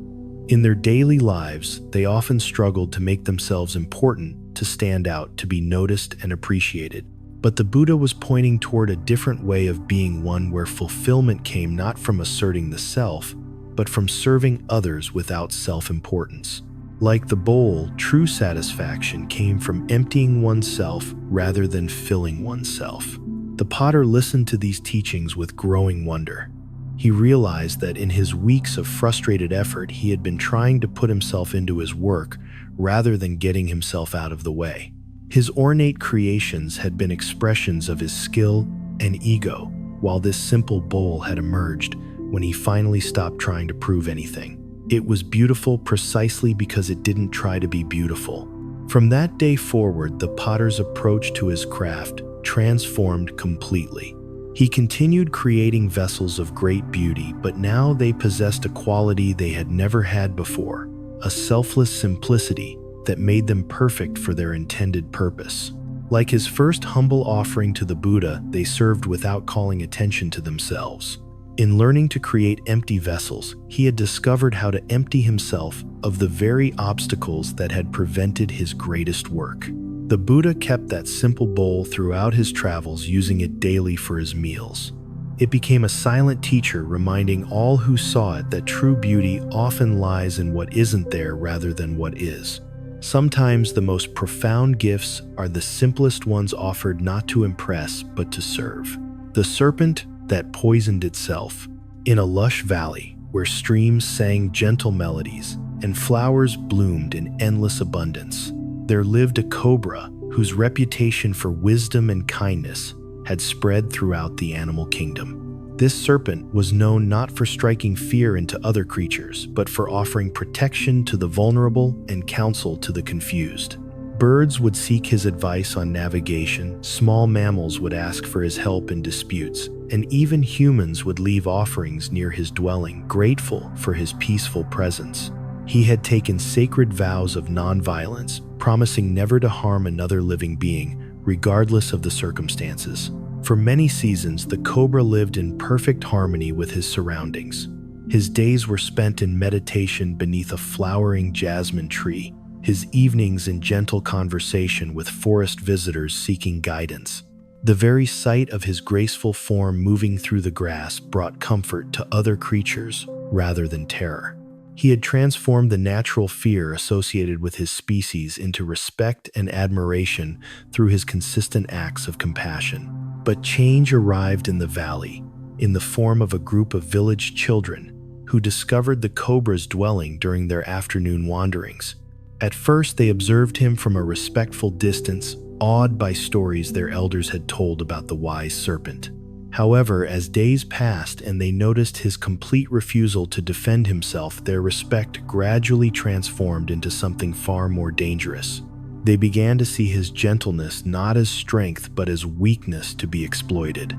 Speaker 1: In their daily lives, they often struggled to make themselves important, to stand out, to be noticed and appreciated. But the Buddha was pointing toward a different way of being, one where fulfillment came not from asserting the self, but from serving others without self-importance. Like the bowl, true satisfaction came from emptying oneself rather than filling oneself. The potter listened to these teachings with growing wonder. He realized that in his weeks of frustrated effort, he had been trying to put himself into his work rather than getting himself out of the way. His ornate creations had been expressions of his skill and ego, while this simple bowl had emerged when he finally stopped trying to prove anything. It was beautiful precisely because it didn't try to be beautiful. From that day forward, the potter's approach to his craft transformed completely. He continued creating vessels of great beauty, but now they possessed a quality they had never had before, a selfless simplicity that made them perfect for their intended purpose. Like his first humble offering to the Buddha, they served without calling attention to themselves. In learning to create empty vessels, he had discovered how to empty himself of the very obstacles that had prevented his greatest work. The Buddha kept that simple bowl throughout his travels, using it daily for his meals. It became a silent teacher, reminding all who saw it that true beauty often lies in what isn't there rather than what is. Sometimes the most profound gifts are the simplest ones, offered not to impress but to serve. The serpent that poisoned itself. In a lush valley where streams sang gentle melodies and flowers bloomed in endless abundance, there lived a cobra whose reputation for wisdom and kindness had spread throughout the animal kingdom. This serpent was known not for striking fear into other creatures, but for offering protection to the vulnerable and counsel to the confused. Birds would seek his advice on navigation, small mammals would ask for his help in disputes, and even humans would leave offerings near his dwelling, grateful for his peaceful presence. He had taken sacred vows of nonviolence, promising never to harm another living being, regardless of the circumstances. For many seasons, the cobra lived in perfect harmony with his surroundings. His days were spent in meditation beneath a flowering jasmine tree, his evenings in gentle conversation with forest visitors seeking guidance. The very sight of his graceful form moving through the grass brought comfort to other creatures rather than terror. He had transformed the natural fear associated with his species into respect and admiration through his consistent acts of compassion. But change arrived in the valley, in the form of a group of village children who discovered the cobra's dwelling during their afternoon wanderings. At first, they observed him from a respectful distance, awed by stories their elders had told about the wise serpent. However, as days passed and they noticed his complete refusal to defend himself, their respect gradually transformed into something far more dangerous. They began to see his gentleness not as strength but as weakness to be exploited.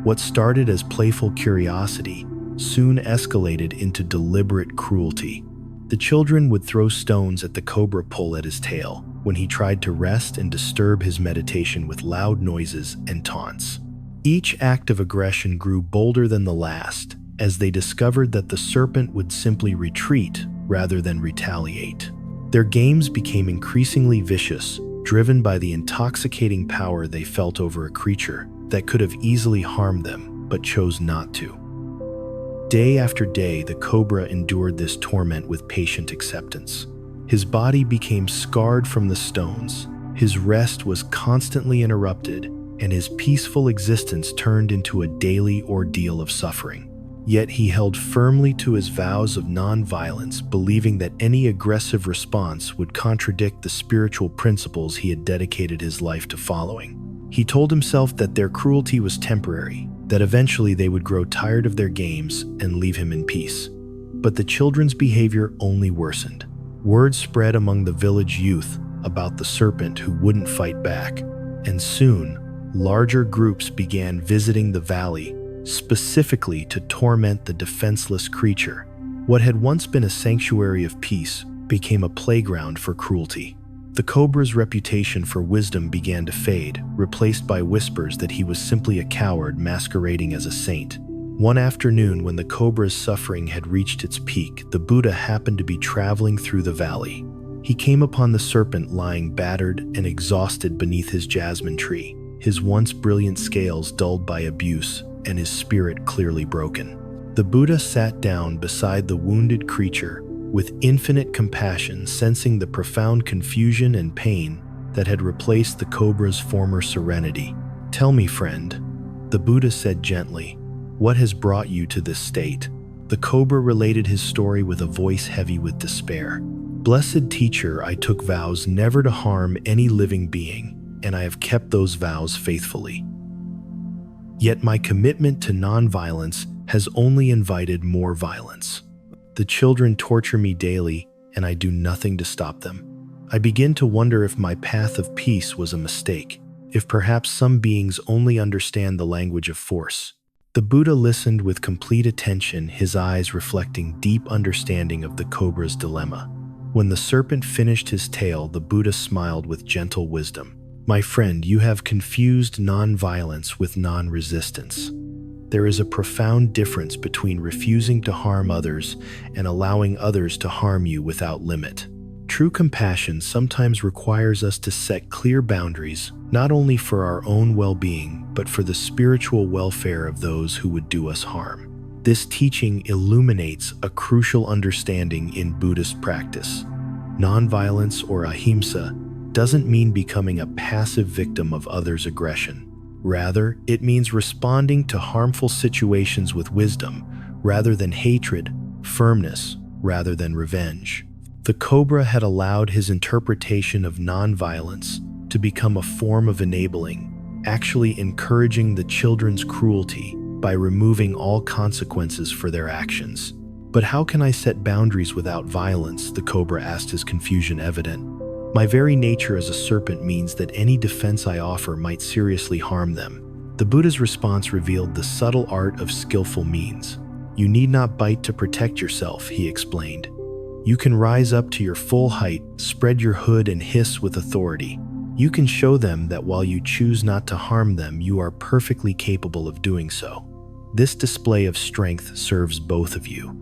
Speaker 1: What started as playful curiosity soon escalated into deliberate cruelty. The children would throw stones at the cobra, pull at his tail when he tried to rest, and disturb his meditation with loud noises and taunts. Each act of aggression grew bolder than the last, as they discovered that the serpent would simply retreat rather than retaliate. Their games became increasingly vicious, driven by the intoxicating power they felt over a creature that could have easily harmed them but chose not to. Day after day, the cobra endured this torment with patient acceptance. His body became scarred from the stones, his rest was constantly interrupted, and his peaceful existence turned into a daily ordeal of suffering. Yet he held firmly to his vows of non-violence, believing that any aggressive response would contradict the spiritual principles he had dedicated his life to following. He told himself that their cruelty was temporary, that eventually they would grow tired of their games and leave him in peace. But the children's behavior only worsened. Word spread among the village youth about the serpent who wouldn't fight back, and soon, larger groups began visiting the valley, specifically to torment the defenseless creature. What had once been a sanctuary of peace became a playground for cruelty. The cobra's reputation for wisdom began to fade, replaced by whispers that he was simply a coward masquerading as a saint. One afternoon, when the cobra's suffering had reached its peak, the Buddha happened to be traveling through the valley. He came upon the serpent lying battered and exhausted beneath his jasmine tree, his once brilliant scales dulled by abuse and his spirit clearly broken. The Buddha sat down beside the wounded creature with infinite compassion, sensing the profound confusion and pain that had replaced the cobra's former serenity. "Tell me, friend," the Buddha said gently, "what has brought you to this state?" The cobra related his story with a voice heavy with despair. "Blessed teacher, I took vows never to harm any living being, and I have kept those vows faithfully. Yet my commitment to non-violence has only invited more violence. The children torture me daily, and I do nothing to stop them. I begin to wonder if my path of peace was a mistake, if perhaps some beings only understand the language of force." The Buddha listened with complete attention, his eyes reflecting deep understanding of the cobra's dilemma. When the serpent finished his tale, the Buddha smiled with gentle wisdom. "My friend, you have confused non-violence with non-resistance. There is a profound difference between refusing to harm others and allowing others to harm you without limit. True compassion sometimes requires us to set clear boundaries, not only for our own well-being, but for the spiritual welfare of those who would do us harm." This teaching illuminates a crucial understanding in Buddhist practice. Non-violence, or ahimsa, doesn't mean becoming a passive victim of others' aggression. Rather, it means responding to harmful situations with wisdom, rather than hatred, firmness, rather than revenge. The cobra had allowed his interpretation of non-violence to become a form of enabling, actually encouraging the children's cruelty by removing all consequences for their actions. "But how can I set boundaries without violence?" the cobra asked, his confusion evident. "My very nature as a serpent means that any defense I offer might seriously harm them." The Buddha's response revealed the subtle art of skillful means. "You need not bite to protect yourself," he explained. "You can rise up to your full height, spread your hood, and hiss with authority. You can show them that while you choose not to harm them, you are perfectly capable of doing so. This display of strength serves both of you.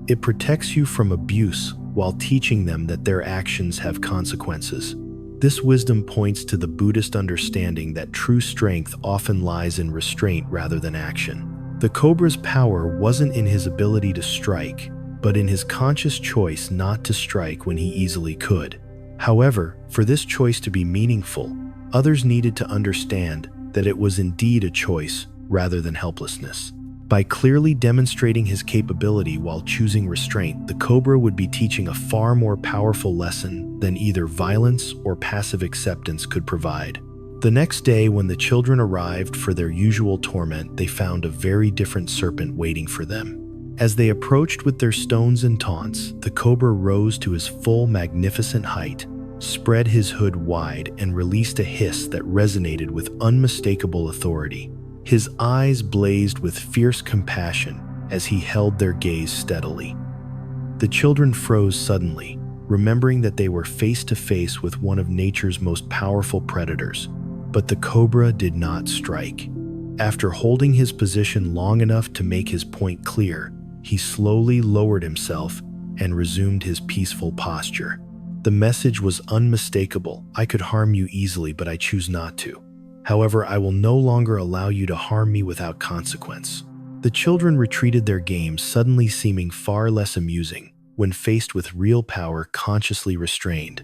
Speaker 1: It protects you from abuse while teaching them that their actions have consequences." This wisdom points to the Buddhist understanding that true strength often lies in restraint rather than action. The cobra's power wasn't in his ability to strike, but in his conscious choice not to strike when he easily could. However, for this choice to be meaningful, others needed to understand that it was indeed a choice rather than helplessness. By clearly demonstrating his capability while choosing restraint, the cobra would be teaching a far more powerful lesson than either violence or passive acceptance could provide. The next day, when the children arrived for their usual torment, they found a very different serpent waiting for them. As they approached with their stones and taunts, the cobra rose to his full magnificent height, spread his hood wide, and released a hiss that resonated with unmistakable authority. His eyes blazed with fierce compassion as he held their gaze steadily. The children froze suddenly, remembering that they were face to face with one of nature's most powerful predators. But the cobra did not strike. After holding his position long enough to make his point clear, he slowly lowered himself and resumed his peaceful posture. The message was unmistakable. "I could harm you easily, but I choose not to. However, I will no longer allow you to harm me without consequence." The children retreated, their games suddenly seeming far less amusing when faced with real power consciously restrained.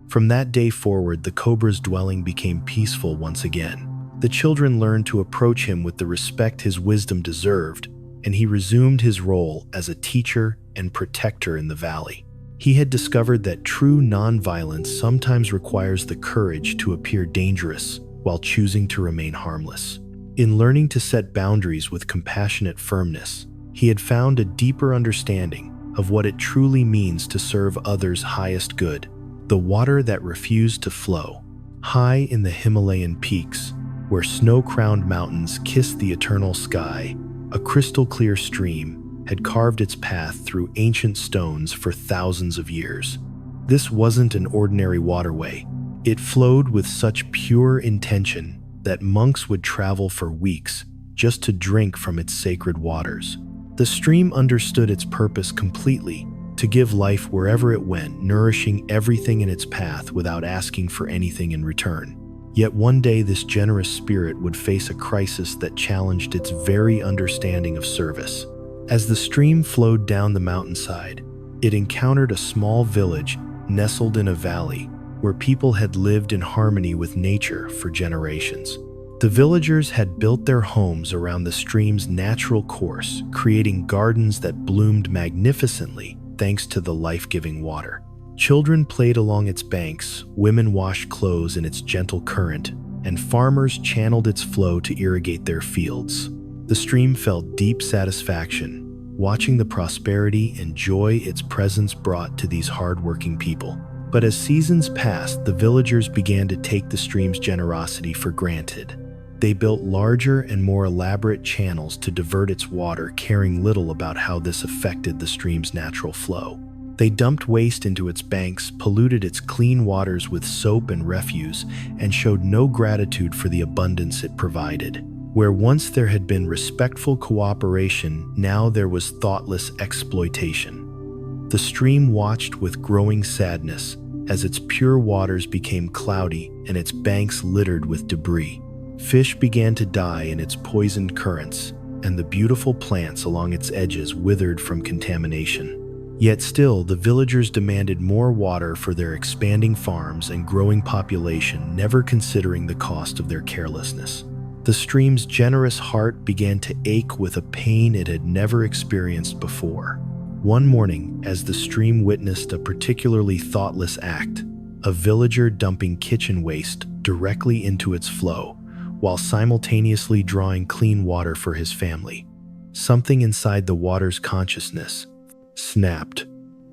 Speaker 1: From that day forward, the cobra's dwelling became peaceful once again. The children learned to approach him with the respect his wisdom deserved, and he resumed his role as a teacher and protector in the valley. He had discovered that true nonviolence sometimes requires the courage to appear dangerous while choosing to remain harmless. In learning to set boundaries with compassionate firmness, he had found a deeper understanding of what it truly means to serve others' highest good. The water that refused to flow. High in the Himalayan peaks, where snow-crowned mountains kiss the eternal sky, a crystal-clear stream had carved its path through ancient stones for thousands of years. This wasn't an ordinary waterway. It flowed with such pure intention that monks would travel for weeks just to drink from its sacred waters. The stream understood its purpose completely, to give life wherever it went, nourishing everything in its path without asking for anything in return. Yet one day this generous spirit would face a crisis that challenged its very understanding of service. As the stream flowed down the mountainside, it encountered a small village nestled in a valley where people had lived in harmony with nature for generations. The villagers had built their homes around the stream's natural course, creating gardens that bloomed magnificently thanks to the life-giving water. Children played along its banks, women washed clothes in its gentle current, and farmers channeled its flow to irrigate their fields. The stream felt deep satisfaction, watching the prosperity and joy its presence brought to these hard-working people. But as seasons passed, the villagers began to take the stream's generosity for granted. They built larger and more elaborate channels to divert its water, caring little about how this affected the stream's natural flow. They dumped waste into its banks, polluted its clean waters with soap and refuse, and showed no gratitude for the abundance it provided. Where once there had been respectful cooperation, now there was thoughtless exploitation. The stream watched with growing sadness as its pure waters became cloudy and its banks littered with debris. Fish began to die in its poisoned currents, and the beautiful plants along its edges withered from contamination. Yet still, the villagers demanded more water for their expanding farms and growing population, never considering the cost of their carelessness. The stream's generous heart began to ache with a pain it had never experienced before. One morning, as the stream witnessed a particularly thoughtless act, a villager dumping kitchen waste directly into its flow, while simultaneously drawing clean water for his family. Something inside the water's consciousness snapped.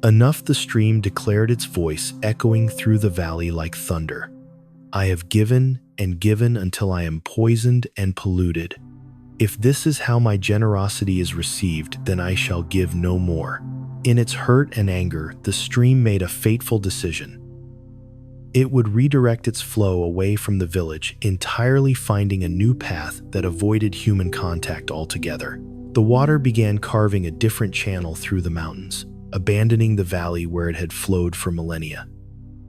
Speaker 1: Enough, the stream declared, its voice echoing through the valley like thunder. I have given and given until I am poisoned and polluted. If this is how my generosity is received, then I shall give no more. In its hurt and anger, the stream made a fateful decision. It would redirect its flow away from the village, entirely finding a new path that avoided human contact altogether. The water began carving a different channel through the mountains, abandoning the valley where it had flowed for millennia.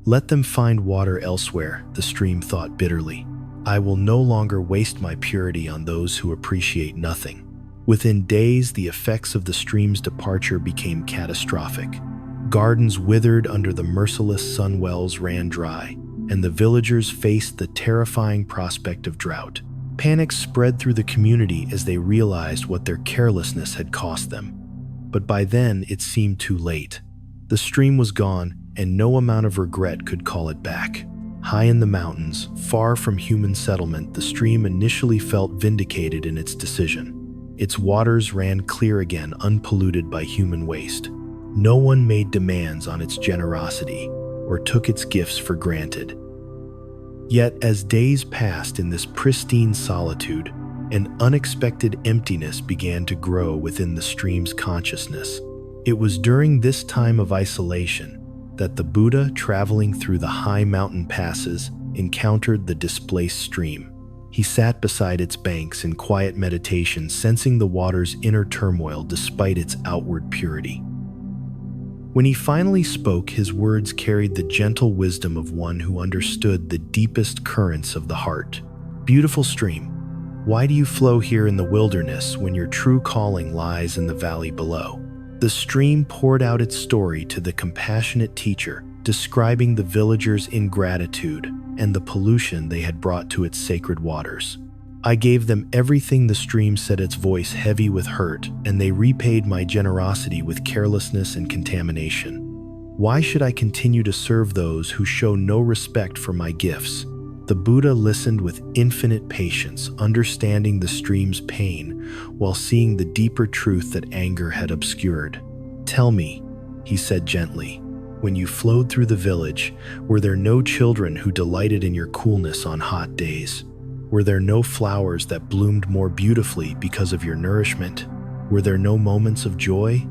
Speaker 1: Let them find water elsewhere, the stream thought bitterly. I will no longer waste my purity on those who appreciate nothing. Within days, the effects of the stream's departure became catastrophic. Gardens withered under the merciless sun, wells ran dry, and the villagers faced the terrifying prospect of drought. Panic spread through the community as they realized what their carelessness had cost them. But by then, it seemed too late. The stream was gone, and no amount of regret could call it back. High in the mountains, far from human settlement, the stream initially felt vindicated in its decision. Its waters ran clear again, unpolluted by human waste. No one made demands on its generosity or took its gifts for granted. Yet, as days passed in this pristine solitude, an unexpected emptiness began to grow within the stream's consciousness. It was during this time of isolation that the Buddha, traveling through the high mountain passes, encountered the displaced stream. He sat beside its banks in quiet meditation, sensing the water's inner turmoil despite its outward purity. When he finally spoke, his words carried the gentle wisdom of one who understood the deepest currents of the heart. Beautiful stream, why do you flow here in the wilderness when your true calling lies in the valley below? The stream poured out its story to the compassionate teacher, describing the villagers' ingratitude and the pollution they had brought to its sacred waters. I gave them everything. The stream said, its voice heavy with hurt, and they repaid my generosity with carelessness and contamination. Why should I continue to serve those who show no respect for my gifts? The Buddha listened with infinite patience, understanding the stream's pain while seeing the deeper truth that anger had obscured. Tell me, he said gently, when you flowed through the village, were there no children who delighted in your coolness on hot days? Were there no flowers that bloomed more beautifully because of your nourishment? Were there no moments of joy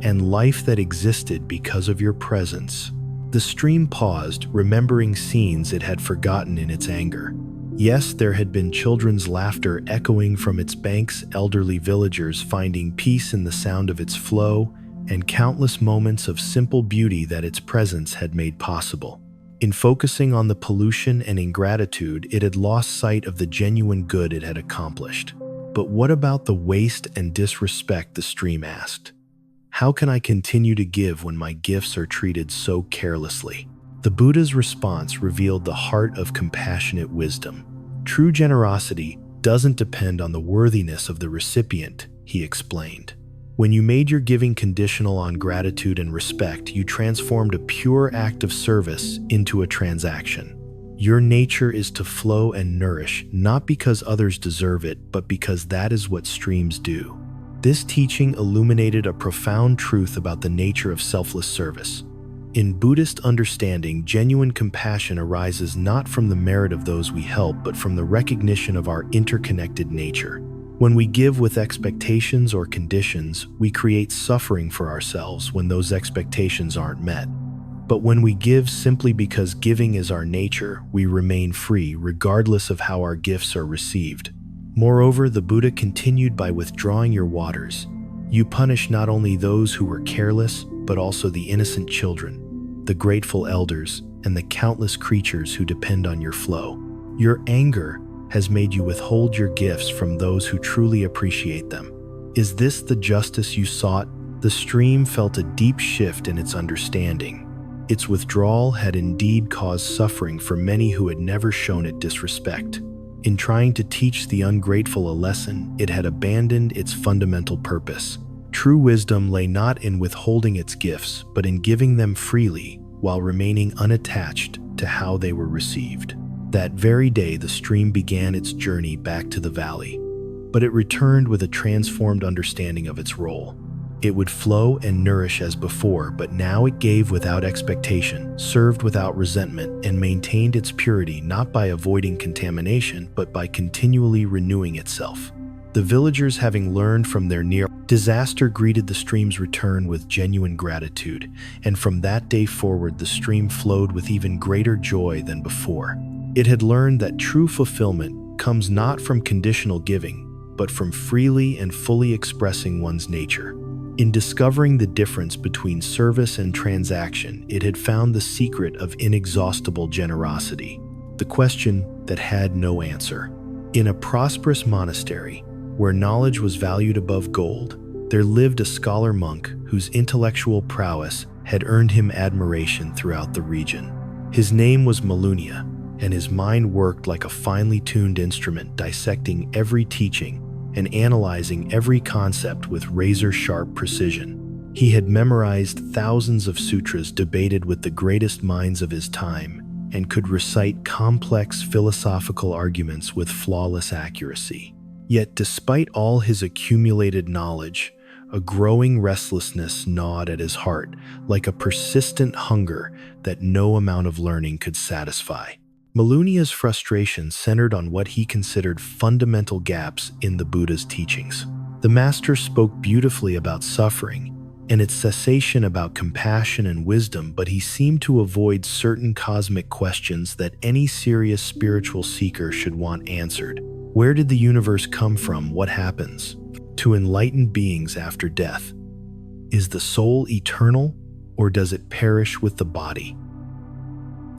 Speaker 1: and life that existed because of your presence? The stream paused, remembering scenes it had forgotten in its anger. Yes, there had been children's laughter echoing from its banks, elderly villagers finding peace in the sound of its flow, and countless moments of simple beauty that its presence had made possible. In focusing on the pollution and ingratitude, it had lost sight of the genuine good it had accomplished. But what about the waste and disrespect? The stream asked. How can I continue to give when my gifts are treated so carelessly? The Buddha's response revealed the heart of compassionate wisdom. True generosity doesn't depend on the worthiness of the recipient, he explained. When you made your giving conditional on gratitude and respect, you transformed a pure act of service into a transaction. Your nature is to flow and nourish, not because others deserve it, but because that is what streams do. This teaching illuminated a profound truth about the nature of selfless service. In Buddhist understanding, genuine compassion arises not from the merit of those we help, but from the recognition of our interconnected nature. When we give with expectations or conditions, we create suffering for ourselves when those expectations aren't met. But when we give simply because giving is our nature, we remain free, regardless of how our gifts are received. Moreover, the Buddha continued by withdrawing your waters. You punish not only those who were careless, but also the innocent children, the grateful elders, and the countless creatures who depend on your flow. Your anger has made you withhold your gifts from those who truly appreciate them. Is this the justice you sought? The stream felt a deep shift in its understanding. Its withdrawal had indeed caused suffering for many who had never shown it disrespect. In trying to teach the ungrateful a lesson, it had abandoned its fundamental purpose. True wisdom lay not in withholding its gifts, but in giving them freely while remaining unattached to how they were received. That very day, the stream began its journey back to the valley, but it returned with a transformed understanding of its role. It would flow and nourish as before, but now it gave without expectation, served without resentment, and maintained its purity not by avoiding contamination, but by continually renewing itself. The villagers, having learned from their near disaster, greeted the stream's return with genuine gratitude, and from that day forward the stream flowed with even greater joy than before. It had learned that true fulfillment comes not from conditional giving, but from freely and fully expressing one's nature. In discovering the difference between service and transaction, it had found the secret of inexhaustible generosity, the question that had no answer. In a prosperous monastery, where knowledge was valued above gold, there lived a scholar monk whose intellectual prowess had earned him admiration throughout the region. His name was Malunnia, and his mind worked like a finely tuned instrument, dissecting every teaching and analyzing every concept with razor-sharp precision. He had memorized thousands of sutras, debated with the greatest minds of his time, and could recite complex philosophical arguments with flawless accuracy. Yet, despite all his accumulated knowledge, a growing restlessness gnawed at his heart, like a persistent hunger that no amount of learning could satisfy. Malunnia's frustration centered on what he considered fundamental gaps in the Buddha's teachings. The master spoke beautifully about suffering and its cessation, about compassion and wisdom, but he seemed to avoid certain cosmic questions that any serious spiritual seeker should want answered. Where did the universe come from? What happens to enlightened beings after death? Is the soul eternal, or does it perish with the body?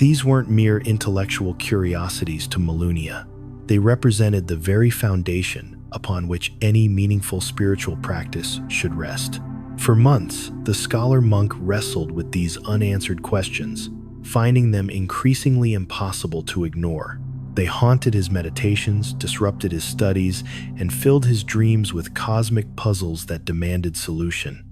Speaker 1: These weren't mere intellectual curiosities to Malunnia. They represented the very foundation upon which any meaningful spiritual practice should rest. For months, the scholar monk wrestled with these unanswered questions, finding them increasingly impossible to ignore. They haunted his meditations, disrupted his studies, and filled his dreams with cosmic puzzles that demanded solution.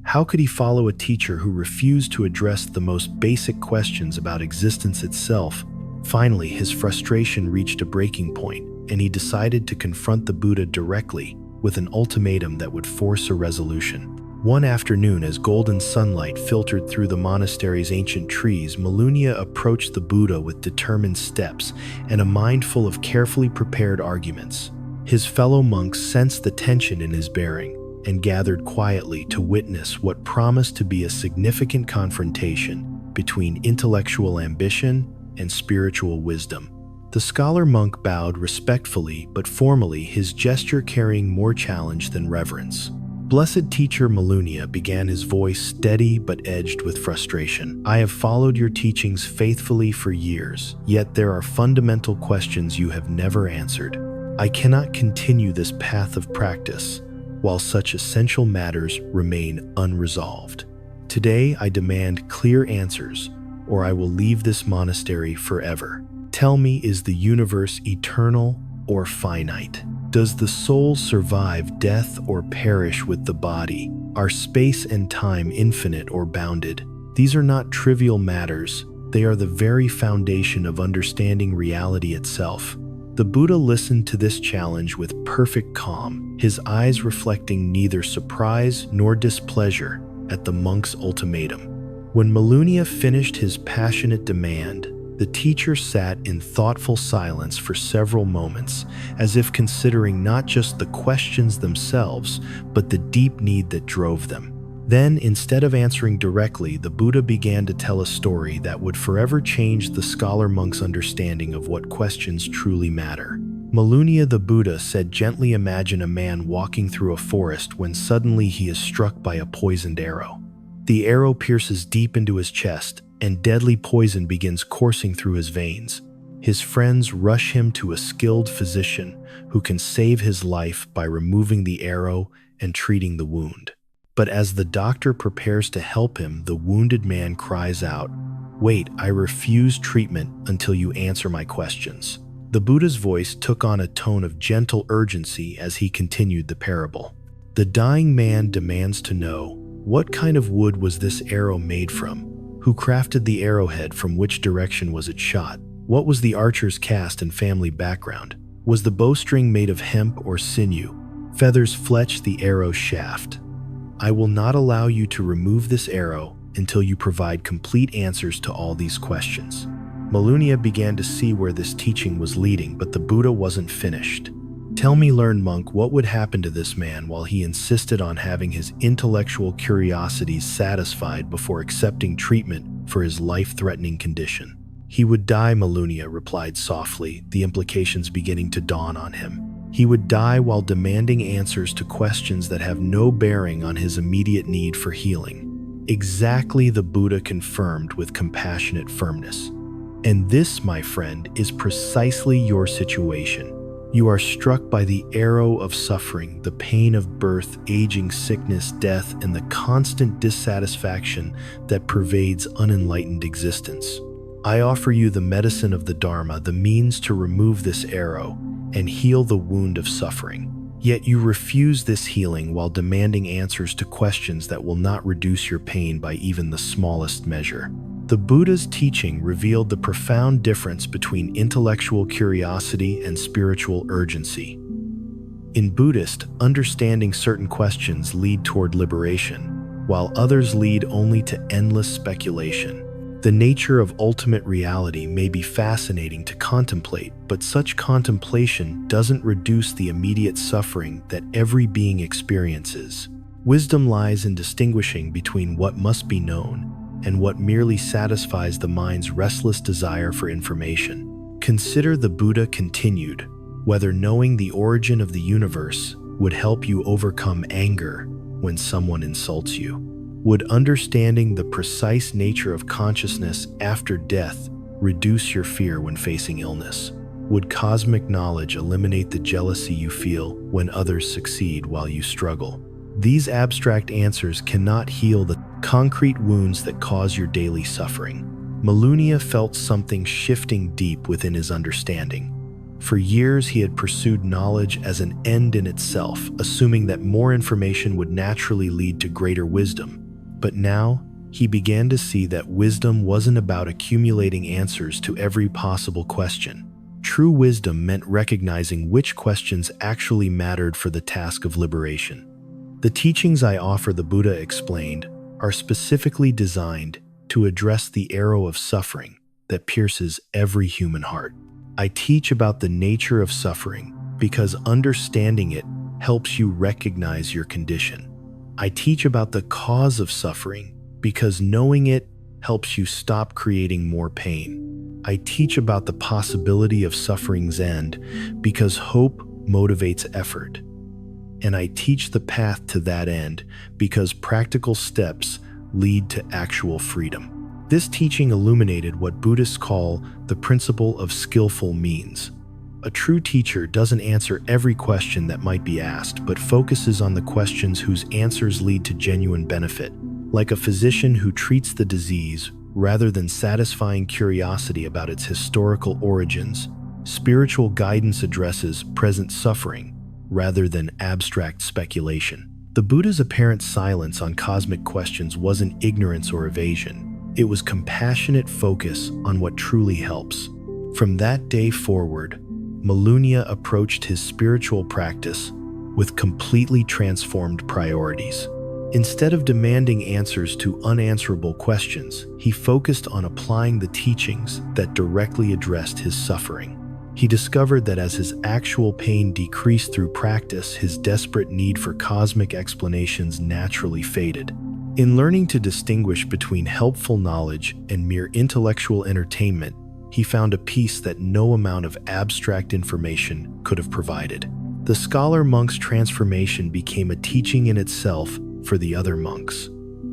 Speaker 1: How could he follow a teacher who refused to address the most basic questions about existence itself? Finally, his frustration reached a breaking point, and he decided to confront the Buddha directly with an ultimatum that would force a resolution. One afternoon, as golden sunlight filtered through the monastery's ancient trees, Malunya approached the Buddha with determined steps and a mind full of carefully prepared arguments. His fellow monks sensed the tension in his bearing and gathered quietly to witness what promised to be a significant confrontation between intellectual ambition and spiritual wisdom. The scholar monk bowed respectfully but formally, his gesture carrying more challenge than reverence. Blessed teacher Malunya, began, his voice steady but edged with frustration. I have followed your teachings faithfully for years, yet there are fundamental questions you have never answered. I cannot continue this path of practice while such essential matters remain unresolved. Today I demand clear answers, or I will leave this monastery forever. Tell me, is the universe eternal or finite? Does the soul survive death or perish with the body? Are space and time infinite or bounded? These are not trivial matters. They are the very foundation of understanding reality itself. The Buddha listened to this challenge with perfect calm, his eyes reflecting neither surprise nor displeasure at the monk's ultimatum. When Malunya finished his passionate demand, the teacher sat in thoughtful silence for several moments, as if considering not just the questions themselves, but the deep need that drove them. Then, instead of answering directly, the Buddha began to tell a story that would forever change the scholar monk's understanding of what questions truly matter. Malunya, the Buddha said, gently, imagine a man walking through a forest when suddenly he is struck by a poisoned arrow. The arrow pierces deep into his chest, and deadly poison begins coursing through his veins. His friends rush him to a skilled physician who can save his life by removing the arrow and treating the wound. But as the doctor prepares to help him, the wounded man cries out, "Wait, I refuse treatment until you answer my questions." The Buddha's voice took on a tone of gentle urgency as he continued the parable. The dying man demands to know, what kind of wood was this arrow made from? Who crafted the arrowhead? From which direction was it shot? What was the archer's caste and family background? Was the bowstring made of hemp or sinew? Feathers fletched the arrow's shaft. I will not allow you to remove this arrow until you provide complete answers to all these questions. Malunya began to see where this teaching was leading, but the Buddha wasn't finished. Tell me, learned monk, what would happen to this man while he insisted on having his intellectual curiosities satisfied before accepting treatment for his life-threatening condition? He would die, Malunya replied softly, the implications beginning to dawn on him. He would die while demanding answers to questions that have no bearing on his immediate need for healing. Exactly, the Buddha confirmed with compassionate firmness. And this, my friend, is precisely your situation. You are struck by the arrow of suffering, the pain of birth, aging, sickness, death, and the constant dissatisfaction that pervades unenlightened existence. I offer you the medicine of the Dharma, the means to remove this arrow and heal the wound of suffering. Yet you refuse this healing while demanding answers to questions that will not reduce your pain by even the smallest measure. The Buddha's teaching revealed the profound difference between intellectual curiosity and spiritual urgency. In Buddhist, understanding certain questions lead toward liberation, while others lead only to endless speculation. The nature of ultimate reality may be fascinating to contemplate, but such contemplation doesn't reduce the immediate suffering that every being experiences. Wisdom lies in distinguishing between what must be known and what merely satisfies the mind's restless desire for information. Consider, the Buddha continued, whether knowing the origin of the universe would help you overcome anger when someone insults you. Would understanding the precise nature of consciousness after death reduce your fear when facing illness? Would cosmic knowledge eliminate the jealousy you feel when others succeed while you struggle? These abstract answers cannot heal the concrete wounds that cause your daily suffering. Malunnia felt something shifting deep within his understanding. For years, he had pursued knowledge as an end in itself, assuming that more information would naturally lead to greater wisdom. But now, he began to see that wisdom wasn't about accumulating answers to every possible question. True wisdom meant recognizing which questions actually mattered for the task of liberation. The teachings I offer, the Buddha explained, are specifically designed to address the arrow of suffering that pierces every human heart. I teach about the nature of suffering because understanding it helps you recognize your condition. I teach about the cause of suffering because knowing it helps you stop creating more pain. I teach about the possibility of suffering's end because hope motivates effort. And I teach the path to that end because practical steps lead to actual freedom. This teaching illuminated what Buddhists call the principle of skillful means. A true teacher doesn't answer every question that might be asked, but focuses on the questions whose answers lead to genuine benefit. Like a physician who treats the disease rather than satisfying curiosity about its historical origins, spiritual guidance addresses present suffering rather than abstract speculation. The Buddha's apparent silence on cosmic questions wasn't ignorance or evasion. It was compassionate focus on what truly helps. From that day forward, Malunnia approached his spiritual practice with completely transformed priorities. Instead of demanding answers to unanswerable questions, he focused on applying the teachings that directly addressed his suffering. He discovered that as his actual pain decreased through practice, his desperate need for cosmic explanations naturally faded. In learning to distinguish between helpful knowledge and mere intellectual entertainment, he found a peace that no amount of abstract information could have provided. The scholar monk's transformation became a teaching in itself for the other monks.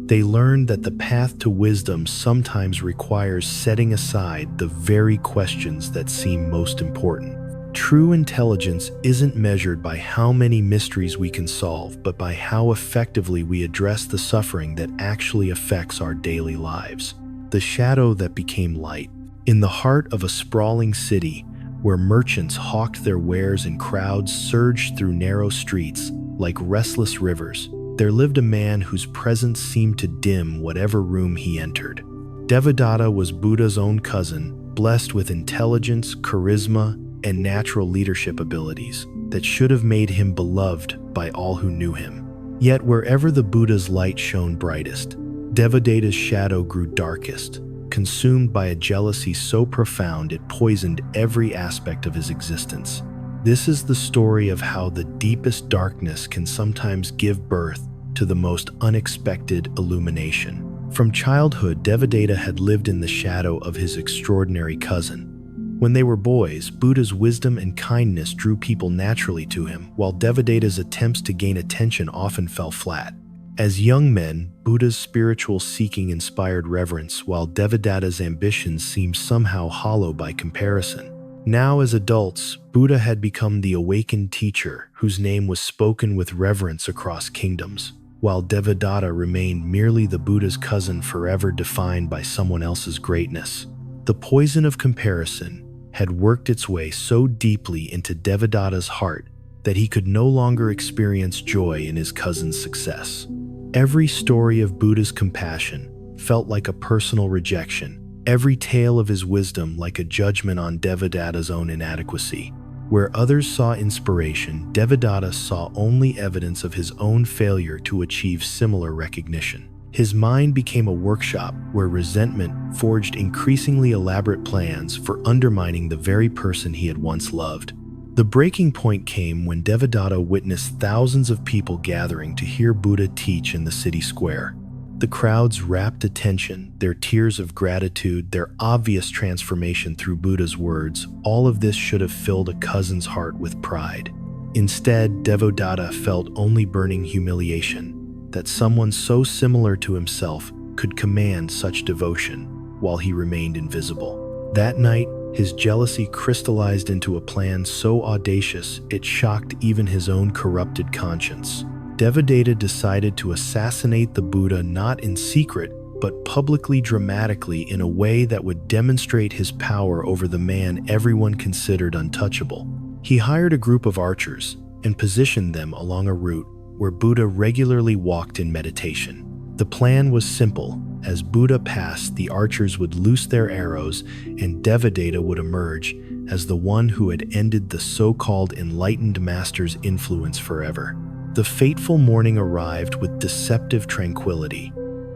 Speaker 1: They learned that the path to wisdom sometimes requires setting aside the very questions that seem most important. True intelligence isn't measured by how many mysteries we can solve, but by how effectively we address the suffering that actually affects our daily lives. The shadow that became light. In the heart of a sprawling city, where merchants hawked their wares and crowds surged through narrow streets like restless rivers, there lived a man whose presence seemed to dim whatever room he entered. Devadatta was Buddha's own cousin, blessed with intelligence, charisma, and natural leadership abilities that should have made him beloved by all who knew him. Yet wherever the Buddha's light shone brightest, Devadatta's shadow grew darkest, consumed by a jealousy so profound it poisoned every aspect of his existence. This is the story of how the deepest darkness can sometimes give birth to the most unexpected illumination. From childhood, Devadatta had lived in the shadow of his extraordinary cousin. When they were boys, Buddha's wisdom and kindness drew people naturally to him, while Devadatta's attempts to gain attention often fell flat. As young men, Buddha's spiritual seeking inspired reverence, while Devadatta's ambitions seemed somehow hollow by comparison. Now, as adults, Buddha had become the awakened teacher whose name was spoken with reverence across kingdoms, while Devadatta remained merely the Buddha's cousin forever defined by someone else's greatness. The poison of comparison had worked its way so deeply into Devadatta's heart that he could no longer experience joy in his cousin's success. Every story of Buddha's compassion felt like a personal rejection, every tale of his wisdom like a judgment on Devadatta's own inadequacy. Where others saw inspiration, Devadatta saw only evidence of his own failure to achieve similar recognition. His mind became a workshop where resentment forged increasingly elaborate plans for undermining the very person he had once loved. The breaking point came when Devadatta witnessed thousands of people gathering to hear Buddha teach in the city square. The crowd's rapt attention, their tears of gratitude, their obvious transformation through Buddha's words, all of this should have filled a cousin's heart with pride. Instead, Devadatta felt only burning humiliation that someone so similar to himself could command such devotion while he remained invisible. That night, his jealousy crystallized into a plan so audacious it shocked even his own corrupted conscience. Devadatta decided to assassinate the Buddha not in secret, but publicly dramatically in a way that would demonstrate his power over the man everyone considered untouchable. He hired a group of archers and positioned them along a route where Buddha regularly walked in meditation. The plan was simple. As Buddha passed, the archers would loose their arrows and Devadatta would emerge as the one who had ended the so-called enlightened master's influence forever. The fateful morning arrived with deceptive tranquility.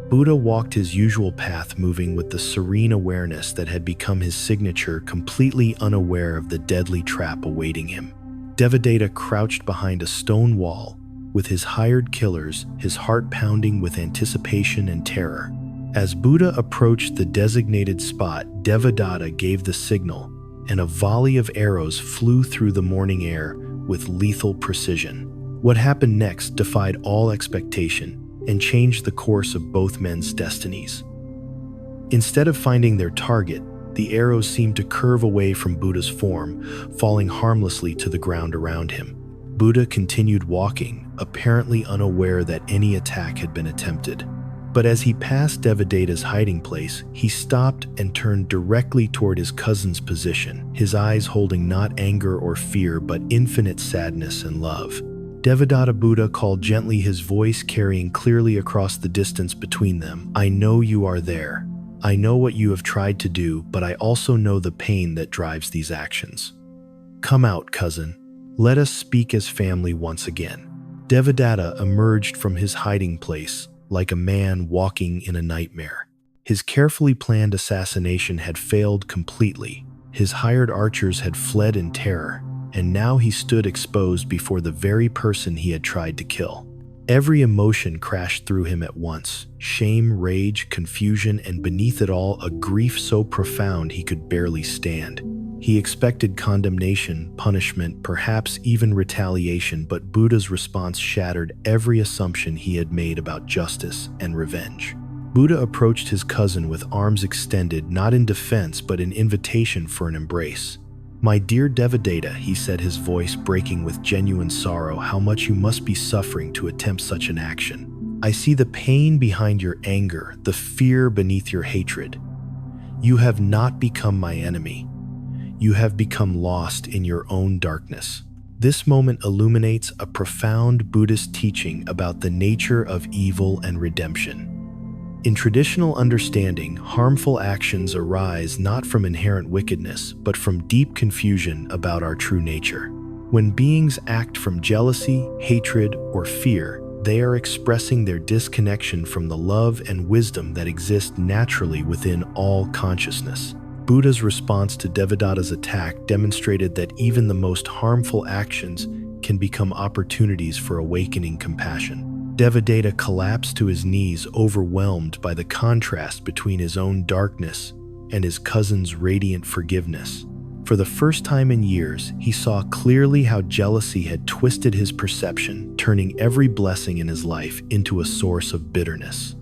Speaker 1: Buddha walked his usual path, moving with the serene awareness that had become his signature, completely unaware of the deadly trap awaiting him. Devadatta crouched behind a stone wall, with his hired killers, his heart pounding with anticipation and terror. As Buddha approached the designated spot, Devadatta gave the signal, and a volley of arrows flew through the morning air with lethal precision. What happened next defied all expectation and changed the course of both men's destinies. Instead of finding their target, the arrows seemed to curve away from Buddha's form, falling harmlessly to the ground around him. Buddha continued walking, apparently unaware that any attack had been attempted. But as he passed Devadatta's hiding place, he stopped and turned directly toward his cousin's position, his eyes holding not anger or fear, but infinite sadness and love. Devadatta Buddha called gently, his voice carrying clearly across the distance between them. "I know you are there. I know what you have tried to do, but I also know the pain that drives these actions. Come out, cousin. Let us speak as family once again." Devadatta emerged from his hiding place like a man walking in a nightmare. His carefully planned assassination had failed completely. His hired archers had fled in terror, and now he stood exposed before the very person he had tried to kill. Every emotion crashed through him at once: shame, rage, confusion, and beneath it all, a grief so profound he could barely stand. He expected condemnation, punishment, perhaps even retaliation, but Buddha's response shattered every assumption he had made about justice and revenge. Buddha approached his cousin with arms extended, not in defense but in invitation for an embrace. "My dear Devadatta," he said, his voice breaking with genuine sorrow, "how much you must be suffering to attempt such an action. I see the pain behind your anger, the fear beneath your hatred. You have not become my enemy. You have become lost in your own darkness." This moment illuminates a profound Buddhist teaching about the nature of evil and redemption. In traditional understanding, harmful actions arise not from inherent wickedness, but from deep confusion about our true nature. When beings act from jealousy, hatred, or fear, they are expressing their disconnection from the love and wisdom that exist naturally within all consciousness. Buddha's response to Devadatta's attack demonstrated that even the most harmful actions can become opportunities for awakening compassion. Devadatta collapsed to his knees, overwhelmed by the contrast between his own darkness and his cousin's radiant forgiveness. For the first time in years, he saw clearly how jealousy had twisted his perception, turning every blessing in his life into a source of bitterness.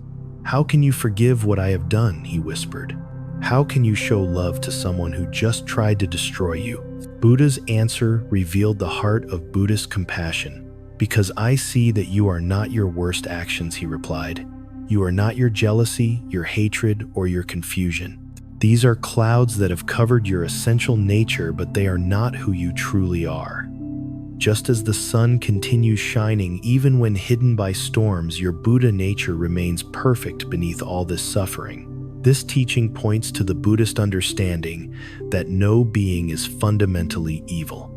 Speaker 1: "How can you forgive what I have done?" he whispered. "How can you show love to someone who just tried to destroy you?" Buddha's answer revealed the heart of Buddhist compassion. "Because I see that you are not your worst actions," he replied. "You are not your jealousy, your hatred, or your confusion. These are clouds that have covered your essential nature, but they are not who you truly are. Just as the sun continues shining even when hidden by storms, your Buddha nature remains perfect beneath all this suffering." This teaching points to the Buddhist understanding that no being is fundamentally evil.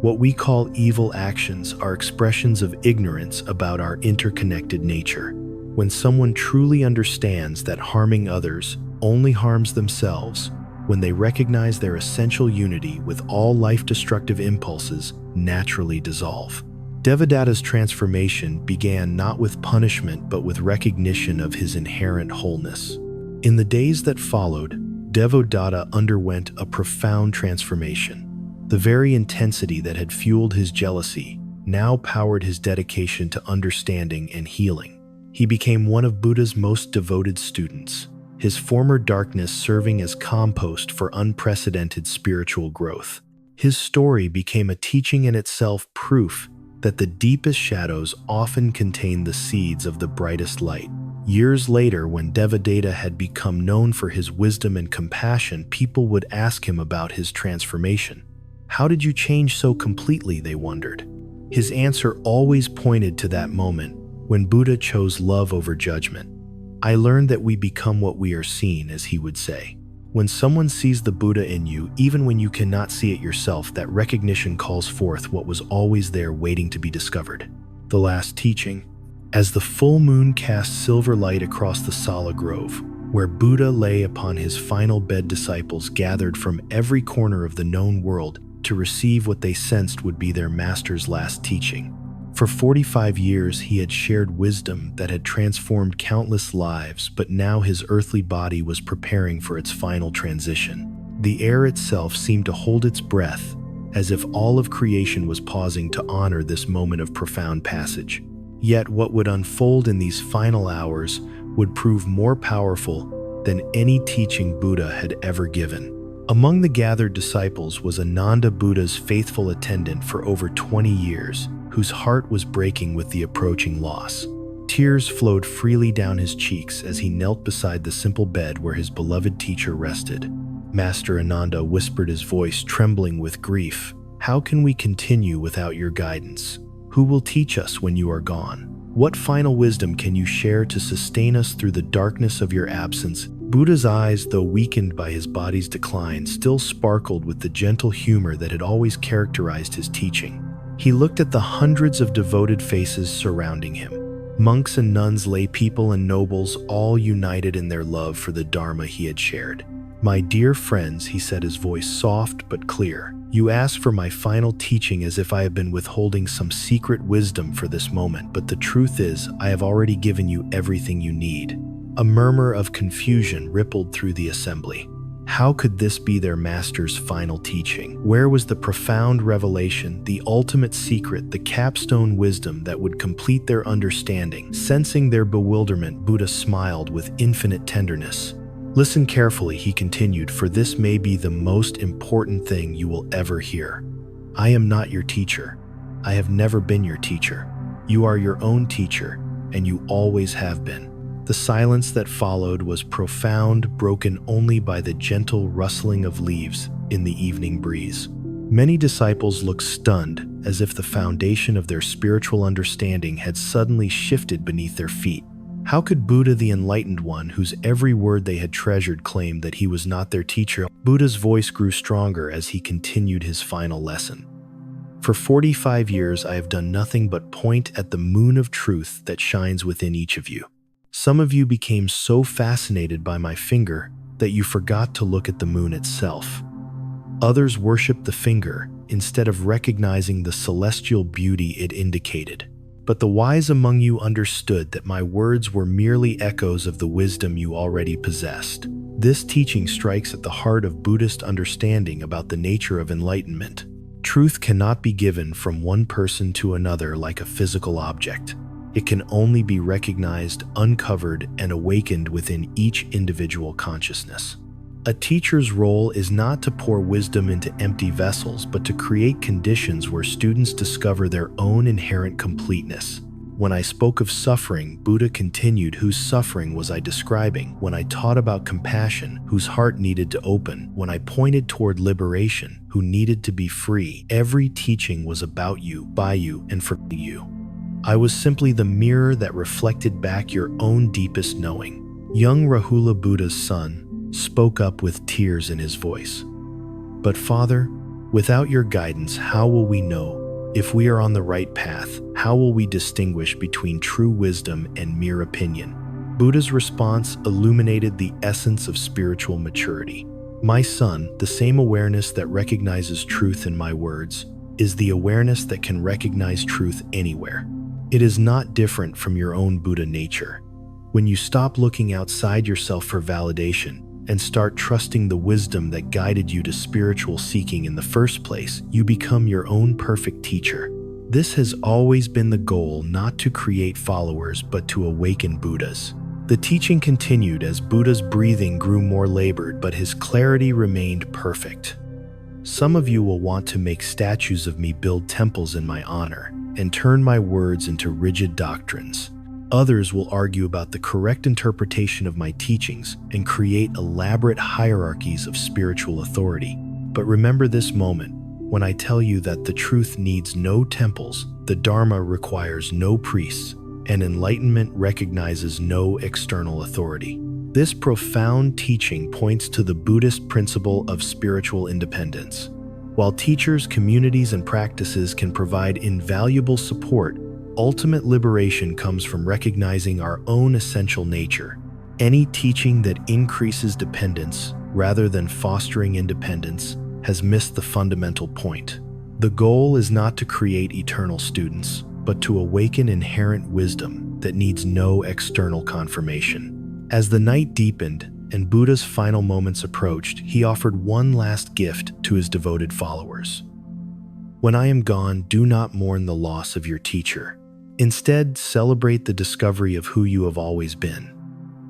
Speaker 1: What we call evil actions are expressions of ignorance about our interconnected nature. When someone truly understands that harming others only harms themselves, when they recognize their essential unity with all life-destructive impulses naturally dissolve. Devadatta's transformation began not with punishment but with recognition of his inherent wholeness. In the days that followed, Devadatta underwent a profound transformation. The very intensity that had fueled his jealousy now powered his dedication to understanding and healing. He became one of Buddha's most devoted students, his former darkness serving as compost for unprecedented spiritual growth. His story became a teaching in itself, proof that the deepest shadows often contain the seeds of the brightest light. Years later, when Devadatta had become known for his wisdom and compassion, people would ask him about his transformation. How did you change so completely, they wondered. His answer always pointed to that moment when Buddha chose love over judgment. I learned that we become what we are seen, as he would say. When someone sees the Buddha in you, even when you cannot see it yourself, that recognition calls forth what was always there waiting to be discovered. The last teaching. As the full moon cast silver light across the Sala Grove, where Buddha lay upon his final bed, disciples gathered from every corner of the known world to receive what they sensed would be their master's last teaching. For 45 years, he had shared wisdom that had transformed countless lives, but now his earthly body was preparing for its final transition. The air itself seemed to hold its breath, as if all of creation was pausing to honor this moment of profound passage. Yet what would unfold in these final hours would prove more powerful than any teaching Buddha had ever given. Among the gathered disciples was Ananda, Buddha's faithful attendant for over 20 years, whose heart was breaking with the approaching loss. Tears flowed freely down his cheeks as he knelt beside the simple bed where his beloved teacher rested. Master Ananda whispered, his voice trembling with grief, "How can we continue without your guidance? Who will teach us when you are gone? What final wisdom can you share to sustain us through the darkness of your absence?" Buddha's eyes, though weakened by his body's decline, still sparkled with the gentle humor that had always characterized his teaching. He looked at the hundreds of devoted faces surrounding him. Monks and nuns, lay people and nobles, all united in their love for the Dharma he had shared. "My dear friends," he said, his voice soft but clear, "you ask for my final teaching as if I have been withholding some secret wisdom for this moment, but the truth is, I have already given you everything you need." A murmur of confusion rippled through the assembly. How could this be their master's final teaching? Where was the profound revelation, the ultimate secret, the capstone wisdom that would complete their understanding? Sensing their bewilderment, Buddha smiled with infinite tenderness. "Listen carefully," he continued, "for this may be the most important thing you will ever hear. I am not your teacher. I have never been your teacher. You are your own teacher, and you always have been." The silence that followed was profound, broken only by the gentle rustling of leaves in the evening breeze. Many disciples looked stunned, as if the foundation of their spiritual understanding had suddenly shifted beneath their feet. How could Buddha, the enlightened one, whose every word they had treasured, claim that he was not their teacher? Buddha's voice grew stronger as he continued his final lesson. "For 45 years I have done nothing but point at the moon of truth that shines within each of you. Some of you became so fascinated by my finger that you forgot to look at the moon itself. Others worshiped the finger instead of recognizing the celestial beauty it indicated. But the wise among you understood that my words were merely echoes of the wisdom you already possessed." This teaching strikes at the heart of Buddhist understanding about the nature of enlightenment. Truth cannot be given from one person to another like a physical object. It can only be recognized, uncovered, and awakened within each individual consciousness. A teacher's role is not to pour wisdom into empty vessels, but to create conditions where students discover their own inherent completeness. When I spoke of suffering, Buddha continued, whose suffering was I describing? When I taught about compassion, whose heart needed to open? When I pointed toward liberation, who needed to be free? Every teaching was about you, by you, and for you. I was simply the mirror that reflected back your own deepest knowing. Young Rahula, Buddha's son, spoke up with tears in his voice. "But Father, without your guidance, how will we know if we are on the right path? How will we distinguish between true wisdom and mere opinion?" Buddha's response illuminated the essence of spiritual maturity. "My son, the same awareness that recognizes truth in my words is the awareness that can recognize truth anywhere. It is not different from your own Buddha nature. When you stop looking outside yourself for validation and start trusting the wisdom that guided you to spiritual seeking in the first place, you become your own perfect teacher. This has always been the goal, not to create followers, but to awaken Buddhas." The teaching continued as Buddha's breathing grew more labored, but his clarity remained perfect. "Some of you will want to make statues of me, build temples in my honor, and turn my words into rigid doctrines. Others will argue about the correct interpretation of my teachings and create elaborate hierarchies of spiritual authority. But remember this moment when I tell you that the truth needs no temples, the Dharma requires no priests, and enlightenment recognizes no external authority. This profound teaching points to the Buddhist principle of spiritual independence. While teachers, communities, and practices can provide invaluable support, ultimate liberation comes from recognizing our own essential nature. Any teaching that increases dependence rather than fostering independence has missed the fundamental point. The goal is not to create eternal students, but to awaken inherent wisdom that needs no external confirmation. As the night deepened and Buddha's final moments approached, he offered one last gift to his devoted followers. When I am gone, do not mourn the loss of your teacher. Instead, celebrate the discovery of who you have always been.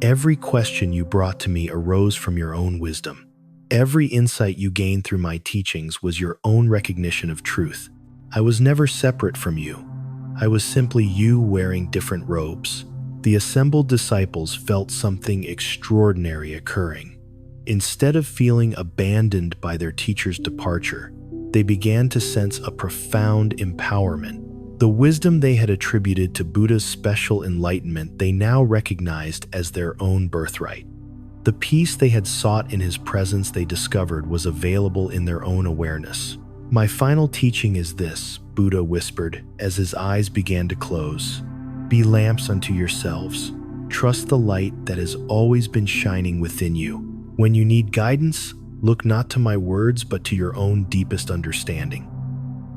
Speaker 1: Every question you brought to me arose from your own wisdom. Every insight you gained through my teachings was your own recognition of truth. I was never separate from you. I was simply you wearing different robes. The assembled disciples felt something extraordinary occurring. Instead of feeling abandoned by their teacher's departure, they began to sense a profound empowerment. The wisdom they had attributed to Buddha's special enlightenment they now recognized as their own birthright. The peace they had sought in his presence they discovered was available in their own awareness. My final teaching is this, Buddha whispered as his eyes began to close. Be lamps unto yourselves. Trust the light that has always been shining within you. When you need guidance, look not to my words but to your own deepest understanding.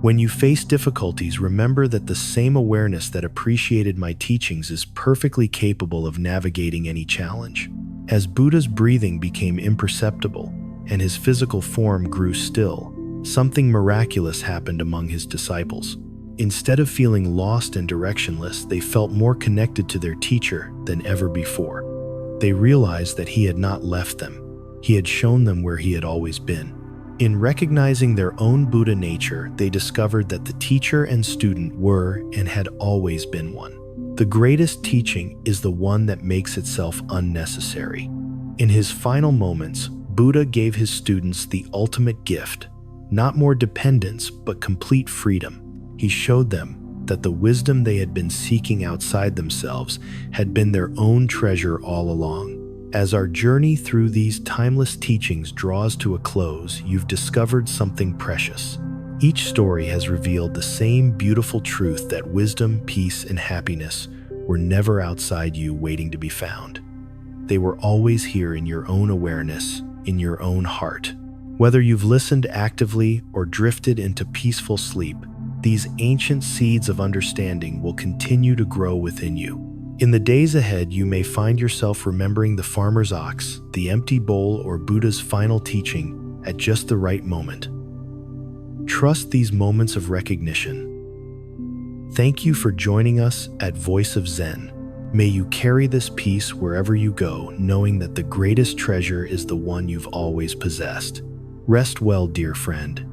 Speaker 1: When you face difficulties, remember that the same awareness that appreciated my teachings is perfectly capable of navigating any challenge. As Buddha's breathing became imperceptible and his physical form grew still, something miraculous happened among his disciples. Instead of feeling lost and directionless, they felt more connected to their teacher than ever before. They realized that he had not left them. He had shown them where he had always been. In recognizing their own Buddha nature, they discovered that the teacher and student were and had always been one. The greatest teaching is the one that makes itself unnecessary. In his final moments, Buddha gave his students the ultimate gift, not more dependence, but complete freedom. He showed them that the wisdom they had been seeking outside themselves had been their own treasure all along. As our journey through these timeless teachings draws to a close, you've discovered something precious. Each story has revealed the same beautiful truth that wisdom, peace, and happiness were never outside you waiting to be found. They were always here in your own awareness, in your own heart. Whether you've listened actively or drifted into peaceful sleep, these ancient seeds of understanding will continue to grow within you. In the days ahead, you may find yourself remembering the farmer's ox, the empty bowl, or Buddha's final teaching at just the right moment. Trust these moments of recognition. Thank you for joining us at Voice of Zen. May you carry this peace wherever you go, knowing that the greatest treasure is the one you've always possessed. Rest well, dear friend.